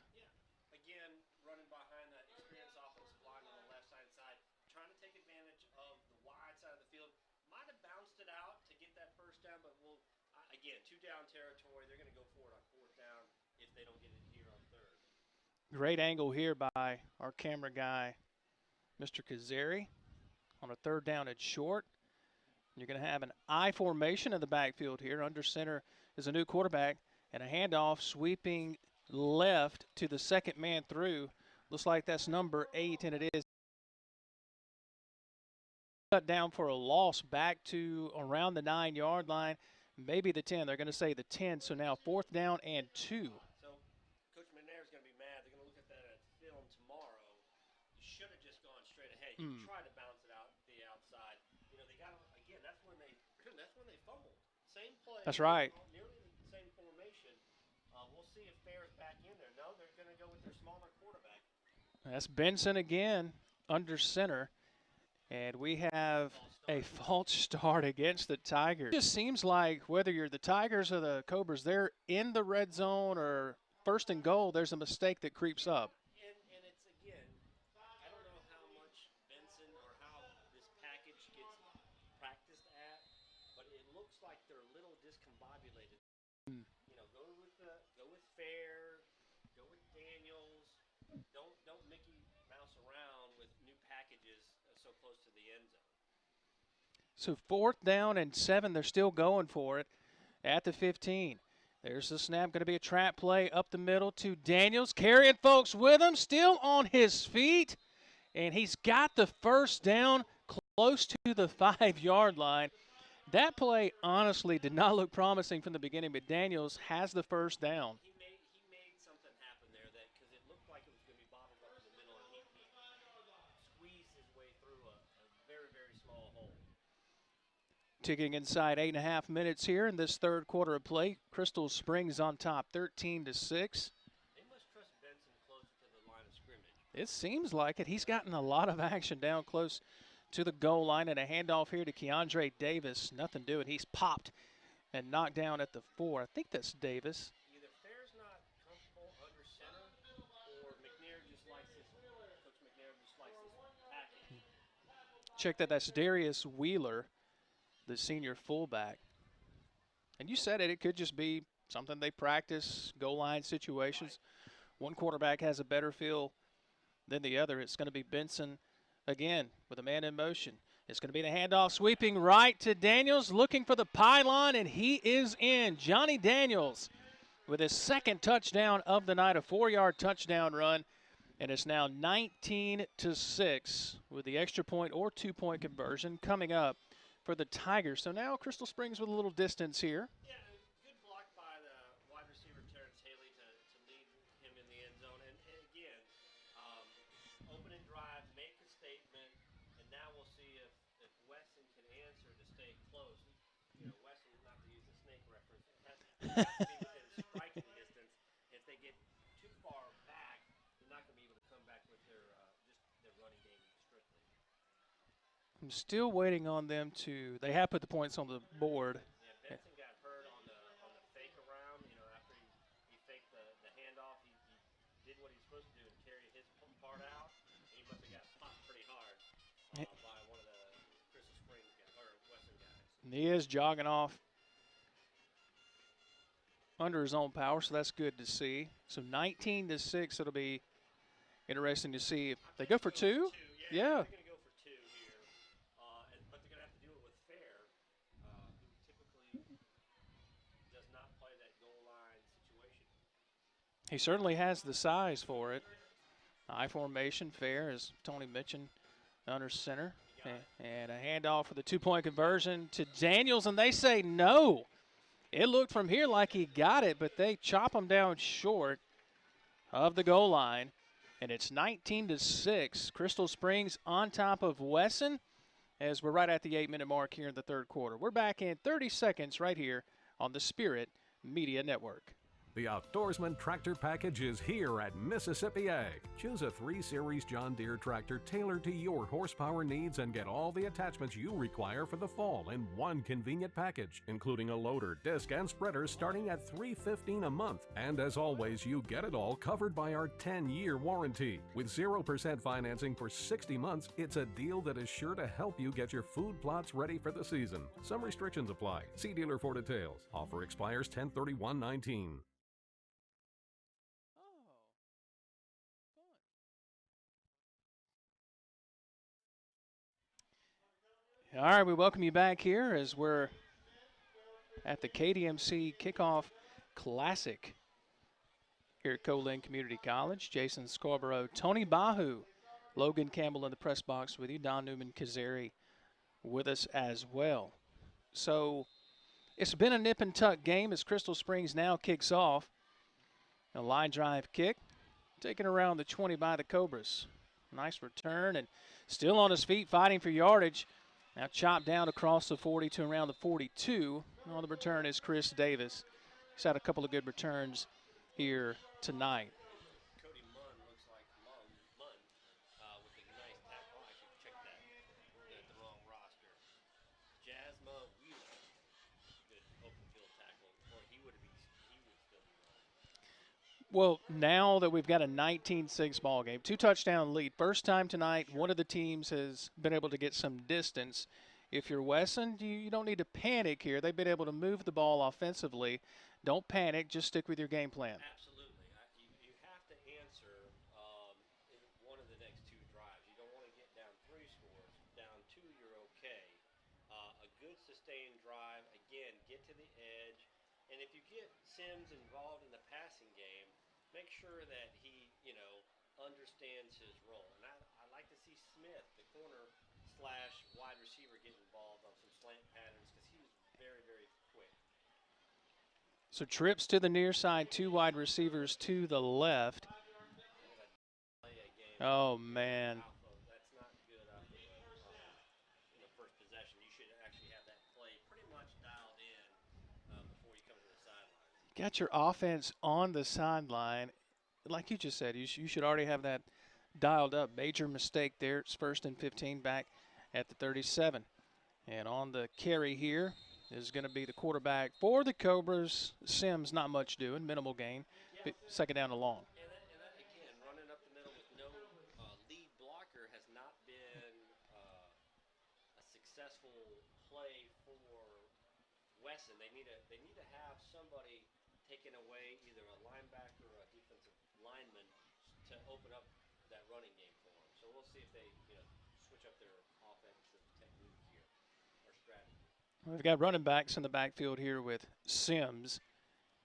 Again, running behind that experienced offensive line on the left-hand side, trying to take advantage of the wide side of the field. Might have bounced it out to get that first down, but again, 2-down territory. They're going to go for it on 4th down if they don't get it here on 3rd. Great angle here by our camera guy, Mr. Kazari, on a 3rd down and short. You're going to have an I formation in the backfield here. Under center is a new quarterback, and a handoff sweeping left to the second man through. Looks like that's number 8, and it is cut down for a loss back to around the 9-yard line, maybe the 10. They're going to say the 10, so now 4th down and 2. So Coach McNair is going to be mad. They're going to look at that at film tomorrow. You should have just gone straight ahead. You try to bounce it out the outside. You know, they got again. That's when they fumbled. Same play. That's right. Nearly the same formation. We'll see if Fair's back in there. No, they're going to go with their smaller quarterback. That's Benson again under center. And we have a false start against the Tigers. It just seems like whether you're the Tigers or the Cobras, they're in the red zone or 1st and goal, there's a mistake that creeps up. And it's, again, I don't know how much Benson or how this package gets practiced at, but it looks like they're a little discombobulated. You know, go with Fair, go with Daniels. Don't Mickey Mouse around with new packages so close to the end zone. So 4th down and 7, they're still going for it at the 15. There's the snap, going to be a trap play up the middle to Daniels, carrying folks with him, still on his feet, and he's got the 1st down close to the 5-yard line. That play honestly did not look promising from the beginning, but Daniels has the 1st down. He made something happen there because it looked like it was going to be bottled up in the middle, and he squeezed his way through a very, very small hole. Ticking inside 8.5 minutes here in this 3rd quarter of play. Crystal Springs on top, 13-6. They must trust Benson closer to the line of scrimmage. It seems like it. He's gotten a lot of action down close to the goal line, and a handoff here to Keandre Davis. Nothing doing. He's popped and knocked down at the 4. I think that's Davis. Either Fair's not comfortable under center, or McNair just likes this. Coach McNair just likes this package. Check that. That's Darius Wheeler, the senior fullback. And you said it. It could just be something they practice, goal line situations. One quarterback has a better feel than the other. It's going to be Benson again with a man in motion. It's going to be the handoff sweeping right to Daniels, looking for the pylon, and he is in. Johnny Daniels with his 2nd touchdown of the night, a 4-yard touchdown run, and it's now 19-6 with the extra point or 2-point conversion coming up for the Tigers. So now Crystal Springs with a little distance here. Yeah, good block by the wide receiver Terrence Haley to lead him in the end zone. And again, opening drive, make a statement, and now we'll see if Wesson can answer to stay close. You know, Wesson, not to use the snake reference, it has to be within striking distance. If they get too far back, they're not going to be able to come back with their running game strictly. I'm still waiting on them to. They have put the points on the board. Yeah, Benson got hurt on the fake around. You know, after he faked the handoff, he did what he's supposed to do and carry his part out. And he must have got popped pretty hard by one of the Crystal Springs guys or Western guys. And he is jogging off under his own power, so that's good to see. So 19-6. It'll be interesting to see if they go for 2. Yeah. He certainly has the size for it. I formation, Fair, as Tony mentioned, under center. And a handoff for the 2-point conversion to Daniels, and they say no. It looked from here like he got it, but they chop him down short of the goal line. And it's 19-6. Crystal Springs on top of Wesson as we're right at the 8-minute mark here in the 3rd quarter. We're back in 30 seconds right here on the Spirit Media Network. The Outdoorsman Tractor Package is here at Mississippi Ag. Choose a 3 Series John Deere tractor tailored to your horsepower needs and get all the attachments you require for the fall in one convenient package, including a loader, disc, and spreader starting at $315 a month. And as always, you get it all covered by our 10-year warranty. With 0% financing for 60 months, it's a deal that is sure to help you get your food plots ready for the season. Some restrictions apply. See dealer for details. Offer expires 10/31/19. All right, we welcome you back here as we're at the KDMC Kickoff Classic here at Colin Community College. Jason Scarborough, Tony Bahu, Logan Campbell in the press box with you, Don Newman-Kazari with us as well. So it's been a nip and tuck game as Crystal Springs now kicks off. A line drive kick taken around the 20 by the Cobras. Nice return and still on his feet fighting for yardage. Now chopped down across the 40 to around the 42. On the return is Chris Davis. He's had a couple of good returns here tonight. Cody Munn looks like Munn with a nice tackle. I should check that. At the wrong roster. Jasma Wheeler, good open field tackle, or he would still be wrong. Well, now that we've got a 19-6 ball game, 2-touchdown lead. First time tonight, one of the teams has been able to get some distance. If you're Wesson, you don't need to panic here. They've been able to move the ball offensively. Don't panic. Just stick with your game plan. Absolutely. You have to answer in one of the next 2 drives. You don't want to get down 3 scores. Down 2, you're okay. A good sustained drive. Again, get to the edge. And if you get Sims involved in the passing game, make sure that he, understands his role. And I like to see Smith, the corner / wide receiver, get involved on some slant patterns because he was very, very quick. So trips to the near side, 2 wide receivers to the left. Oh, man. That's not good after the first possession. You should actually have that play pretty much dialed in before you come to the sideline. Got your offense on the sideline. Like you just said, you should already have that dialed up. Major mistake there. It's 1st and 15 back at the 37. And on the carry here is going to be the quarterback for the Cobras. Sims, not much doing, minimal gain. Second down and long. And that, again, running up the middle with no lead blocker has not been a successful play for Wesson. They need to have somebody taking away either a linebacker or a defensive lineman to open up that running game for them. So we'll see if they switch up their offensive technique here or strategy. We've got running backs in the backfield here with Sims.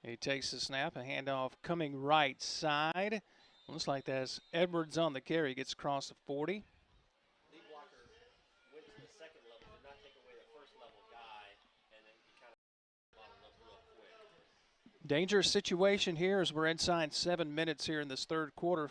He takes the snap, a handoff coming right side. Looks like that's Edwards on the carry, gets across the 40. Lead blocker went to the second level, did not take away the first level guy, and then he kind of bottled up real quick. Dangerous situation here as we're inside 7 minutes here in this third quarter.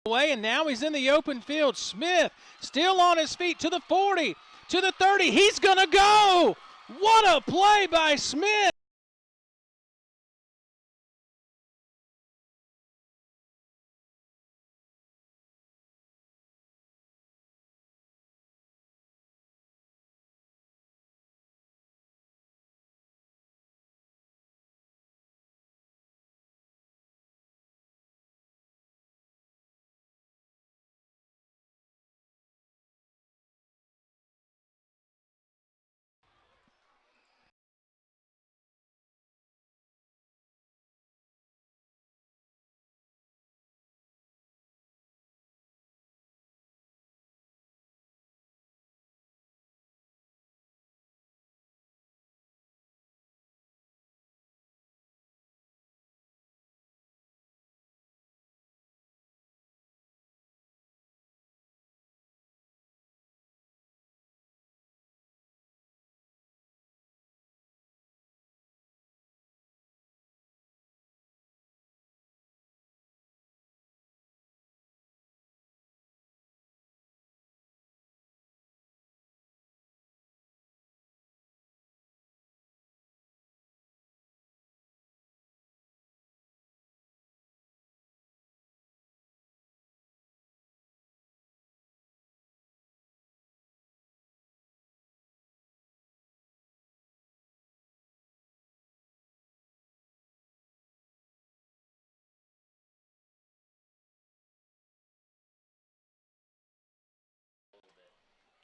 Away, and now he's in the open field. Smith still on his feet to the 40, to the 30. He's going to go. What a play by Smith.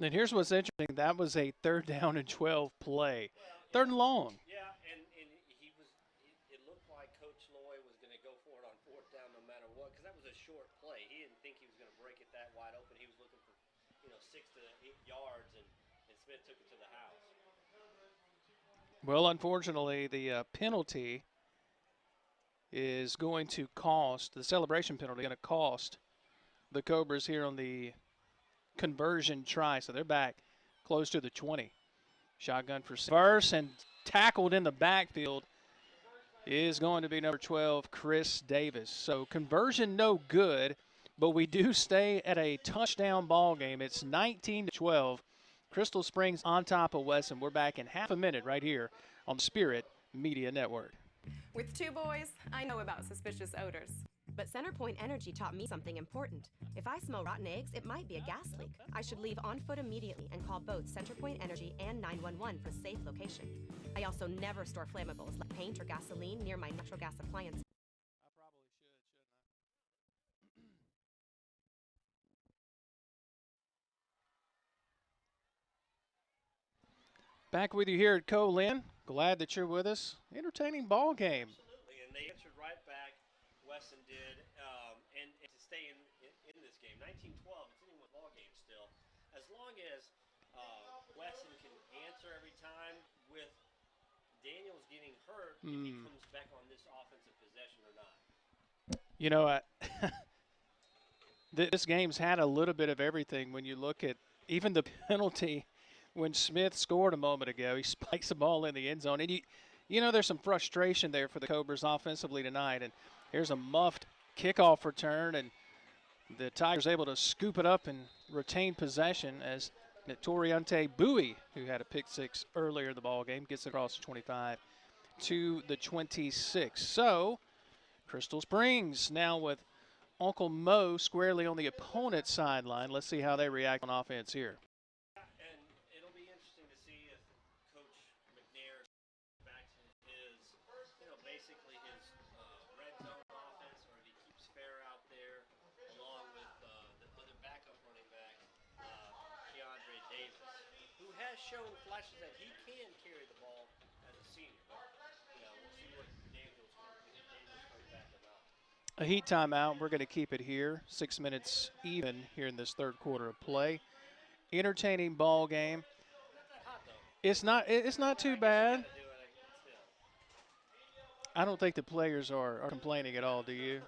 And here's what's interesting. That was a 3rd down and 12 play. 3rd and long. Yeah, and it looked like Coach Loy was going to go for it on 4th down no matter what, because that was a short play. He didn't think he was going to break it that wide open. He was looking for, 6 to 8 yards, and Smith took it to the house. Well, unfortunately, the penalty is going to cost, the celebration penalty is going to cost the Cobras here on the conversion try. So they're back close to the 20. Shotgun for first, and tackled in the backfield is going to be number 12, Chris Davis. So conversion no good, but we do stay at a touchdown ball game. It's 19-12. Crystal Springs on top of Wesson. We're back in half a minute right here on the Spirit Media Network. With 2 boys, I know about suspicious odors. But CenterPoint Energy taught me something important. If I smell rotten eggs, it might be a gas leak. I should leave on foot immediately and call both CenterPoint Energy and 911 for safe location. I also never store flammables like paint or gasoline near my natural gas appliances. Back with you here at Colin. Glad that you're with us. Entertaining ball game. Absolutely, and they answered right back. Wesson did, and to stay in this game, 19-12. It's anyone's ball game still. As long as Wesson can answer every time with Daniels getting hurt, if he comes back on this offensive possession or not. This game's had a little bit of everything when you look at even the penalty. When Smith scored a moment ago, he spikes the ball in the end zone. And there's some frustration there for the Cobras offensively tonight. And here's a muffed kickoff return, and the Tigers able to scoop it up and retain possession as Notoriante Bowie, who had a pick 6 earlier in the ball game, gets across the 25 to the 26. So Crystal Springs now with Uncle Mo squarely on the opponent's sideline. Let's see how they react on offense here. Showing flashes that he can carry the ball as a senior, but we'll see what Daniels comes back about. A heat timeout. We're going to keep it here. 6 minutes even here in this 3rd quarter of play. Entertaining ball game. It's not too bad. I don't think the players are complaining at all, do you?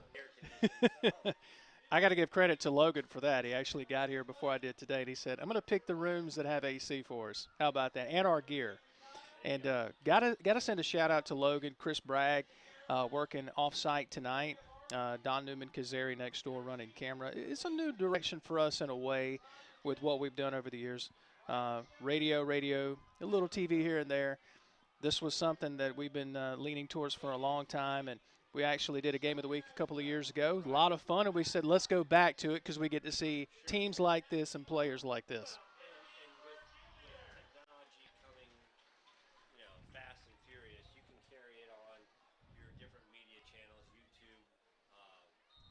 I got to give credit to Logan for that. He actually got here before I did today, and he said, I'm going to pick the rooms that have AC for us. How about that? And our gear. And got to send a shout-out to Logan, Chris Bragg, working off-site tonight. Don Newman-Kazari next door running camera. It's a new direction for us in a way with what we've done over the years. Radio, a little TV here and there. This was something that we've been leaning towards for a long time, and we actually did a Game of the Week a couple of years ago. A lot of fun, and we said, let's go back to it because we get to see teams like this and players like this. And with technology coming, fast and furious, you can carry it on your different media channels, YouTube,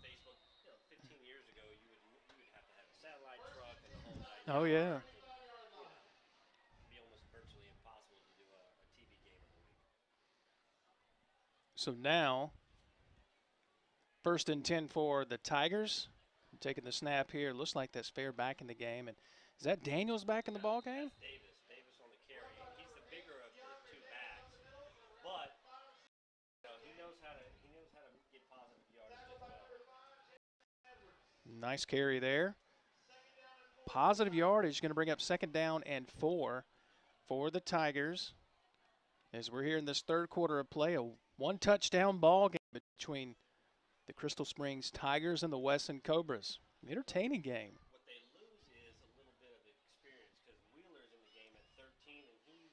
Facebook. 15 years ago, you would have to have a satellite truck and the whole night. Oh, yeah. It'd be almost virtually impossible to do a TV game of the week. So now, 1st and 10 for the Tigers. Taking the snap here. Looks like that's fair back in the game. And is that Daniels back in the ball game? Davis on the carry. He's the bigger of the 2 backs, but he knows how to get positive yardage as well. Nice carry there. Positive yardage going to bring up 2nd down and 4 for the Tigers. As we're here in this 3rd quarter of play, a 1-touchdown ball game between the Crystal Springs Tigers and the Wesson Cobras. Entertaining game. What they lose is a little bit of experience because Wheeler's in the game at 13, and he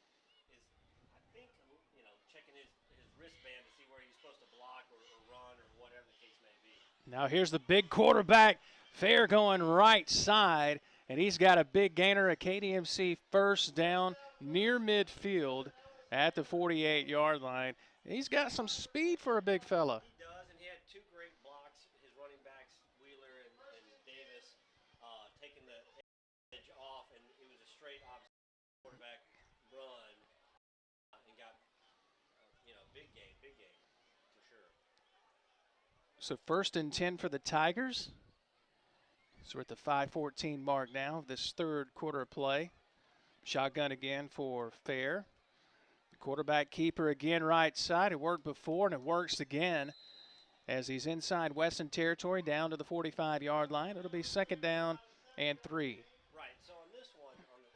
is, I think, checking his wristband to see where he's supposed to block or run or whatever the case may be. Now here's the big quarterback. Fair going right side, and he's got a big gainer, a KDMC 1st down near midfield at the 48-yard line. He's got some speed for a big fella. He does, and he had 2 great blocks. His running backs, Wheeler and Davis, taking the edge off, and it was a quarterback run and got, big game for sure. So 1st and 10 for the Tigers. So we're at the 5:14 mark now of this 3rd quarter of play. Shotgun again for Fair. The quarterback keeper again right side. It worked before and it works again as he's inside Wesson territory down to the 45-yard line. It'll be 2nd down and 3. Right, so on this one, on the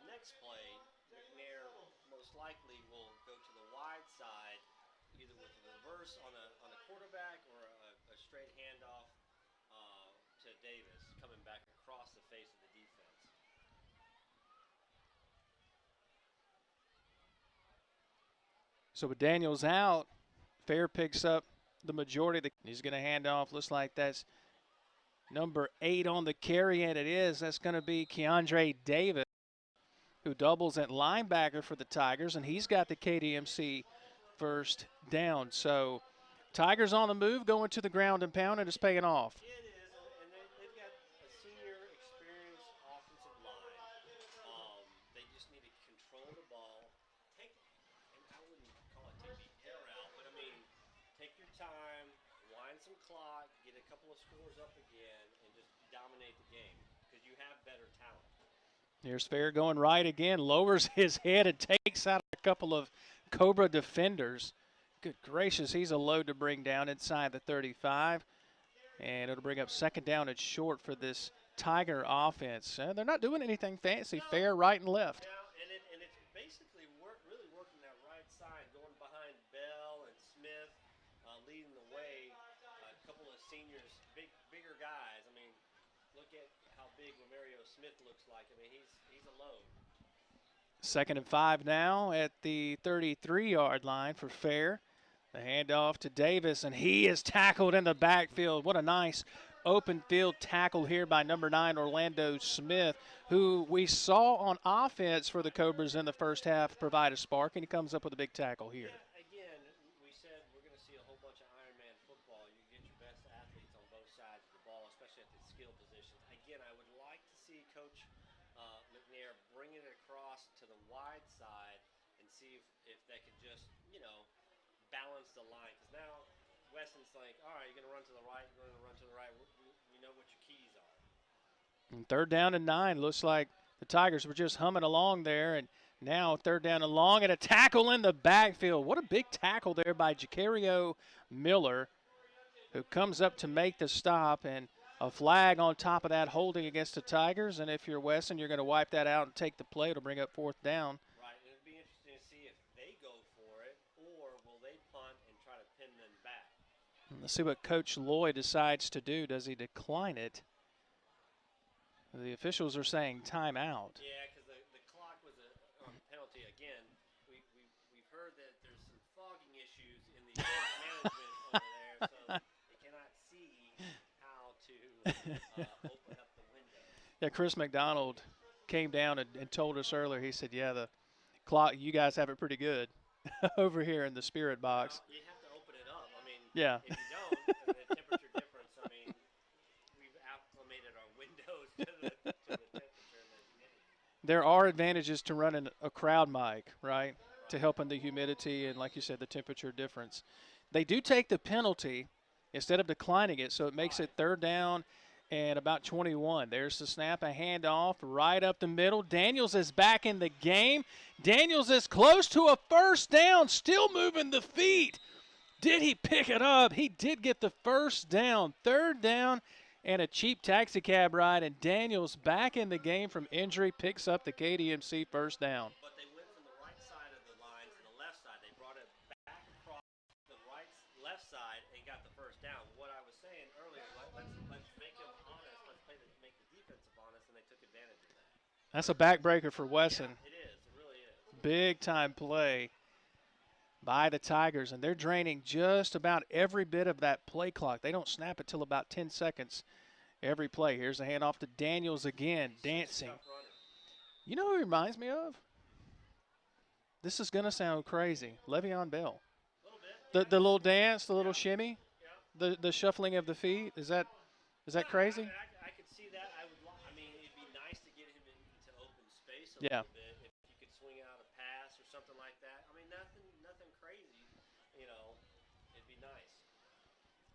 next play, McNair most likely will go to the wide side, either with a reverse on a quarterback or a straight handoff to Davis, coming back across the face of the defense. So with Daniels out, Fair picks up the majority. He's going to hand off. Looks like that's number 8 on the carry, and it is. That's going to be Keandre Davis, who doubles at linebacker for the Tigers, and he's got the KDMC 1st down. So Tigers on the move, going to the ground and pound, and it's paying off. It is, and they've got a senior, experienced offensive line. They just need to control the ball. And I wouldn't call it take the air out, but I mean, take your time, wind some clock, get a couple of scores up again, and just dominate the game because you have better talent. Here's Fair going right again, lowers his head and takes out a couple of Cobra defenders. Good gracious, he's a load to bring down inside the 35. And it'll bring up 2nd down and short for this Tiger offense. They're not doing anything fancy. Fair right and left. And it's basically really working that right side, going behind Bell and Smith, leading the way. A couple of seniors, bigger guys. I mean, look at how big Romario Smith looks like. I mean, he's a load. 2nd and 5 now at the 33-yard line for Fair. The handoff to Davis, and he is tackled in the backfield. What a nice open field tackle here by number 9, Orlando Smith, who we saw on offense for the Cobras in the first half provide a spark, and he comes up with a big tackle here. Yeah, again, we said we're going to see a whole bunch of Ironman football. You get your best athletes on both sides of the ball, especially at the skill positions. Again, I would like to see Coach McNair bring it across to the wide side and see if they can just, balance the line. Because now Wesson's like, all right, you're going to run to the right, you're going to run to the right. We know what your keys are. And 3rd down and 9. Looks like the Tigers were just humming along there. And now 3rd down and long, and a tackle in the backfield. What a big tackle there by Jacario Miller, who comes up to make the stop. And a flag on top of that holding against the Tigers. And if you're Wesson, you're going to wipe that out and take the play. It'll bring up 4th down. Right, and it'd be interesting to see if they go for it or will they punt and try to pin them back. Let's see what Coach Lloyd decides to do. Does he decline it? The officials are saying timeout. Yeah, because the clock was a penalty. Again, we've heard that there's some fogging issues in the management over there, so they cannot see how to open up the window. Yeah, Chris McDonald came down and told us earlier. He said, yeah, the clock, you guys have it pretty good over here in the spirit box. Well, you have to open it up. I mean, yeah. If you don't, the temperature difference, I mean, we've acclimated our windows to the temperature. There are advantages to running a crowd mic, right, to help in the humidity and, like you said, the temperature difference. They do take the penalty instead of declining it, so it makes it 3rd down and about 21. There's the snap, a handoff right up the middle. Daniels is back in the game. Daniels is close to a 1st down, still moving the feet. Did he pick it up? He did get the 1st down. 3rd down and a cheap taxi cab ride, and Daniels back in the game from injury, picks up the KDMC 1st down. But they went from the right side of the line to the left side. They brought it back across the left side and got the 1st down. What I was saying earlier, let's make them honest. Let's make the defensive honest, and they took advantage of that. That's a backbreaker for Wesson. Yeah, it is. It really is. Big time play by the Tigers, and they're draining just about every bit of that play clock. They don't snap it till about 10 seconds every play. Here's a handoff to Daniels again, dancing. You know who he reminds me of? This is going to sound crazy. Le'Veon Bell. The little dance, the little shimmy, the shuffling of the feet. Is that crazy? I could see that. I mean, it'd be nice to get him into open space a Yeah. little bit if you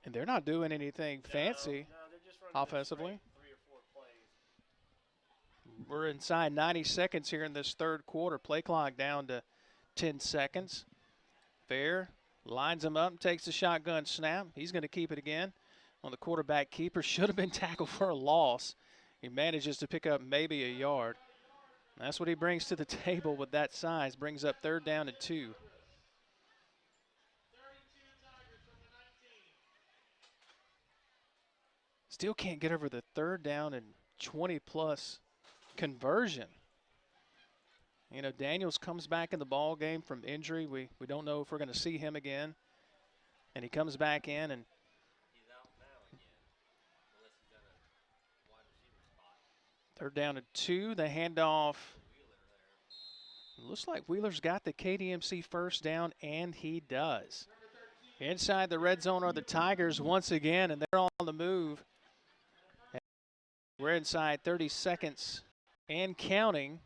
And they're not doing anything fancy offensively. We're inside 90 seconds here in this third quarter. Play clock down to 10 seconds. Fair lines him up, takes the shotgun snap. He's going to keep it again on the quarterback keeper. Should have been tackled for a loss. He manages to pick up maybe a yard. That's what he brings to the table with that size. Brings up 3rd down and 2. Still can't get over the 3rd down and 20-plus conversion. You know, Daniels comes back in the ball game from injury. We don't know if we're going to see him again. And he comes back in and third down and 2. The handoff. Looks like Wheeler's got the KDMC first down, and he does. Inside the red zone are the Tigers once again, and they're on the move. We're inside 30 seconds and counting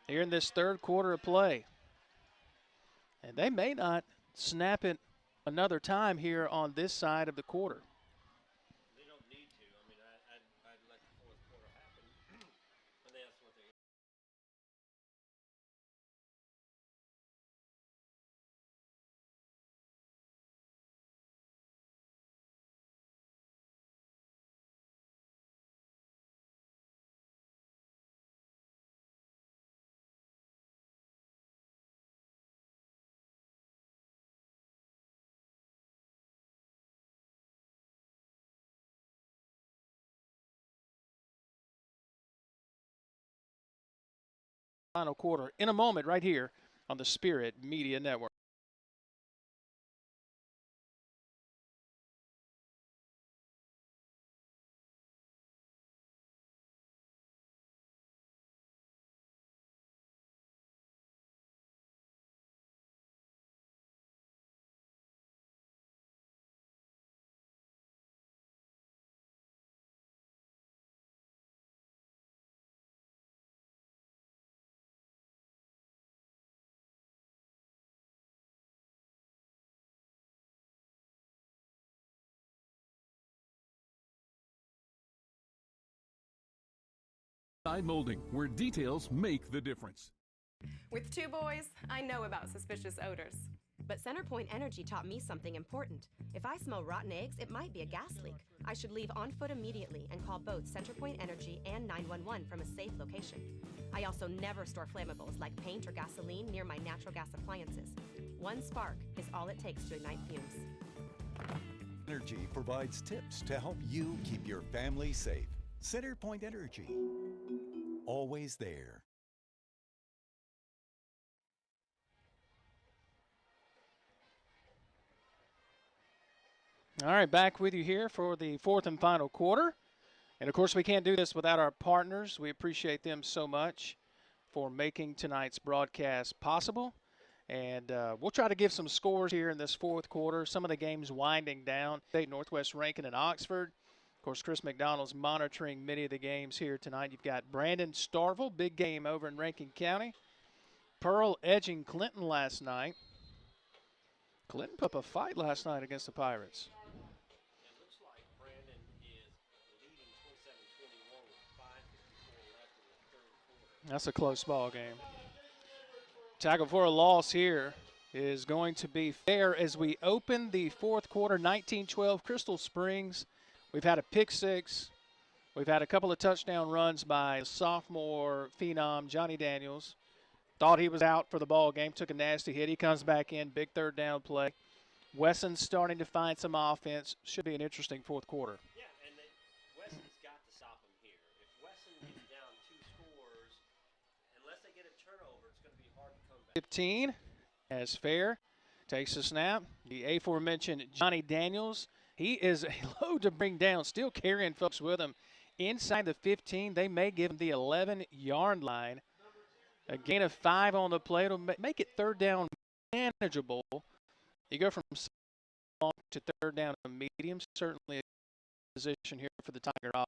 here in this third quarter of play. And they may not snap it another time here on this side of the quarter. They don't need to. I mean, I'd let the fourth quarter happen. And that's what they. Final quarter in a moment right here on the Spirit Media Network. Side molding, where details make the difference. With 2 boys, I know about suspicious odors. But CenterPoint Energy taught me something important. If I smell rotten eggs, it might be a gas leak. I should leave on foot immediately and call both CenterPoint Energy and 911 from a safe location. I also never store flammables like paint or gasoline near my natural gas appliances. One spark is all it takes to ignite fumes. Energy provides tips to help you keep your family safe. CenterPoint Energy, always there. All right, back with you here for the fourth and final quarter. And, of course, we can't do this without our partners. We appreciate them so much for making tonight's broadcast possible. And we'll try to give some scores here in this fourth quarter. Some of the games winding down. State Northwest Rankin and Oxford. Of course, Chris McDonald's monitoring many of the games here tonight. You've got Brandon Starville, big game over in Rankin County. Pearl edging Clinton last night. Clinton put up a fight last night against the Pirates. It looks like Brandon is leading 27-21 with 5:54 left in the third quarter. That's a close ball game. Tackle for a loss here is going to be fair as we open the fourth quarter, 19-12 Crystal Springs. We've had a pick six. We've had a couple of touchdown runs by sophomore phenom Johnny Daniels. Thought he was out for the ball game, took a nasty hit. He comes back in, big third down play. Wesson's starting to find some offense. Should be an interesting fourth quarter. Yeah, and Wesson's got to stop him here. If Wesson gets down 2 scores, unless they get a turnover, it's going to be hard to come back. 15 as fair. Takes a snap. The aforementioned Johnny Daniels. He is a load to bring down, still carrying folks with him. Inside the 15, they may give him the 11-yard line. A gain of 5 on the play. It'll make it third down manageable. You go from long to third down to medium. Certainly a position here for the Tiger offense.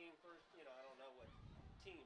team for, I don't know what team.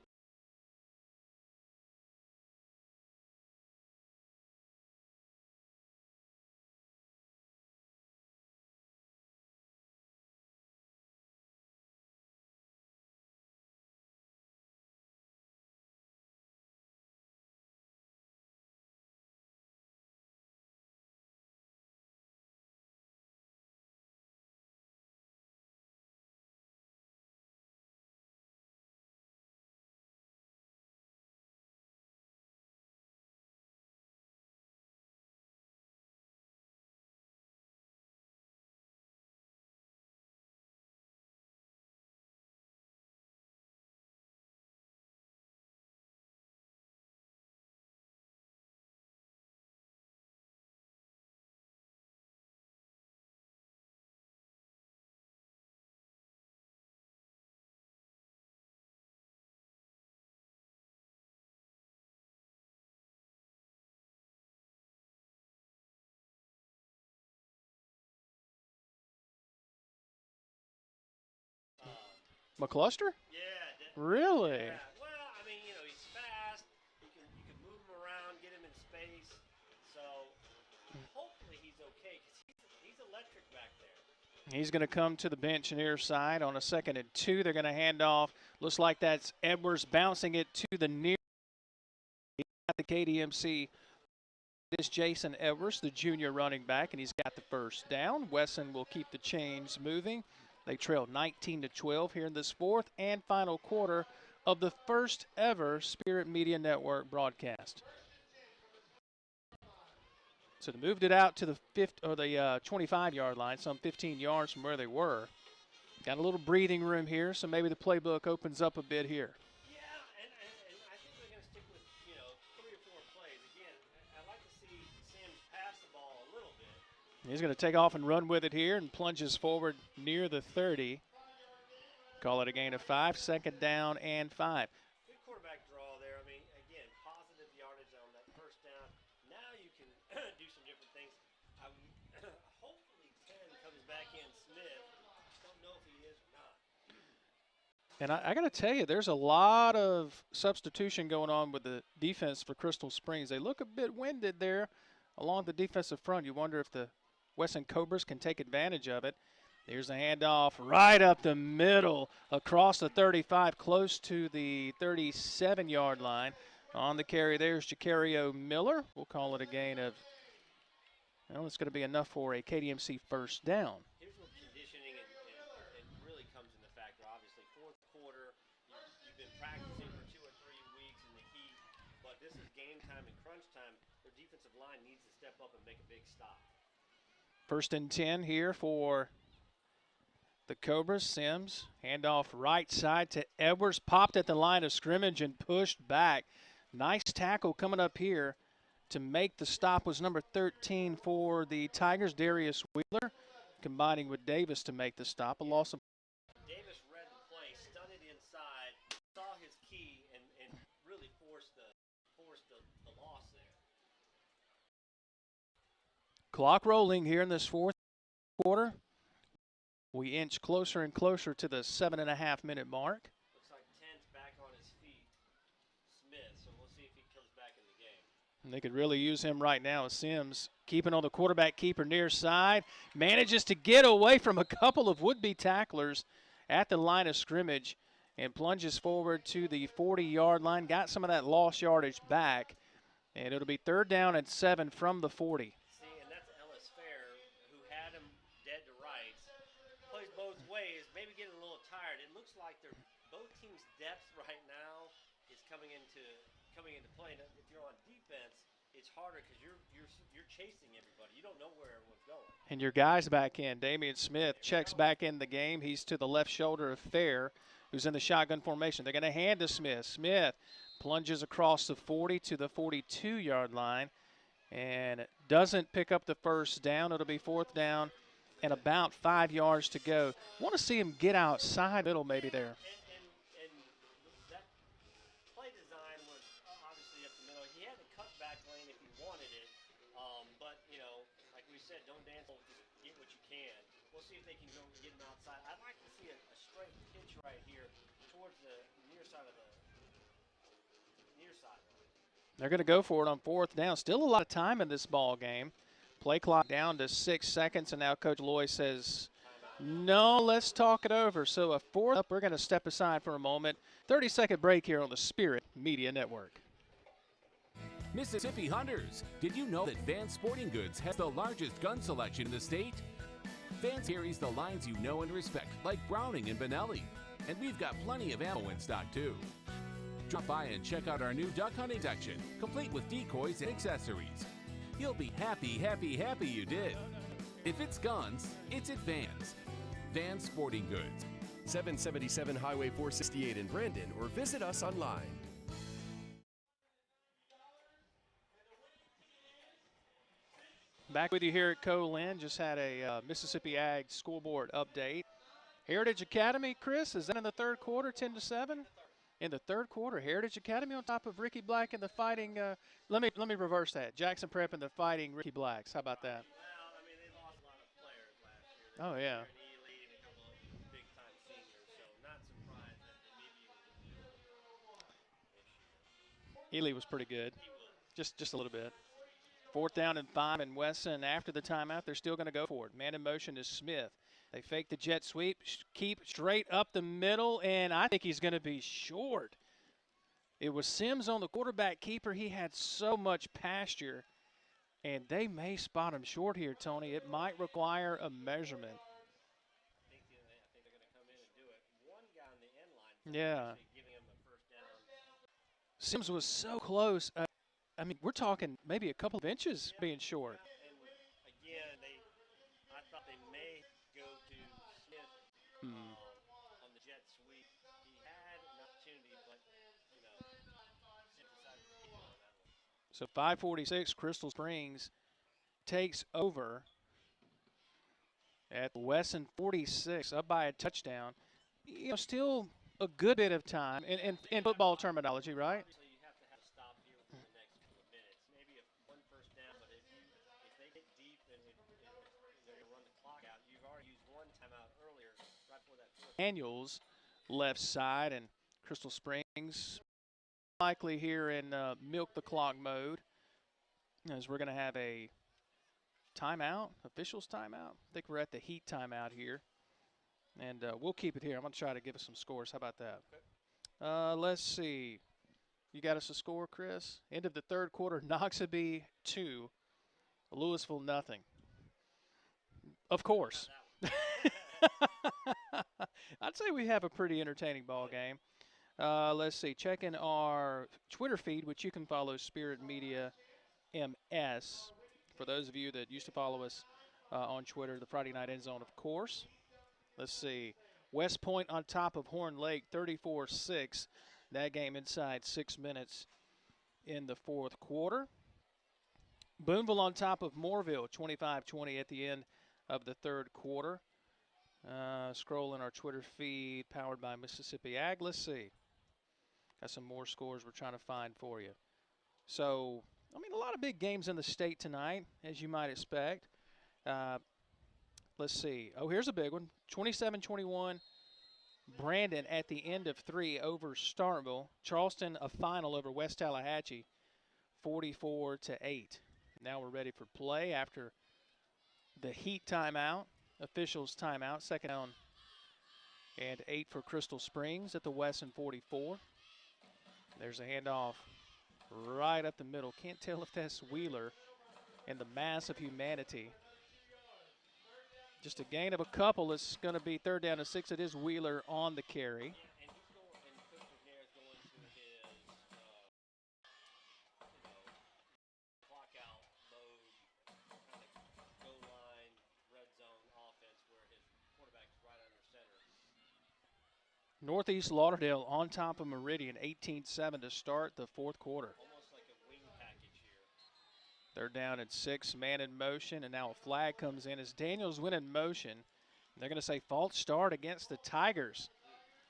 McCluster? Yeah. Really? Yeah. Well, I mean, he's fast. You can move him around, get him in space. So hopefully he's okay because he's electric back there. He's going to come to the bench near side on a 2nd and 2. They're going to hand off. Looks like that's Edwards bouncing it to the near. At the KDMC, this Jason Edwards, the junior running back, and he's got the first down. Wesson will keep the chains moving. They trail 19-12 here in this 4th and final quarter of the first ever Spirit Media Network broadcast. So they moved it out to the 25-yard line, some 15 yards from where they were. Got a little breathing room here, so maybe the playbook opens up a bit here. Yeah, and I think they're going to stick with, 3 or 4 plays. Again, I'd like to see Sims pass the ball a little bit. He's going to take off and run with it here and plunges forward near the 30. Call it a gain of 5, 2nd down and 5. Good quarterback draw there. I mean, again, positive yardage on that first down. Now you can do some different things. Hopefully 10 comes back in Smith. Don't know if he is or not. And I got to tell you, there's a lot of substitution going on with the defense for Crystal Springs. They look a bit winded there along the defensive front. You wonder if the Wesson Cobras can take advantage of it. Here's a handoff right up the middle across the 35, close to the 37-yard line. On the carry, there's Jacario Miller. We'll call it a gain of, well, it's going to be enough for a KDMC first down. Here's where conditioning and really comes into factor. Obviously, 4th quarter, you've been practicing for 2 or 3 weeks in the heat, but this is game time and crunch time. Their defensive line needs to step up and make a big stop. 1st and 10 here for the Cobras. Sims, handoff right side to Edwards, popped at the line of scrimmage and pushed back. Nice tackle coming up here to make the stop was number 13 for the Tigers, Darius Wheeler, combining with Davis to make the stop. A loss of. Davis read the play, stunned inside, saw his key, and really forced the loss there. Clock rolling here in this 4th quarter. We inch closer and closer to the 7.5-minute mark. Looks like 10's back on his feet, Smith, so we'll see if he comes back in the game. And they could really use him right now. Sims keeping on the quarterback keeper near side. Manages to get away from a couple of would-be tacklers at the line of scrimmage and plunges forward to the 40-yard line. Got some of that lost yardage back. And it'll be 3rd down and 7 from the 40. See, and that's Ellis Fair, who had him dead to rights. Plays both ways, maybe getting a little tired. It looks like both teams' depth right now is coming into play. And if you're on defense, it's harder because you're chasing everybody. You don't know where everyone's going. And your guy's back in. Damian Smith checks back in the game. He's to the left shoulder of Fair, who's in the shotgun formation. They're going to hand to Smith. Smith plunges across the 40 to the 42-yard line and doesn't pick up the first down. It'll be 4th down and about 5 yards to go. Want to see him get outside middle maybe there. And that play design was obviously up the middle. He had a cut back lane if he wanted it. But, like we said, don't dance, get what you can. We'll see if they can go get him outside. I'd like to see a straight pitch right here towards the near side of the near sideline. They're going to go for it on 4th down. Still a lot of time in this ball game. Play clock down to 6 seconds, and now Coach Loy says, no, let's talk it over. So a 4th up, we're going to step aside for a moment. 30-second break here on the Spirit Media Network. Mississippi Hunters, did you know that Vance Sporting Goods has the largest gun selection in the state? Vance carries the lines you know and respect, like Browning and Benelli. And we've got plenty of ammo in stock, too. Drop by and check out our new duck hunting section, complete with decoys and accessories. You'll be happy, happy, happy you did. If it's guns, it's at Vance. Vance Sporting Goods. 777 Highway 468 in Brandon, or visit us online. Back with you here at Co-Lin. Just had a Mississippi Ag scoreboard update. Heritage Academy, Chris, is that in the 3rd quarter, 10-7? In the 3rd quarter, Heritage Academy on top of Ricky Black and the Fighting. Let me reverse that. Jackson Prep and the Fighting Ricky Blacks. How about that? Well, I mean, they lost a lot of players last year. Oh, yeah. Ely and a couple of big-time seniors, so not surprised that they maybe this year. Ely was pretty good, just a little bit. 4th down and 5, and Wesson, after the timeout, they're still going to go for it. Man in motion is Smith. They fake the jet sweep, keep straight up the middle, and I think he's going to be short. It was Sims on the quarterback keeper. He had so much pasture, and they may spot him short here, Tony. It might require a measurement. I think they're going to come in and do it. One guy on the end line Yeah. giving him a first down. Sims was so close. I mean, we're talking maybe a couple of inches being short. And again, I thought they may go to Smith on the jet sweep. He had an opportunity, but, Smith decided to keep it on that one. So 5:46, Crystal Springs takes over at Wesson 46, up by a touchdown. Still a good bit of time in football terminology, right? So you have to have a stop here within the next couple of minutes. Maybe one first down, but if they get deep and they're going to run the clock out, you've already used one timeout earlier, right before that 4th. Daniels left side, and Crystal Springs likely here in milk the clock mode, as we're going to have a timeout, officials timeout. I think we're at the heat timeout here, and we'll keep it here. I'm going to try to give us some scores. How about that? Okay. Let's see. You got us a score, Chris? End of the 3rd quarter, Noxubee 2, Louisville nothing. Of course. I'd say we have a pretty entertaining ball game. Let's see. Checking our Twitter feed, which you can follow Spirit Media MS. For those of you that used to follow us on Twitter, the Friday Night End Zone, of course. Let's see. West Point on top of Horn Lake, 34-6. That game inside 6 minutes in the 4th quarter. Boonville on top of Moorville, 25-20 at the end of the 3rd quarter. Scrolling our Twitter feed, powered by Mississippi Ag. Let's see. Got some more scores we're trying to find for you. So, I mean, a lot of big games in the state tonight, as you might expect. Let's see. Oh, here's a big one. 27-21. Brandon at the end of 3 over Starkville. Charleston a final over West Tallahatchie, 44-8. Now we're ready for play after the heat timeout, officials timeout, 2nd down and 8 for Crystal Springs at the Wesson 44. There's a handoff right up the middle. Can't tell if that's Wheeler and the mass of humanity. Just a gain of a couple. It's going to be 3rd down and 6. It is Wheeler on the carry. And he's going, and Coach McNair is going to his clock out mode, kind of goal line, red zone offense where his quarterback is right under center. Northeast Lauderdale on top of Meridian, 18-7 to start the 4th quarter. Almost like a wing package here. 3rd down and 6, man in motion, and now a flag comes in as Daniels went in motion. They're going to say false start against the Tigers.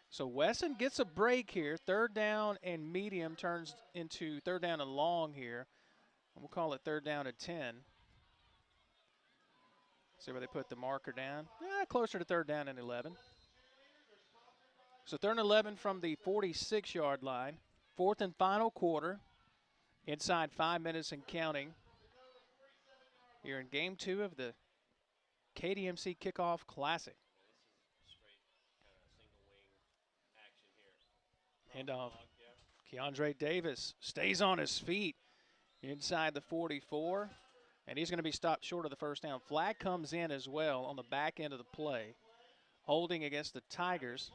So Wesson gets a break here. 3rd down and medium turns into 3rd down and long here. And we'll call it 3rd down and 10. See where they put the marker down. Closer to 3rd down and 11. So 3rd and 11 from the 46-yard line. 4th and final quarter. Inside 5 minutes and counting. Here in game 2 of the KDMC Kickoff Classic. Handoff. Keandre Davis stays on his feet inside the 44. And he's going to be stopped short of the first down. Flag comes in as well on the back end of the play. Holding against the Tigers.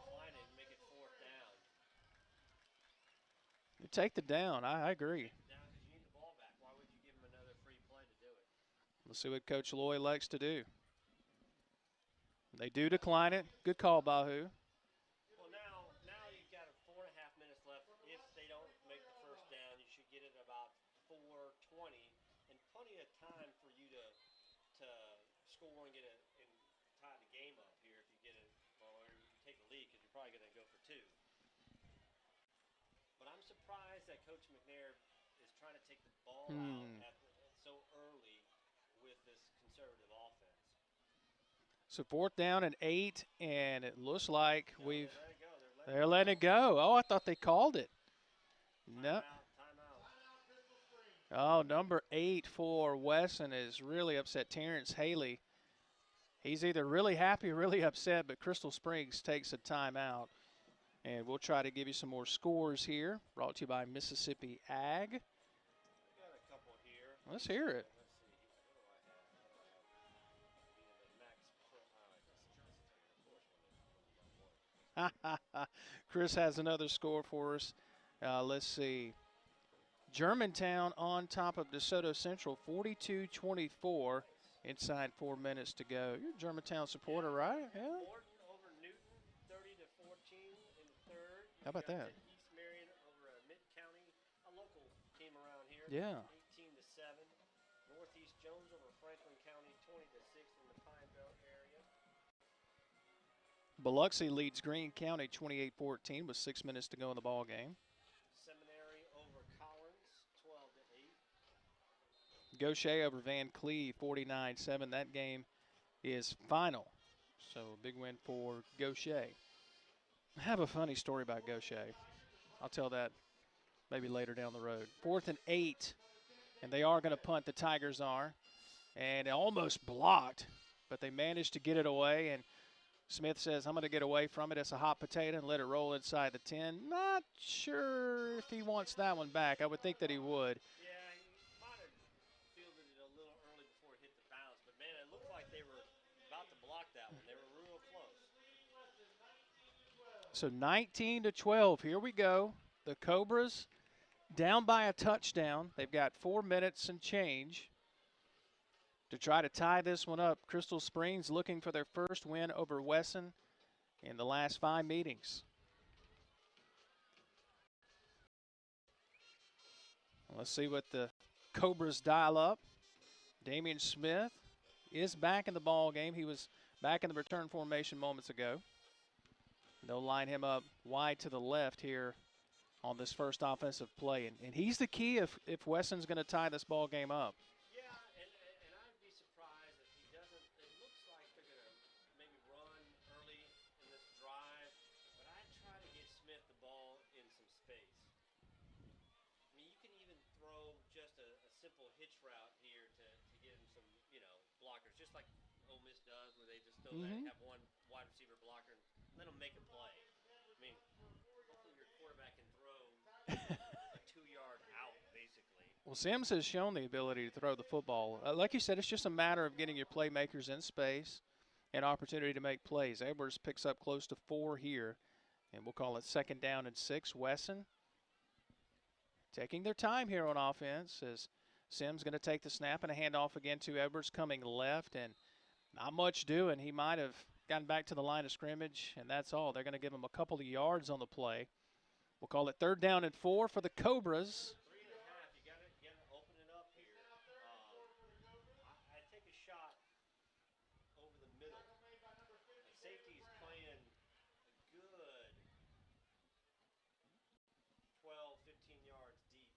You take the down. I agree. We'll see what Coach Loy likes to do. They do decline it. Good call, Bahu. Well, now you've got 4.5 minutes left. If they don't make the first down, you should get it about 4:20, and plenty of time for you to score and tie the game up here. If you get it, or you take a lead, because you're probably going to go for 2. But I'm surprised that Coach McNair is trying to take the ball out so early with this conservative offense. So 4th down and 8, and it looks like they're letting it go. Oh, I thought they called it. No. Oh, number 8 for Wesson is really upset. Terrence Haley. He's either really happy or really upset, but Crystal Springs takes a timeout. And we'll try to give you some more scores here. Brought to you by Mississippi Ag. We got a couple here. Let's hear it. Chris has another score for us. Let's see. Germantown on top of DeSoto Central, 42-24. Inside 4 minutes to go. You're a Germantown supporter, right? Yeah. Over Newton, 30-14 in the 3rd. How about that? East Marion over Mid County, a local team around here. Yeah. 18-7. Northeast Jones over Franklin County, 20-6 in the Pineville area. Biloxi leads Greene County 28-14 with 6 minutes to go in the ball game. Seminary over Collins, 12-8. Gaucher over Van Cleve, 49-7. That game is final. So a big win for Gaucher. I have a funny story about Gaucher. I'll tell that maybe later down the road. 4th and 8, and they are going to punt. The Tigers are. And it almost blocked, but they managed to get it away. And Smith says, I'm going to get away from it. It's a hot potato and let it roll inside the 10. Not sure if he wants that one back. I would think that he would. Yeah, he might have fielded it a little early before it hit the bounce. But, man, it looked like they were about to block that one. They were real close. So 19-12. Here we go. The Cobras down by a touchdown. They've got 4 minutes and change to try to tie this one up. Crystal Springs looking for their first win over Wesson in the last 5 meetings. Let's see what the Cobras dial up. Damian Smith is back in the ball game. He was back in the return formation moments ago. They'll line him up wide to the left here on this first offensive play. And he's the key if Wesson's going to tie this ball game up. Yeah, and I'd be surprised if he doesn't. It looks like they're going to maybe run early in this drive, but I'd try to get Smith the ball in some space. I mean, you can even throw just a simple hitch route here to get him some, blockers, just like Ole Miss does, where they just throw that, have one wide receiver blocker and let them make a play. I mean, hopefully your quarterback can throw a 2-yard out, basically. Well, Sims has shown the ability to throw the football. Like you said, it's just a matter of getting your playmakers in space and opportunity to make plays. Edwards picks up close to 4 here, and we'll call it 2nd down and 6. Wesson taking their time here on offense as Sims going to take the snap and a handoff again to Edwards coming left, and not much doing. He might have gotten back to the line of scrimmage, and that's all. They're going to give him a couple of yards on the play. We'll call it 3rd down and 4 for the Cobras. 3.5. You got to open it up here. I take a shot over the middle. The safety is playing a good 12, 15 yards deep.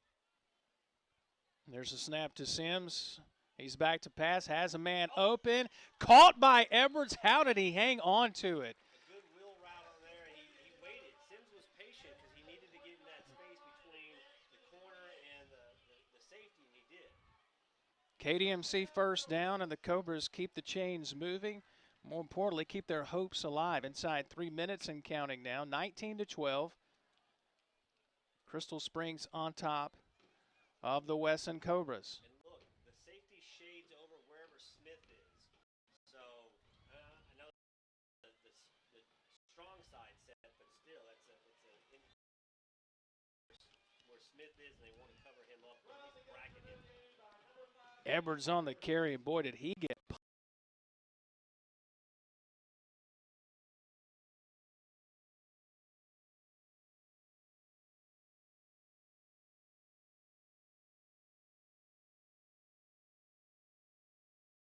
There's a snap to Sims. He's back to pass, has a man open. Caught by Edwards. How did he hang on to it? A good wheel route on there. He waited. KDMC first down, and the Cobras keep the chains moving. More importantly, keep their hopes alive. Inside 3 minutes and counting now, 19-12. Crystal Springs on top of the Wesson Cobras. And look, the safety shades over wherever Smith is. So I know the strong side set, but still, it's where Smith is, and they want to cover him up, or at least bracket him. Edwards on the carry, and boy, did he get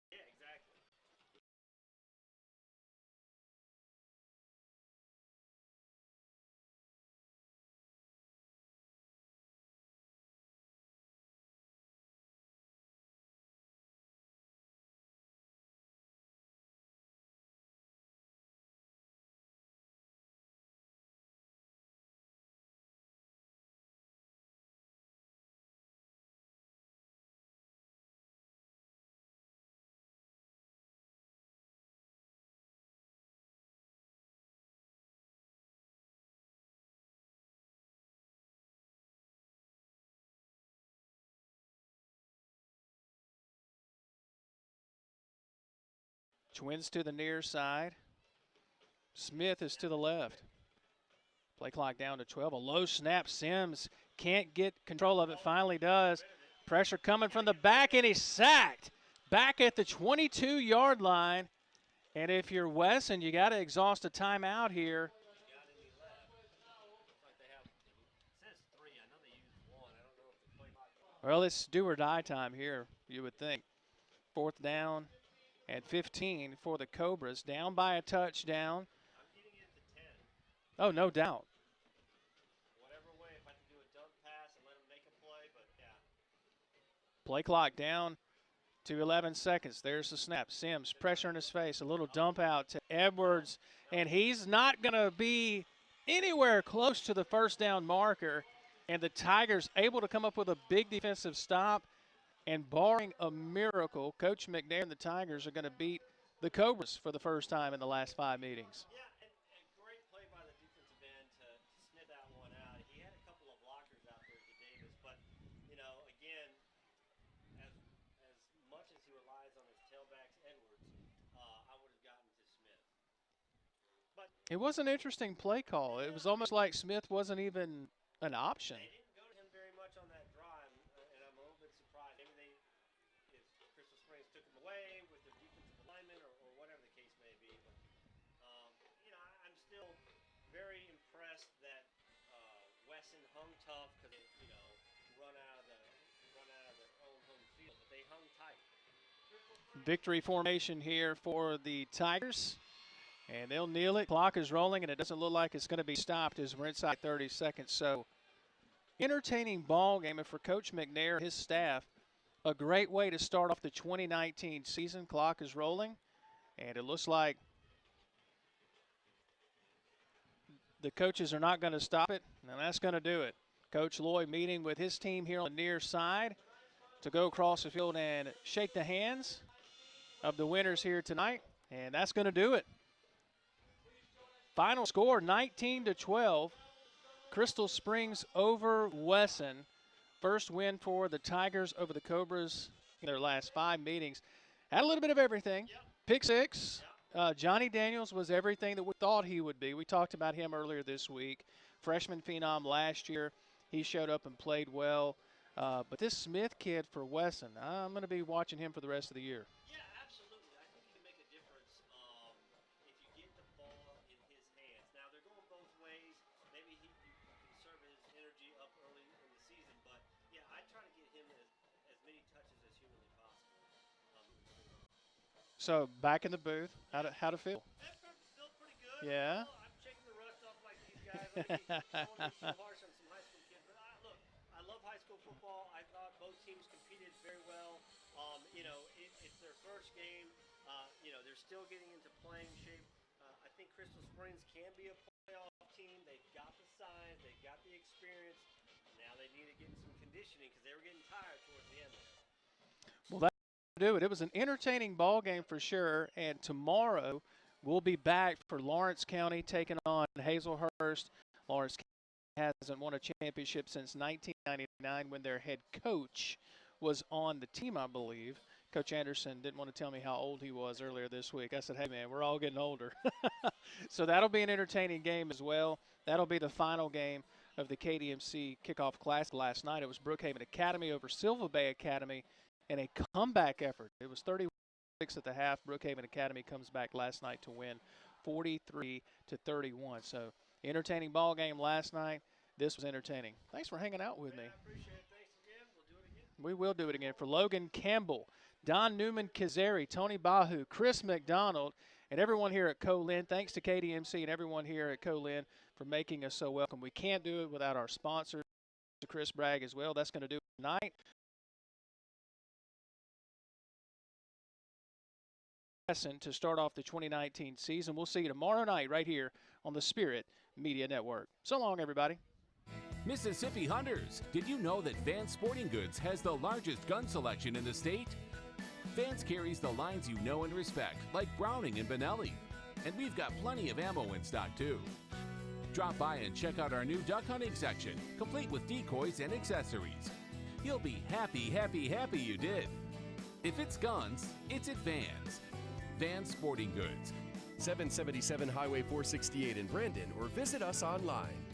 Yeah, exactly. Twins to the near side. Smith is to the left. Play clock down to 12. A low snap. Sims can't get control of it. Finally does. Pressure coming from the back, and he's sacked. Back at the 22-yard line. And if you're Wesson, you got to exhaust a timeout here. Well, it's do or die time here, you would think. 4th down and 15 for the Cobras. Down by a touchdown. Oh, no doubt. Whatever way, if I can do a dump pass and let him make a play, but yeah. Play clock down to 11 seconds. There's the snap. Sims, pressure in his face. A little dump out to Edwards, and he's not going to be anywhere close to the first down marker. And the Tigers able to come up with a big defensive stop. And barring a miracle, Coach McNair and the Tigers are going to beat the Cobras for the first time in the last 5 meetings. Yeah, and great play by the defensive end to sniff that one out. He had a couple of blockers out there to Davis, but, you know, again, as much as he relies on his tailbacks, Edwards, I would have gotten to Smith. But it was an interesting play call. It was almost like Smith wasn't even an option. they didn't go to him very much on that drive, and I'm a little bit surprised. Maybe if Crystal Springs took him away with the defensive alignment or whatever the case may be. But, you know, I'm still very impressed that Wesson hung tough because they, you know, run out of their own home field, but they hung tight. Victory formation here for the Tigers. And they'll kneel it. Clock is rolling, and it doesn't look like it's going to be stopped as we're inside 30 seconds. So, entertaining ball game. And for Coach McNair and his staff, a great way to start off the 2019 season. Clock is rolling, and it looks like the coaches are not going to stop it, and that's going to do it. Coach Lloyd meeting with his team here on the near side to go across the field and shake the hands of the winners here tonight, and that's going to do it. Final score, 19-12. Crystal Springs over Wesson. First win for the Tigers over the Cobras in their last 5 meetings. Had a little bit of everything. Pick 6. Johnny Daniels was everything that we thought he would be. We talked about him earlier this week. Freshman phenom last year. He showed up and played well. But this Smith kid for Wesson, I'm going to be watching him for the rest of the year. Yeah, absolutely. I think he can make a difference if you get the ball in his hands. Now, they're going both ways. Maybe you can conserve his energy up early in the season. But, yeah, I try to get him as many touches as humanly possible. So, back in the booth, how to feel? Feel pretty good. Yeah. I'm shaking the rust off like these guys. I don't want to be too harsh on some high school kids. But, look, I love high school football. I thought both teams competed very well. You know, it's their first game. You know, they're still getting into playing shape. I think Crystal Springs can be a playoff team. They've got the size. They've got the experience. Now they need to get some conditioning because they were getting tired towards the end there. Well, do it. It was an entertaining ball game for sure, and tomorrow we'll be back for Lawrence County taking on Hazlehurst. Lawrence County hasn't won a championship since 1999 when their head coach was on the team, I believe. Coach Anderson didn't want to tell me how old he was earlier this week. I said, hey, man, we're all getting older. So that'll be an entertaining game as well. That'll be the final game of the KDMC Kickoff Classic last night. It was Brookhaven Academy over Silver Bay Academy in a comeback effort. It was 36 at the half. Brookhaven Academy comes back last night to win 43-31. So entertaining ball game last night. This was entertaining. Thanks for hanging out with me. We will do it again. For Logan Campbell, Don Newman Kazari, Tony Bahu, Chris McDonald, and everyone here at Co-Lin. Thanks to KDMC and everyone here at Co-Lin for making us so welcome. We can't do it without our sponsors, to Chris Bragg as well. That's going to do it tonight. To start off the 2019 season. We'll see you tomorrow night right here on the Spirit Media Network. So long, everybody. Mississippi Hunters, did you know that Vance Sporting Goods has the largest gun selection in the state? Vance carries the lines you know and respect, like Browning and Benelli. And we've got plenty of ammo in stock, too. Drop by and check out our new duck hunting section, complete with decoys and accessories. You'll be happy, happy, happy you did. If it's guns, it's at Vance. Vance Sporting Goods. 777 Highway 468 in Brandon, or visit us online.